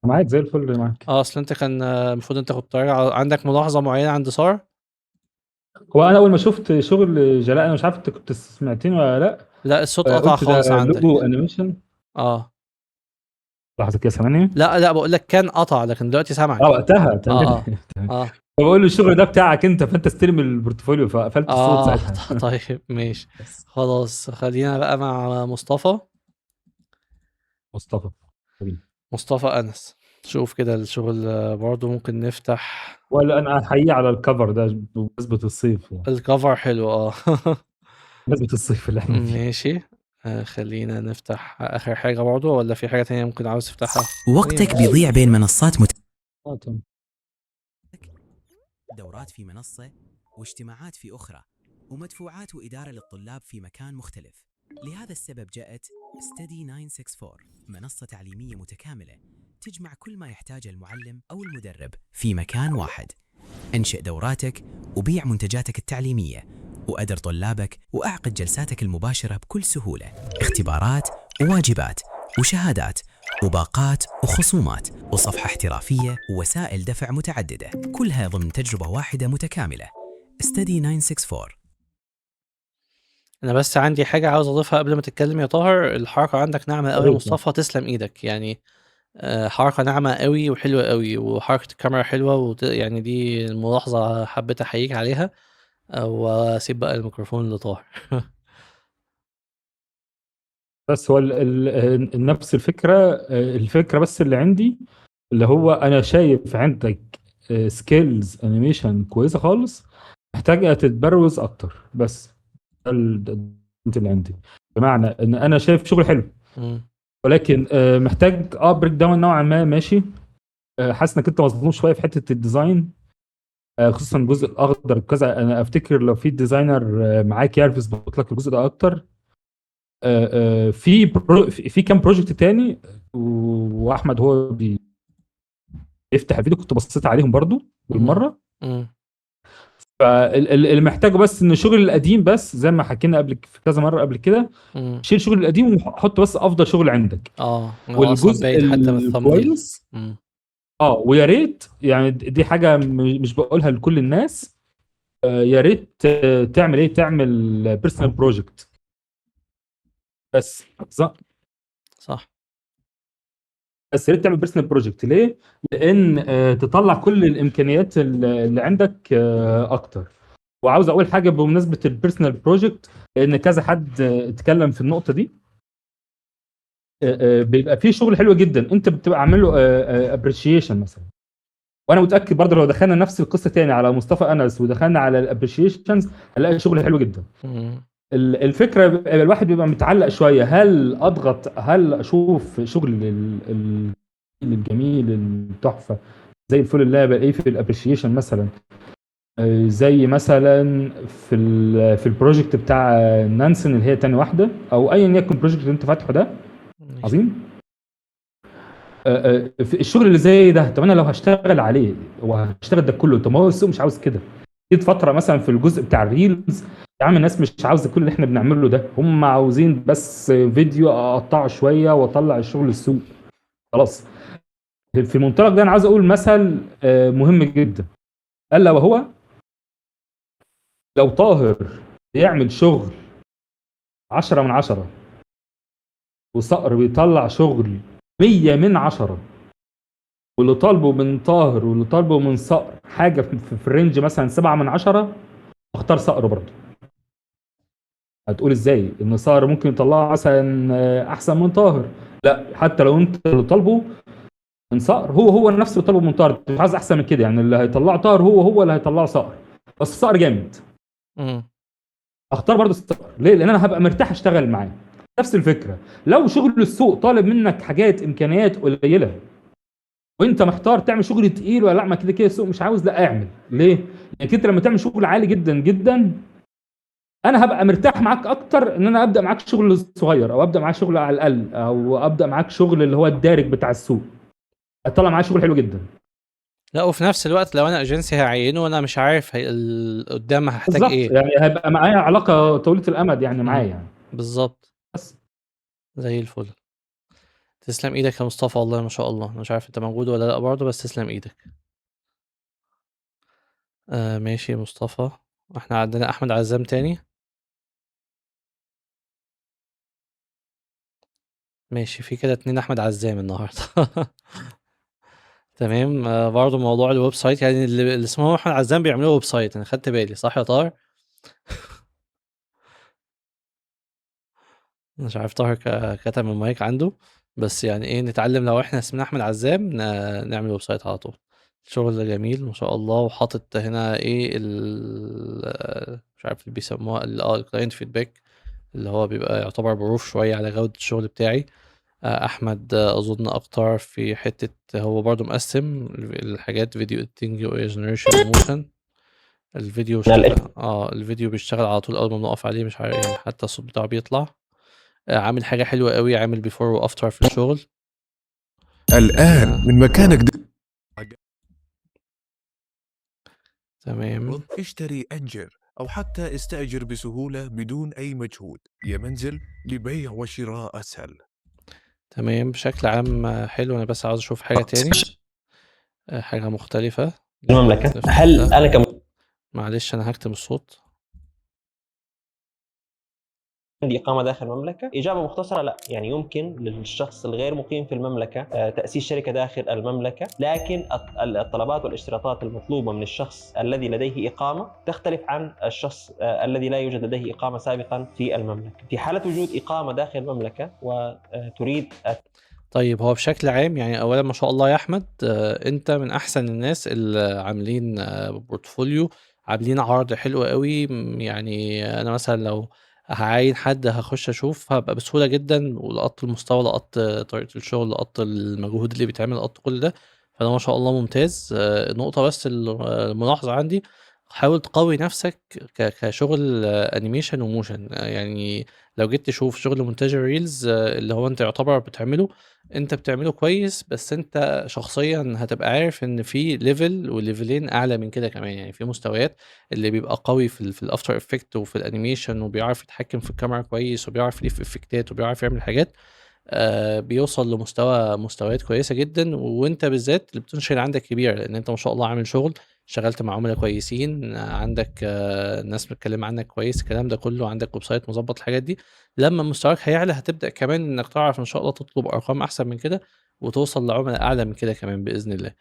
معاك زي الفل معاك. أصل أنت كان المفروض أنت كنت راجع عندك ملاحظة معيّنة عند سارة؟ هو أنا أول ما شُفت شغل جلاء، أنا مش عارف أنت كنت سمعتني والّا لأ، لأ الصوت قطع فقُلت ده خالص عندك. logo animation. آه. لحظة كده سامعني؟ لأ، باقول لك كان قطع، لكن دلوقتي سامعك. وقتها تمام. آه، تمام. آه، فباقول له الشغل ده بتاعك أنت، فأنت استلم البورتفوليو، فقفلت الصوت ساعتها. طيب ماشي، بس. خلاص خلّينا بقى مع مصطفى. مصطفى حبيبي. مصطفى أنس، شوف كده الشغل برضه ممكن نفتح. ولا أنا أحييه على الcover ده بمناسبة الصيف يعني، الcover حلو بمناسبة الصيف اللي إحنا فيه. ماشي. خلّينا نفتح آخر حاجة برضه والّا في حاجة تانية ممكن عاوز تفتحها؟ وقتك خلّينا بيضيع بين منصات تمام. دورات في منصة واجتماعات في أخرى ومدفوعات وإدارة للطلاب في مكان مختلف. لهذا السبب جاءت Study 964 منصة تعليمية متكاملة تجمع كل ما يحتاجه المعلم أو المدرب في مكان واحد. انشئ دوراتك وبيع منتجاتك التعليمية، وأدر طلابك وأعقد جلساتك المباشرة بكل سهولة، اختبارات وواجبات وشهادات وباقات وخصومات وصفحة احترافية ووسائل دفع متعددة، كلها ضمن تجربة واحدة متكاملة. Study 964. انا بس عندي حاجه عاوز اضيفها قبل ما تتكلم يا طاهر. الحركه عندك ناعمه قوي يا مصطفى، تسلم ايدك يعني. حركه ناعمه قوي وحلوه قوي، وحركه الكاميرا حلوه يعني دي الملاحظه حبيت احييك عليها. واسيب بقى الميكروفون لطاهر. بس هو نفس الفكره بس اللي عندي، اللي هو انا شايف عندك سكيلز انيميشن كويسه خالص، محتاجه تتبروز اكتر. بس ده اللي عندي، بمعنى ان انا شايف شغل حلو، ولكن محتاج بريك داون نوعا ما. ماشي، حاسس انك انت مظلوم شويه في حته الديزاين، خصوصا الجزء الاخضر كذا. انا افتكر لو في ديزاينر معاك يعرف يظبط لك الجزء ده اكتر. في كام بروجكت تاني، واحمد هو بيفتح الفيديو كنت بصيت عليهم برضو بالمره. فاللي محتاجه بس ان الشغل القديم، بس زي ما حكينا قبل في كذا مره قبل كده، شيل الشغل القديم وحط بس افضل شغل عندك. والجزء الكويس ويا ريت يعني، دي حاجه مش بقولها لكل الناس، يا ريت تعمل بيرسونال بروجكت بس. صح. بس يا ريت تعمل بيرسونال بروجكت. ليه؟ لان تطلع كل الامكانيات اللي عندك اكتر. وعاوز اقول حاجه بمناسبه البيرسونال بروجكت، ان كذا حد اتكلم في النقطه دي. بيبقى فيه شغل حلو جدا انت بتبقى عامل له ابريشيشن مثلا، وانا متاكد برضه لو دخلنا نفس القصه تاني على مصطفى انس ودخلنا على الابريشيشنز هنلاقي شغل حلو جدا. الفكره الواحد بيبقى متعلق شويه، هل اشوف شغل الجميل التحفه زي الفل اللي بلاقيه في الابريشيشن مثلا، زي مثلا في البروجكت بتاع نانسن اللي هي تاني واحده، او ايا يكن البروجكت اللي انت فاتحه ده عظيم. في الشغل اللي زي ده، طب انا لو هشتغل عليه وهشتغل ده كله، طب ما هو السوق مش عاوز كده. جيت فتره مثلا في الجزء بتاع الريلز، يا عم الناس مش عاوزه كل اللي احنا بنعمله ده، هم عاوزين بس فيديو اقطعه شويه واطلع الشغل السوق خلاص. في المنطلق ده انا عاوز اقول مثل مهم جدا، الا وهو لو طاهر بيعمل شغل 10 من 10 وصقر بيطلع شغل 100 من 10، واللي طالبه من طاهر واللي طالبه من صقر حاجه في الرينج مثلا 7 من 10، اختار صقر برضه. هتقول ازاي ان صقر ممكن يطلع مثلا احسن من طاهر؟ لا، حتى لو انت اللي طالبه من صقر هو نفس اللي طالبه من طاهر، مش عايز احسن من كده يعني. اللي هيطلعه طاهر هو اللي هيطلعه صقر، بس صقر جامد. اختار برضه الصقر. ليه؟ لان انا هبقى مرتاح اشتغل معاه. نفس الفكره لو شغل السوق طالب منك حاجات امكانيات قليله وانت محتار تعمل شغل تقيل ولا لا، ما كده كده السوق مش عاوز، لا اعمل. ليه؟ يعني انت لما تعمل شغل عالي جدا جدا انا هبقى مرتاح معاك اكتر ان انا ابدا معاك شغل صغير، او ابدا معاك شغل على الاقل، او ابدا معاك شغل اللي هو الدارج بتاع السوق، هتطلع معايا شغل حلو جدا. لا، وفي نفس الوقت لو انا ايجنسي هعينه وانا مش عارف قدام هحتاج ايه، يعني هيبقى معايا علاقه طويله الامد يعني معايا يعني. بالظبط. بس زي الفل. تسلم ايدك يا مصطفى، والله ما شاء الله. انا مش عارف انت موجود ولا لا برضه، بس تسلم ايدك. ماشي يا مصطفى. احنا عندنا احمد عزام تاني. ماشي، في كده 2 احمد عزام النهارده. تمام. برضه موضوع الويب سايت، يعني اللي اسمهم احمد عزام بيعملوا ويب سايت، انا خدت بالي صح يا طاهر؟ مش عارف طاهر كتم المايك عنده، بس يعني ايه، نتعلم لو احنا اسمنا احمد عزام نعمل ويب سايت على طول. الشغل جميل ما شاء الله، وحاطط هنا ايه مش عارف اللي بيسموها الكلاينت فيدباك، اللي هو بيبقى يعتبر بروف شويه على جوده الشغل بتاعي. احمد اظن اكتر في حته، هو برضو مقسم الحاجات فيديو اديتنج وجنريشن وموشن. الفيديو الفيديو بيشتغل على طول اول ما بنقف عليه، مش عارف يعني حتى الصوت بتاعه بيطلع. عامل حاجه حلوه قوي، عامل بيفور وافتر في الشغل. الآن من مكانك تمام. اشتري أنجر أو حتى استأجر بسهولة بدون أي مجهود. يا منزل لبيع وشراء أسهل. تمام، بشكل عام حلو. أنا بس عاوز أشوف حاجة تاني، حاجة مختلفة. المملكة. نفتح هل ده. أنا معلش أنا هكتم الصوت. عندي إقامة داخل المملكة؟ إجابة مختصرة لا، يعني يمكن للشخص الغير مقيم في المملكة تأسيس شركة داخل المملكة، لكن الطلبات والاشتراطات المطلوبة من الشخص الذي لديه إقامة تختلف عن الشخص الذي لا يوجد لديه إقامة سابقا في المملكة. في حالة وجود إقامة داخل المملكة وتريد طيب هو بشكل عام يعني أولا ما شاء الله يا أحمد، أنت من أحسن الناس اللي عاملين بورتفوليو، عاملين عرض حلو قوي. يعني أنا مثلا لو هعين حد هخش أشوف هبقى بسهولة جدا، ولقطت المستوى، لقطت طريقة الشغل، لقطت المجهود اللي بيتعمل، لقطت كل ده. فده ما شاء الله ممتاز. النقطة بس الملاحظة عندي، حاول تقوي نفسك كشغل انيميشن وموشن. يعني لو جيت تشوف شغل مونتاج ريلز اللي هو انت يعتبر انت بتعمله كويس، بس انت شخصيا هتبقى عارف ان في ليفل وليفلين اعلى من كده كمان. يعني في مستويات اللي بيبقى قوي في الافتر افكت وفي الانيميشن، وبيعرف يتحكم في الكاميرا كويس، وبيعرف يضيف افكتات، وبيعرف يعمل حاجات بيوصل مستويات كويسة جدا. وانت بالذات اللي بتنشر عندك كبيرة، لان انت ما شاء الله عامل شغل، اشتغلت مع عملاء كويسين، عندك ناس بتتكلم عنك كويس، الكلام ده كله، عندك ويب سايت مظبط، الحاجات دي لما مستواك هيعلى هتبدأ كمان انك تعرف ان شاء الله تطلب ارقام احسن من كده، وتوصل لعملاء اعلى من كده كمان بإذن الله.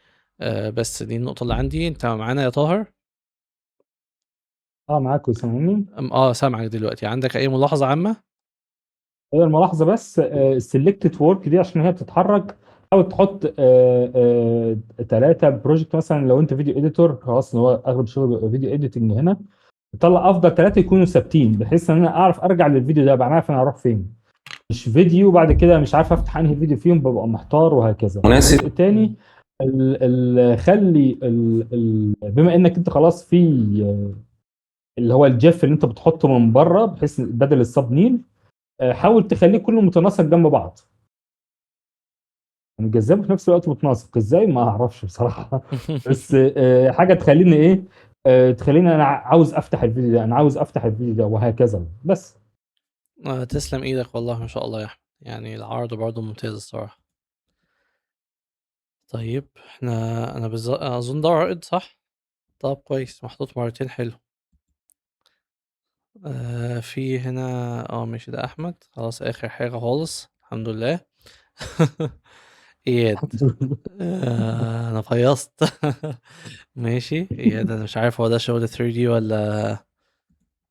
بس دي النقطة اللي عندي. انت معانا يا طاهر؟ معاك وسامعني. سامعك دلوقتي. عندك اي ملاحظة عامة؟ هي الملاحظه بس السلكتد ورك دي عشان هي بتتحرك، حاول تحط 3 بروجكت مثلا. لو انت فيديو اديتور، خلاص ان هو اغلب شغل بيبقى فيديو اديتنج هنا، تطلع افضل 3 يكونوا ثابتين، بحيث ان انا اعرف ارجع للفيديو ده، ابقى عارف انا هروح فين. مش فيديو بعد كده مش عارف افتح انهي فيديو فيهم، ببقى محتار وهكذا. مناسب. الجزء الثاني، خلي بما انك انت خلاص في اللي هو الجيف اللي انت بتحطه من بره، بحيث بدل السب نيل، حاول تخليه كله متناسق جنب بعض، يعني جذاب في نفس الوقت متناسق. ازاي ما اعرفش بصراحه بس حاجه تخليني ايه، تخليني انا عاوز افتح الفيديو ده، انا عاوز افتح الفيديو ده، وهكذا بس. تسلم ايدك والله، ما شاء الله يا احمد. يعني العرض برضه ممتاز الصراحة. طيب انا اظن ده رائد صح؟ طب كويس، محطوط مرتين، حلو. في هنا ماشي، ده احمد خلاص، اخر حاجة خالص الحمد لله. اياد. انا فيصت. ماشي اياد، انا مش عارف هو ده شغل 3D ولا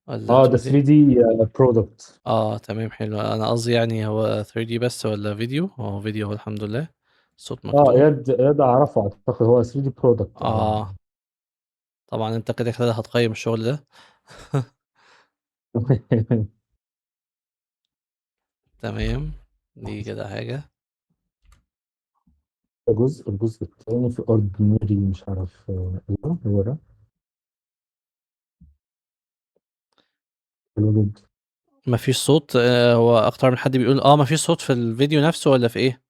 ده 2D. 3D برودكت. تمام حلو. انا قصدي يعني هو 3D بس ولا فيديو؟ هو فيديو، هو الحمد لله الصوت مكتوم. اياد اعرفه، اعتقد هو 3D برودكت. طبعا انت كده كده هتقيم الشغل ده. تمام، دي كده حاجة. الجزء الثاني في اوردينري، مش عارف ايوه هو ده. حلو جدا. مفيش صوت. هو اكتر من حد بيقول مفيش صوت في الفيديو نفسه ولا في ايه؟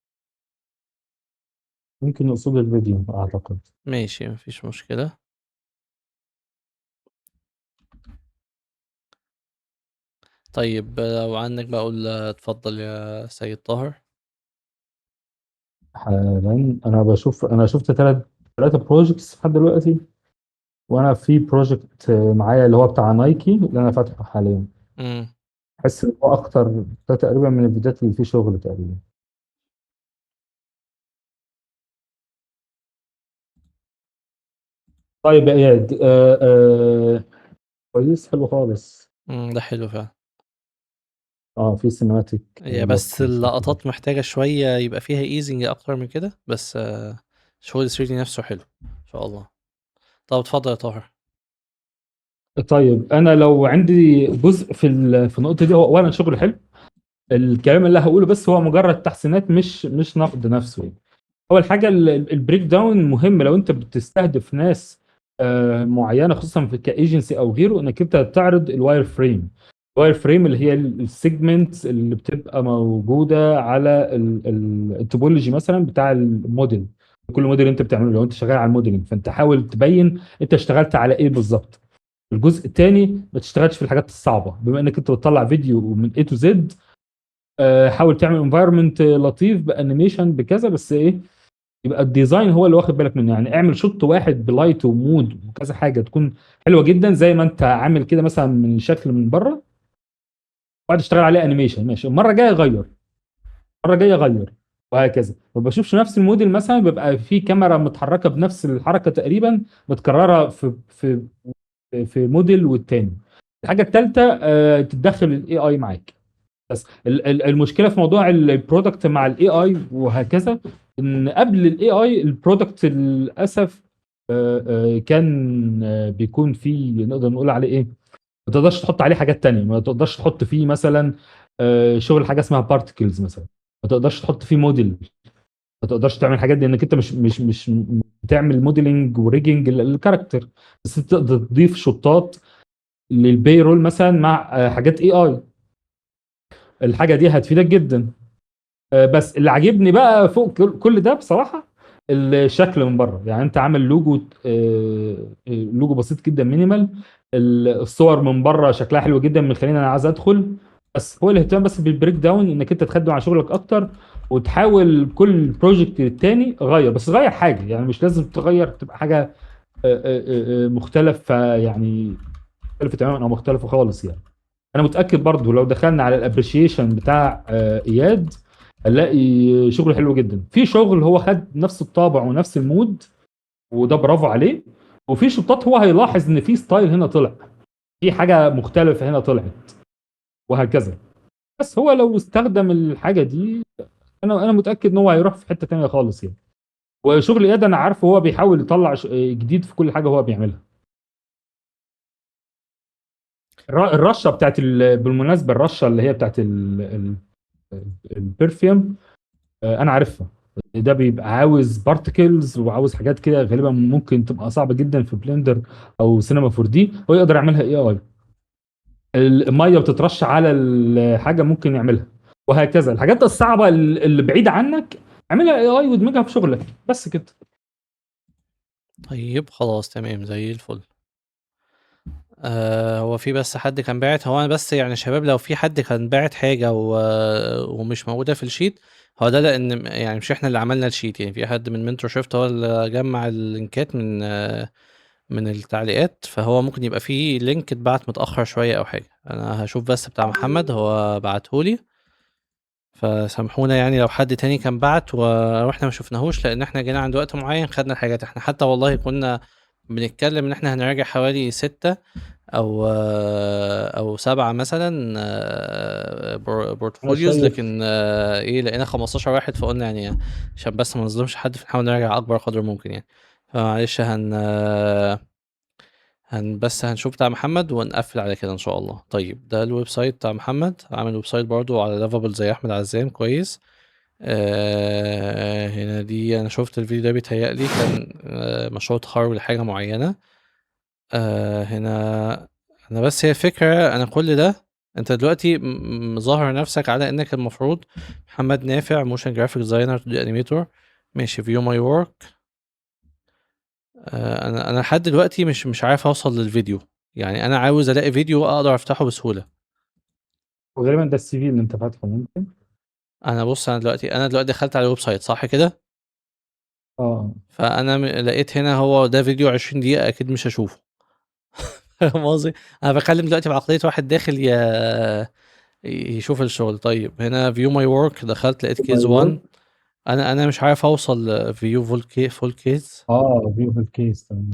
ممكن نقصد الفيديو اعتقد. ماشي مفيش مشكلة. طيب لو عندك بقول اتفضل يا سيد طاهر. حاليا انا شفت 3 بروجكتس لحد دلوقتي، وانا في بروجكت معايا اللي هو بتاع نايكي اللي انا فاتحه حاليا. احس ان هو اكتر ده تقريبا من الفيديوهات اللي فيه شغل تقريبا. طيب يا اياد، كويس، حلو خالص. ده حلو فعلا. في سينماتيك هي بس اللقطات محتاجة شوية يبقى فيها ايزنج اكتر من كده، بس شغل 3D نفسه حلو ان شاء الله. طب اتفضل يا طاهر. طيب انا لو عندي جزء في النقطه دي، هو شغل حلو. الكلام اللي هقوله بس هو مجرد تحسينات، مش نقد نفسه يعني. اول حاجه البريك داون مهم لو انت بتستهدف ناس معينه، خصوصا في كايجنسي او غيره، انك انت تعرض الواير فريم. الواير فريم اللي هي السيجمنتس اللي بتبقى موجوده على التوبولوجي مثلا بتاع الموديل، كل موديل انت بتعمله لو انت شغال على الموديلنج، فانت حاول تبين انت اشتغلت على ايه بالظبط. الجزء الثاني ما تشتغلش في الحاجات الصعبه، بما انك انت بتطلع فيديو من A to Z، حاول تعمل انفايرمنت لطيف بانيميشن بكذا، بس ايه يبقى الديزاين هو اللي واخد بالك منه. يعني اعمل شوت واحد بلايت ومود وكذا حاجه تكون حلوه جدا زي ما انت عامل كده مثلا من الشكل من بره، وبعد اشتغل عليه انيميشن ماشي، المره الجايه غير، المره الجايه غير، وهكذا. ما بشوفش نفس الموديل مثلا بيبقى في كاميرا متحركه بنفس الحركه تقريبا متكرره في موديل والتاني. الحاجه الثالثه تتدخل الاي اي معاك. بس المشكله في موضوع البرودكت مع الاي اي وهكذا، ان قبل الاي اي البرودكت للاسف كان بيكون فيه نقدر نقول عليه ايه، ما تقدرش تحط عليه حاجات تانية، ما تقدرش تحط فيه مثلا شغل حاجه اسمها بارتكلز مثلا، ما تقدرش تحط فيه موديل، ما تقدرش تعمل الحاجات دي انك انت مش بتعمل موديلنج وريجنج للكاركتر، بس انت تقدر تضيف شطات للبيرول مثلا مع حاجات اي اي. الحاجه دي هتفيدك جدا. بس اللي عاجبني بقى فوق كل ده بصراحه الشكل من بره. يعني انت عامل لوجو لوجو بسيط جدا مينيمال، الصور من بره شكلها حلو جدا من خلينا انا عايز ادخل. بس هو الاهتمام بس بالبريك داون، انك انت تخدم على شغلك اكتر، وتحاول كل بروجكت التاني غير، بس غير حاجه، يعني مش لازم تغير تبقى حاجه مختلفه، يعني مختلفه تماما او مختلفه خالص. يعني انا متاكد برضو لو دخلنا على الابريشيشن بتاع اياد هنلاقي شغل حلو جدا. في شغل هو خد نفس الطابع ونفس المود، وده برافو عليه. وفي شطات هو هيلاحظ ان في ستايل هنا طلع، في حاجه مختلفه هنا طلعت، وهكذا. بس هو لو استخدم الحاجه دي انا متاكد ان هو هيروح في حته تانية خالص يعني. وشغل اياد انا عارفه هو بيحاول يطلع جديد في كل حاجه هو بيعملها. الرشه بتاعت بالمناسبه الرشه اللي هي بتاعت البرفيوم انا عارفها. ده بيبقى عاوز بارتكلز وعاوز حاجات كده غالبا ممكن تبقى صعبه جدا في بلندر او سينما 4 دي، هو يقدر يعملها اي اي. الميه بتترش على الحاجه ممكن يعملها، وهكذا. الحاجات الصعبه اللي بعيده عنك اعملها اي اي وادمجها في شغلك، بس كده. طيب خلاص تمام زي الفل. هو في بس حد كان باعت، هو انا بس يعني شباب لو في حد كان باعت حاجة ومش موجودة في الشيت، هو ده لان يعني مش احنا اللي عملنا الشيت، يعني في حد من منتور شيفت هو اللي جمع اللينكات من التعليقات، فهو ممكن يبقى في لينك اتبعت متأخر شوية او حاجة. انا هشوف بس بتاع محمد هو بعتهولي، فسامحونا يعني لو حد تاني كان بعت واحنا ما شفناهوش، لان احنا جينا عند وقت معين خدنا الحاجات. احنا حتى والله كنا بنتكلم ان احنا هنراجع حوالي 6 او 7 مثلا انا بورتفوليوز، شايف لكن ايه لقينا 15 واحد، فقلنا يعني عشان بس ما نظلمش حد فنحاول نراجع اكبر قدر ممكن يعني. فمعلش بس هنشوف بتاع محمد ونقفل على كده ان شاء الله. طيب ده الويب سايت بتاع محمد، عامل ويب سايت برضو على لافابل زي احمد عزام، كويس. هنا دي انا شفت الفيديو ده بيتهيألي كان مشروع تخرج لحاجة معينة. هنا انا بس هي فكرة، انا كل ده انت دلوقتي مظاهر نفسك على انك المفروض محمد نافع موشن جرافيك ديزاينر تو انيميتور، ماشي. فيو ماي ورك. انا لحد دلوقتي مش عارف اوصل للفيديو، يعني انا عاوز الاقي فيديو اقدر افتحه بسهولة. وغالبا ده السي في اللي انت فاتحه ممكن. بص انا دلوقتي دخلت على الويب سايت صح كده، فانا لقيت هنا هو ده فيديو 20 دقيقة، اكيد مش هشوفه. فاهم قصدي؟ انا بكلم دلوقتي بعقلية واحد داخل يشوف الشغل. طيب هنا فيو ماي ورك، دخلت لقيت كيز 1. انا مش عارف اوصل فيو فول كيز. فيو في الكيس تمام.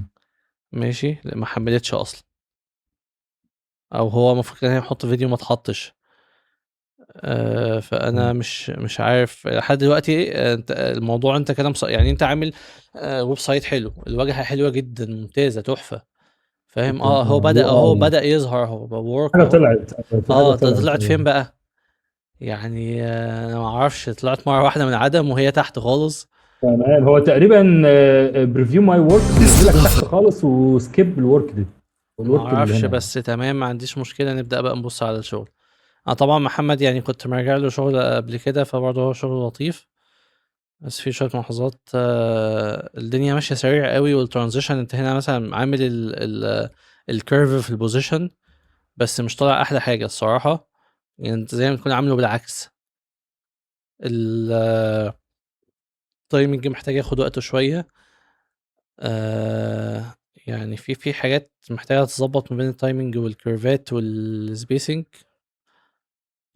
ماشي، ما حملتش اصلا، او هو المفروض كان يحط فيديو ما اتحطش. فانا مش عارف لحد دلوقتي. انت الموضوع انت كده يعني انت عامل ويب سايت حلو، الواجهه حلوه جدا ممتازه تحفه، فاهم؟ هو بدأ يظهر اهو ورك حاجه اهو. طلعت، في حاجه طلعت فين بقى؟ يعني انا ما اعرفش، طلعت مره واحده من عدم وهي تحت خالص. تمام. هو تقريبا بريفيو ماي ورك بينزل لك تحت خالص وسكيب الورك دي ما والورك اللي اعرفش، هنا. بس تمام ما عنديش مشكله، نبدأ بقى نبص على الشغل. طبعا محمد يعني كنت مرجع له شغل قبل كده، فبرضه هو شغل لطيف. بس في شوية ملاحظات. الدنيا ماشية سريع قوي، والترانزيشن انت هنا مثلا عامل الكيرف في البوزيشن، بس مش طالع احلى حاجة الصراحة. يعني انت زي ما تكون عامله بالعكس. التايمنج محتاج ياخد وقته شوية. يعني في حاجات محتاجة تظبط ما بين التايمنج والكيرفات والسبيسنج.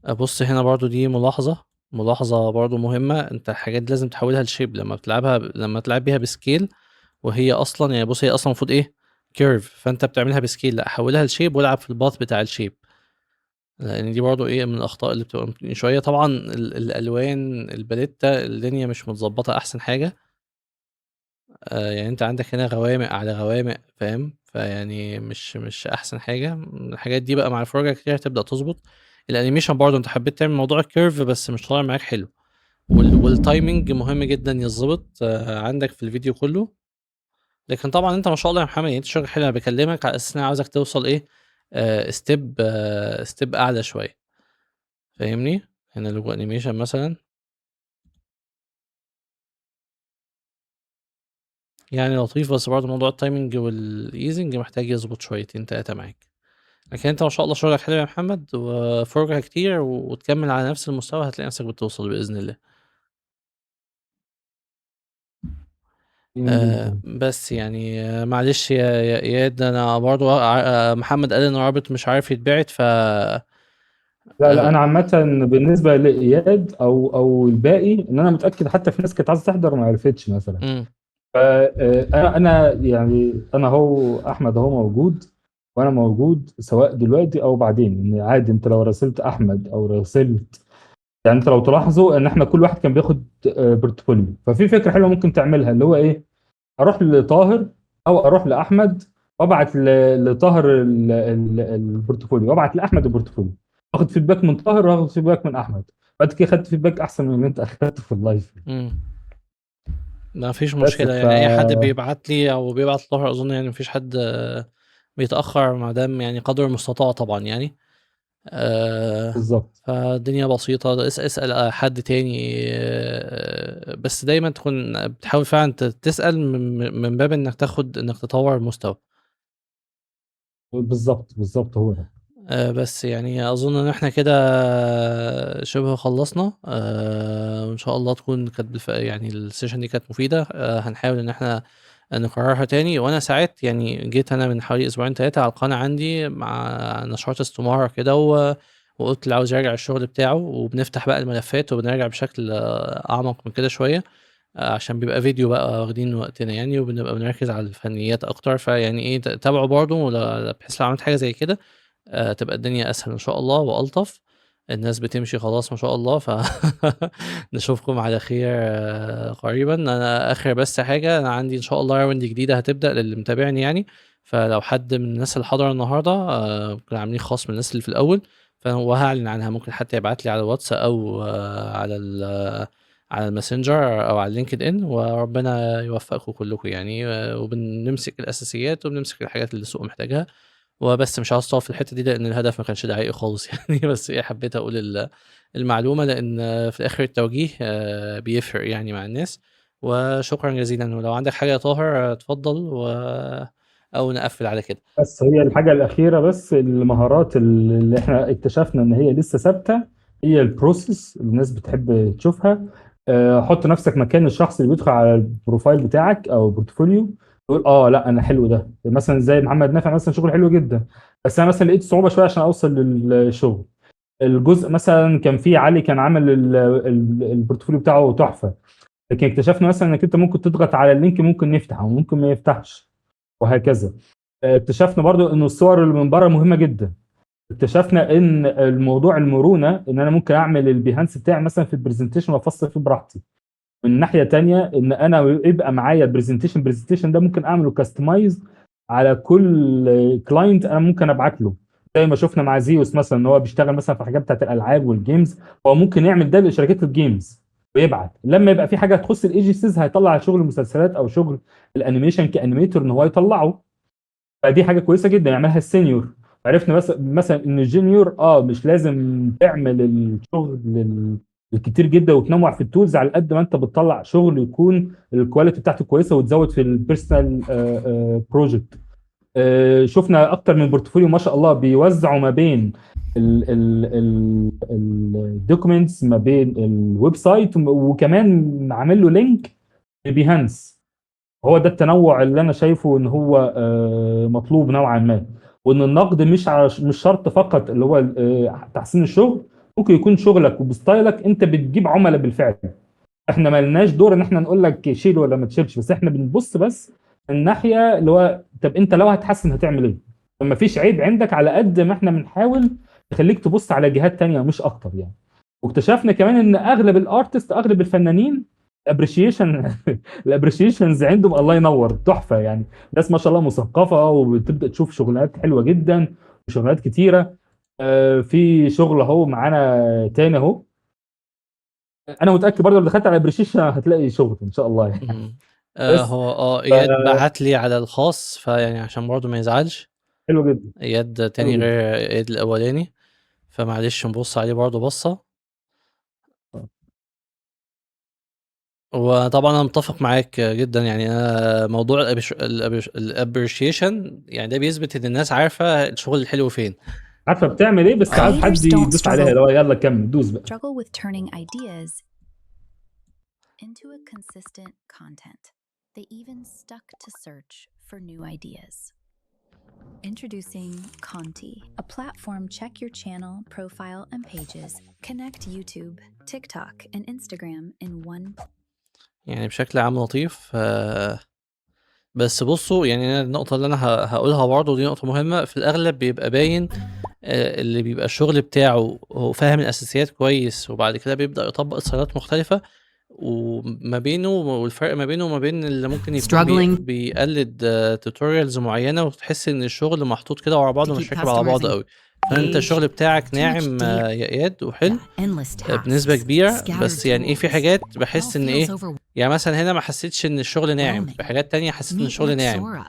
بص هنا برضو دي ملاحظة برضو مهمة. انت الحاجات دي لازم تحولها لشيب لما تلعب بيها بسكيل، وهي اصلا يعني بص هي اصلا المفروض ايه كيرف، فانت بتعملها بسكيل. لا حولها لشيب والعب في الباث بتاع الشيب، لان دي برضو ايه من الاخطاء اللي بتبقى شوية. طبعا الالوان الباليتا الدنيا مش متظبطة احسن حاجة. يعني انت عندك هنا غوامق على غوامق، فاهم؟ فيعني مش احسن حاجه. الحاجات دي بقى مع الفرجه كتير هتبدا تظبط. الانيميشن برضه انت حبيت تعمل موضوع الكيرف بس مش طالع معاك حلو. والتايمنج مهم جدا يظبط عندك في الفيديو كله. لكن طبعا انت ما شاء الله يا محمد، يعني انت شغل حلو. انا بكلمك على اساس ان انا عاوزك توصل ايه ستيب اعلى شويه، فاهمني؟ هنا لوجو انيميشن مثلا، يعني لطيف، بس برضه موضوع التايمنج والايزنج محتاج يظبط شويتين تلاتة معاك. لكن انت ما شاء الله شغلك حلو يا محمد، وفرجة كتير وتكمل على نفس المستوى، هتلاقي نفسك بتوصل بإذن الله. بس يعني معلش يا اياد، انا برضو محمد قال ان رابط مش عارف يتبعت ف لا انا عامه بالنسبه لاياد او الباقي، ان انا متاكد حتى في ناس كانت عايزه تحضر وما عرفتش مثلا. فانا يعني انا هو احمد اهو موجود، وانا موجود سواء دلوقتي او بعدين. ان عادي انت لو راسلت احمد او راسلت، يعني انت لو تلاحظوا ان احنا كل واحد كان بياخد بورتفوليو. ففي فكره حلوه ممكن تعملها، اللي هو ايه، اروح لطاهر او اروح لاحمد وابعت لطاهر البورتفوليو، وابعت لاحمد البورتفوليو، اخد فيدباك من طاهر واخد فيدباك من احمد. بعد كده خدت فيدباك احسن من اللي انت اخدته في اللايف. ما فيش بس مشكلة. يعني أي حد بيبعت لي أو بيبعت لطاهر أظن يعني مفيش حد بيتأخر، ما دام يعني قدر المستطاع طبعا يعني. بالظبط. فالدنيا بسيطة. اسأل حد تاني، بس دايما تكون بتحاول فعلا تسأل من باب إنك إنك تطور المستوى. بالظبط هو ده. بس يعني أظن إن إحنا كده شبه خلصنا. وإن شاء الله تكون كانت يعني السيشن دي كانت مفيدة. هنحاول إن إحنا نكررها تاني. وأنا ساعات يعني جيت أنا من حوالي أسبوعين 3 على القناة عندي مع نشاط استمارة كده، وقلت اللي عاوز يراجع الشغل بتاعه، وبنفتح بقى الملفات وبنراجع بشكل أعمق من كده شوية، عشان بيبقى فيديو بقى واخدين وقتنا يعني، وبنبقى بنركز على الفنيات أكتر. فيعني إيه تابعوا برضه، بحيث لو عملت حاجة زي كده تبقى الدنيا أسهل إن شاء الله وألطف. الناس بتمشي خلاص ما شاء الله، نشوفكم على خير قريبا. أنا آخر بس حاجة، أنا عندي إن شاء الله راوند جديدة هتبدأ للي متابعني يعني. فلو حد من الناس اللي حضر النهاردة كنا عاملين خاص من الناس اللي في الأول، وهعلن عنها. ممكن حتى يبعت لي على الواتس أو على الماسنجر أو على اللينكد إن، وربنا يوفقكم كلكم يعني. وبنمسك الأساسيات وبنمسك الحاجات اللي السوق محتاجها. وبس مش عاوز اطول في الحته دي، لان الهدف ما كانش دعائي خالص يعني. بس ايه، حبيت اقول المعلومه، لان في الاخر التوجيه بيفرق يعني مع الناس. وشكرا جزيلا. ولو عندك حاجه يا طاهر اتفضل، او نقفل على كده. بس هي الحاجه الاخيره، بس المهارات اللي احنا اكتشفنا ان هي لسه ثابته، هي البروسيس اللي الناس بتحب تشوفها. حط نفسك مكان الشخص اللي بيدخل على البروفايل بتاعك او البورتفوليو، يقول لا انا حلو ده. مثلا زي محمد نافع مثلا، شغل حلو جدا، بس انا مثلا لقيت صعوبه شويه عشان اوصل للشغل. الجزء مثلا كان فيه علي كان عامل البورتفوليو بتاعه تحفه، لكن اكتشفنا مثلا انك انت ممكن تضغط على اللينك ممكن يفتح او ممكن ما يفتحش، وهكذا. اكتشفنا برضو ان الصور اللي من بره مهمه جدا. اكتشفنا ان الموضوع المرونه، ان انا ممكن اعمل البيهانس بتاعي مثلا في البرزنتيشن وافصل فيه براحتي. من ناحيه تانية، ان انا يبقى معايا برزنتيشن ده ممكن اعمله كاستمايز على كل كلاينت انا ممكن ابعت له. زي ما شفنا مع زيوس مثلا، ان هو بيشتغل مثلا في حاجات بتاعت الالعاب والجيمز، هو ممكن يعمل ده لشركات الجيمز ويبعت. لما يبقى في حاجه تخص الايجيسيز هيطلع شغل المسلسلات او شغل الانيميشن كانيميتور ان هو يطلعه. فدي حاجه كويسه جدا يعملها السينيور. عرفنا بس مثلا ان الجونيور مش لازم تعمل الشغل كتير جدا، وتنوع في التولز على قد ما انت بتطلع شغل يكون الكواليتي بتاعته كويسه، وتزود في البيرسونال بروجكت. شفنا اكتر من بورتفوليو ما شاء الله بيوزعوا ما بين الدوكيومنتس، ما بين الويب سايت، وكمان عامل له لينك بيهانس. هو ده التنوع اللي انا شايفه ان هو مطلوب نوعا ما، وان النقد مش شرط فقط اللي هو تحسين الشغل، ممكن يكون شغلك وبستايلك انت بتجيب عملاء بالفعل. احنا ما لناش دور ان احنا نقول لك شيل ولا ما تشيلش، بس احنا بنبص بس الناحيه اللي هو طب انت لو هتحسن هتعمل ايه؟ ما فيش عيب عندك، على قد ما احنا بنحاول نخليك تبص على جهات تانية مش اكتر يعني. واكتشفنا كمان ان اغلب الارتست، اغلب الفنانين الابريشيشنز عندهم الله ينور تحفه يعني. ناس ما شاء الله مثقفه، وبتبدا تشوف شغلات حلوه جدا وشغلات كتيره. في شغل اهو معانا تاني اهو، انا متاكد برضه لو دخلت على الابريشيشن هتلاقي شغل ان شاء الله يعني. بس هو اياد بعت لي على الخاص، فيعني عشان برضه ما يزعلش. حلو جدا. اياد تاني غير اياد الاولاني، فمعلش نبص عليه برضه بصه. وطبعا انا متفق معاك جدا، يعني انا موضوع الابريشيشن يعني ده بيثبت ان الناس عارفه الشغل الحلو فين، عارفه بتعمل ايه، بس عايز حد يدوس عليها اللي هو يلا كمل دوس بقى. struggle with turning ideas into a consistent content. They even stuck to search for new ideas. Introducing Conti, a platform check your channel, profile, and pages. Connect YouTube, TikTok, and Instagram in one. يعني بشكل عام لطيف. بس بصوا يعني أنا النقطة اللي أنا هقولها برضه دي نقطة مهمة. في الأغلب بيبقى باين اللي بيبقى الشغل بتاعه هو فاهم الأساسيات كويس، وبعد كده بيبدأ يطبق ستايلات مختلفة، وما بينه والفرق ما بينه وما بين اللي ممكن يكون بيقلد توتوريالز معينة، وتحس إن الشغل محطوط كده ورا بعضه مش راكب على بعضه قوي. فانت الشغل بتاعك ناعم يا اياد وحلو بنسبه كبيره، بس يعني ايه في حاجات بحس ان ايه، يعني مثلا هنا ما حسيتش ان الشغل ناعم، في حاجات تانية حسيت ان الشغل ناعم.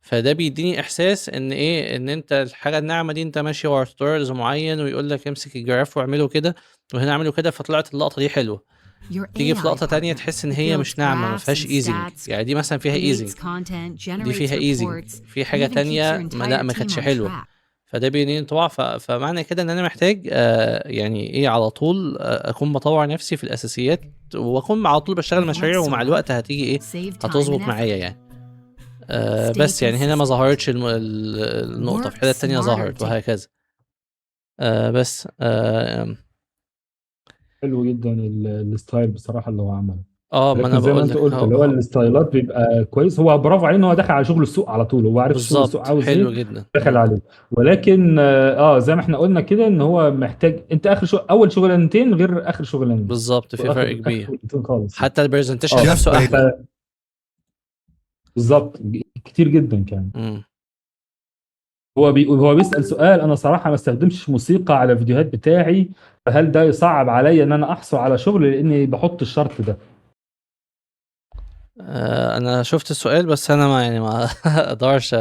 فده بيديني احساس ان ايه، ان انت الحاجه الناعمه دي انت ماشي ورا توتوريالز معين ويقول لك امسك الجراف واعمله كده، وهنا اعمله كده، فطلعت اللقطه دي حلوه. تيجي في لقطه تانية تحس ان هي مش ناعمه، ما فيهاش ايزنج. يعني دي مثلا فيها ايزنج، دي فيها ايزنج، في حاجه تانية ما كانتش حلوه. فده بيديني انطباع. فمعنى كده ان انا محتاج يعني ايه على طول اكون بطور نفسي في الاساسيات، واكون على طول بشتغل مشاريع، ومع الوقت هتيجي ايه هتظبط معايا يعني. بس يعني هنا ما ظهرتش النقطه، في حته تانية ظهرت وهكذا. بس حلو جدا الستايل بصراحه اللي هو عمله. ما انا زي ما انت قلت اللي هو الستايلات بيبقى كويس. هو برافو عليه ان هو داخل على شغل السوق على طول، هو عارف شغل السوق عاوز حلو ايه جدا داخل عليه. ولكن زي ما احنا قلنا كده ان هو محتاج انت اول شغلانتين غير اخر شغلانتين بالظبط، في فرق كبير خالص. حتى البرزنتيشن نفسه احلى بالظبط كتير جدا كان. هو بيسأل سؤال، انا صراحه ما استخدمش موسيقى على الفيديوهات بتاعي، فهل ده يصعب عليا ان انا احصل على شغل لاني بحط الشرط ده؟ انا شفت السؤال، بس انا ما اقدرش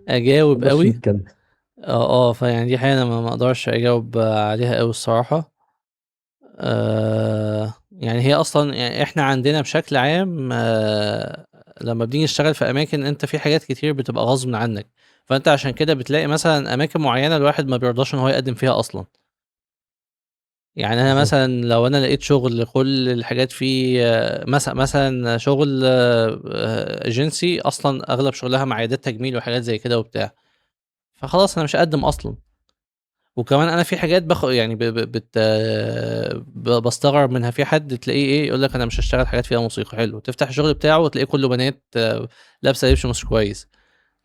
اجاوب قوي. فيعني دي حاجه انا ما اقدرش اجاوب عليها قوي الصراحه. يعني هي اصلا يعني احنا عندنا بشكل عام لما بنيجي نشتغل في اماكن، انت في حاجات كتير بتبقى غصب عنك، فانت عشان كده بتلاقي مثلا اماكن معينه الواحد ما بيرضاش ان هو يقدم فيها اصلا. يعني انا مثلا لو انا لقيت شغل كل الحاجات فيه مثلا شغل ايجنسي اصلا اغلب شغلها مع عيادات تجميل وحاجات زي كده وبتاع، فخلاص انا مش هقدم اصلا. وكمان انا في حاجات يعني بستغرب منها. في حد تلاقيه ايه يقول لك انا مش هشتغل حاجات فيها موسيقى، حلو تفتح الشغل بتاعه وتلاقيه كله بنات لابسه لبس مش كويس.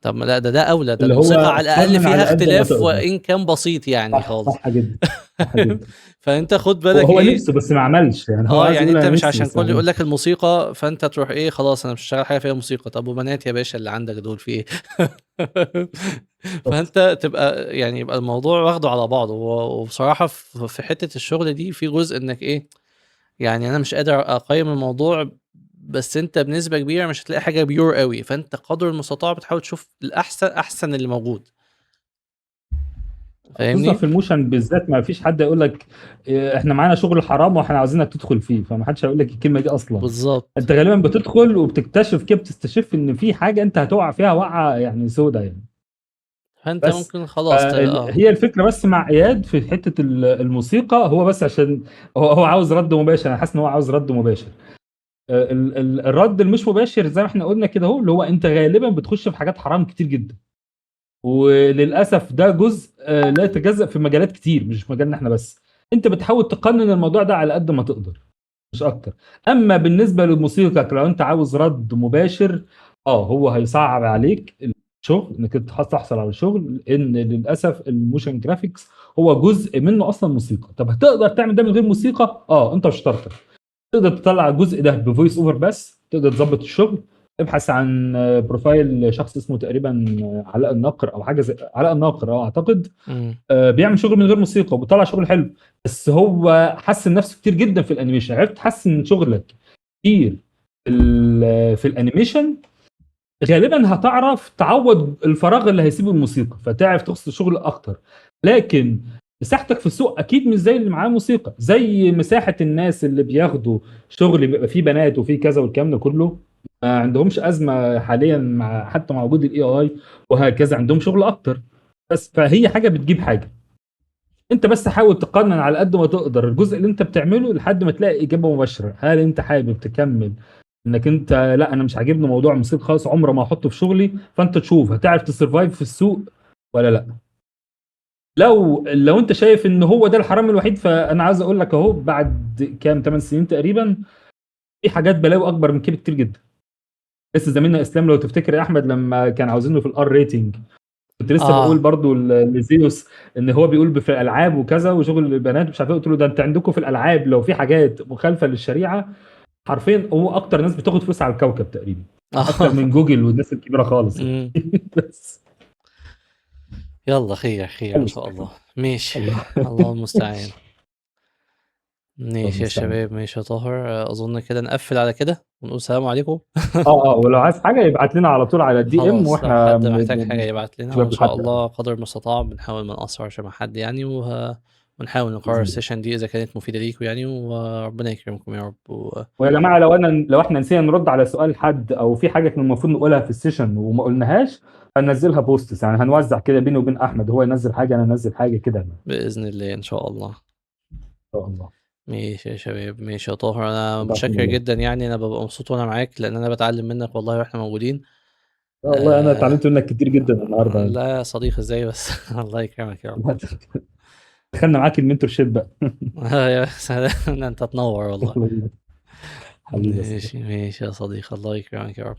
طب ما لا ده اولى، ده الموسيقى على الاقل فيها اختلاف وان كان بسيط يعني خالص. صح جدا صح جدا. فانت خد بالك هو نفسه بس ما عملش يعني. هو يعني انت مش عشان كل يقول لك الموسيقى فانت تروح ايه خلاص انا مش هشتغل حاجه فيها موسيقى. طب وبنات يا باشا اللي عندك دول في ايه؟ فانت تبقى يعني يبقى الموضوع واخده على بعضه. وبصراحه في حته الشغل دي في جزء انك ايه، يعني انا مش قادر اقيم الموضوع، بس انت بنسبه كبيره مش هتلاقي حاجه بيور قوي، فانت قدر المستطاع بتحاول تشوف الاحسن اللي موجود. خصوصا فاهمني؟ في الموشن بالذات ما فيش حد يقول لك احنا معانا شغل حرام واحنا عاوزينك تدخل فيه، فما حدش هيقول لك الكلمه دي اصلا. بالظبط. انت غالبا بتدخل وبتكتشف كده، بتستشف ان في حاجه انت هتقع فيها وقعه يعني سودة يعني. فانت بس ممكن خلاص هي الفكره بس مع اياد في حته الموسيقى، هو بس عشان هو عاوز رد مباشر. انا حاسس ان هو عاوز رد مباشر. الرد المش مباشر زي ما احنا قلنا كده اهو، اللي هو انت غالبا بتخش في حاجات حرام كتير جدا، وللاسف ده جزء لا يتجزأ في مجالات كتير مش في مجالنا احنا بس. انت بتحاول تقنن الموضوع ده على قد ما تقدر مش اكتر. اما بالنسبه للموسيقى لو انت عاوز رد مباشر، هو هيصعب عليك الشغل انك انت تحصل على الشغل، لان للاسف الموشن جرافيكس هو جزء منه اصلا موسيقى. طب هتقدر تعمل ده من غير موسيقى؟ انت وشطارتك تقدر تطلع الجزء ده بفويس اوفر بس، تقدر تظبط الشغل. ابحث عن بروفايل شخص اسمه تقريبا علاء الناقر او حاجه زي علاء الناقر اعتقد. بيعمل شغل من غير موسيقى وبيطلع شغل حلو، بس هو حسن نفسه كتير جدا في الانيميشن. عرفت تحسن شغلك كتير في الانيميشن، غالبا هتعرف تعوض الفراغ اللي هيسيبه الموسيقى، فتعرف تخصص شغل اكتر. لكن مساحتك في السوق اكيد مش زي اللي معاه موسيقى، زي مساحه الناس اللي بياخدوا شغل بيبقى فيه بنات وفيه كذا والكلام ده كله، ما عندهمش ازمه حاليا حتى مع وجود الاي اي وهكذا، عندهم شغل اكتر. بس فهي حاجه بتجيب حاجه. انت بس حاول تقنن على قد ما تقدر الجزء اللي انت بتعمله لحد ما تلاقي اجابه مباشره. هل انت حابب تكمل انك انت لا انا مش عاجبني موضوع الموسيقى خالص عمره ما احطه في شغلي، فانت تشوف هتعرف تسرفايف في السوق ولا لا. لو انت شايف ان هو ده الحرام الوحيد، فانا عايز اقول لك اهو بعد كام 8 سنين تقريبا في حاجات بلاوي اكبر من كده كتير جدا. لسه زميلنا اسلام لو تفتكر يا احمد لما كان عاوزينه في الار ريتنج، كنت لسه بقول برضو لزيوس ان هو بيقول في الالعاب وكذا وشغل البنات مش عارف ايه، قلت له ده انت عندكم في الالعاب لو في حاجات مخالفه للشريعه حرفيا هو اكتر ناس بتاخد فلوس على الكوكب تقريبا، اكتر من جوجل والناس الكبيره خالص. بس يلا خير ان شاء الله. ماشي. الله المستعان. ماشي يا شباب، ماشي يا طاهر، اظن كده نقفل على كده ونقول سلام عليكم. ولو عايز حاجه يبعت لنا على طول على الدي ام، خلاص لو واحنا حد محتاج حاجه يبعت لنا، وان شاء الله قدر المستطاع بنحاول ما نقصرش مع حد يعني، ونحاول نقرر السيشن دي اذا كانت مفيده ليكم يعني، وربنا يكرمكم يا رب. ويا جماعه لو احنا نسينا نرد على سؤال حد او في حاجه كنا المفروض نقولها في السيشن وما قلناهاش، هننزلها بوستس يعني، هنوزع كده بيني وبين احمد، هو ينزل حاجه انا انزل حاجه كده باذن الله ان شاء الله. ان شاء الله. ماشي يا شباب، ماشي يا طاهر، انا متشكر جدا يعني، انا ببقى مبسوط وانا معاك لان انا بتعلم منك والله واحنا موجودين. والله انا اتعلمت منك كتير جدا النهارده. لا يا صديقي ازاي بس. الله يكرمك يا رب. دخلنا معاك المنتور شيب بقى. يا سلام، انت تنور والله. حبيبي ماشي يا صديقي، الله يكرمك يا رب.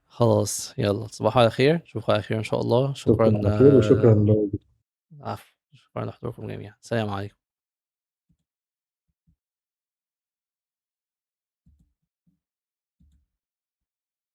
خلاص يلا تصبحوا على خير، اشوفكم على خير ان شاء الله. شكرا على خير وشكرا عفوا، شكرا لحضوركم جميعا. السلام عليكم.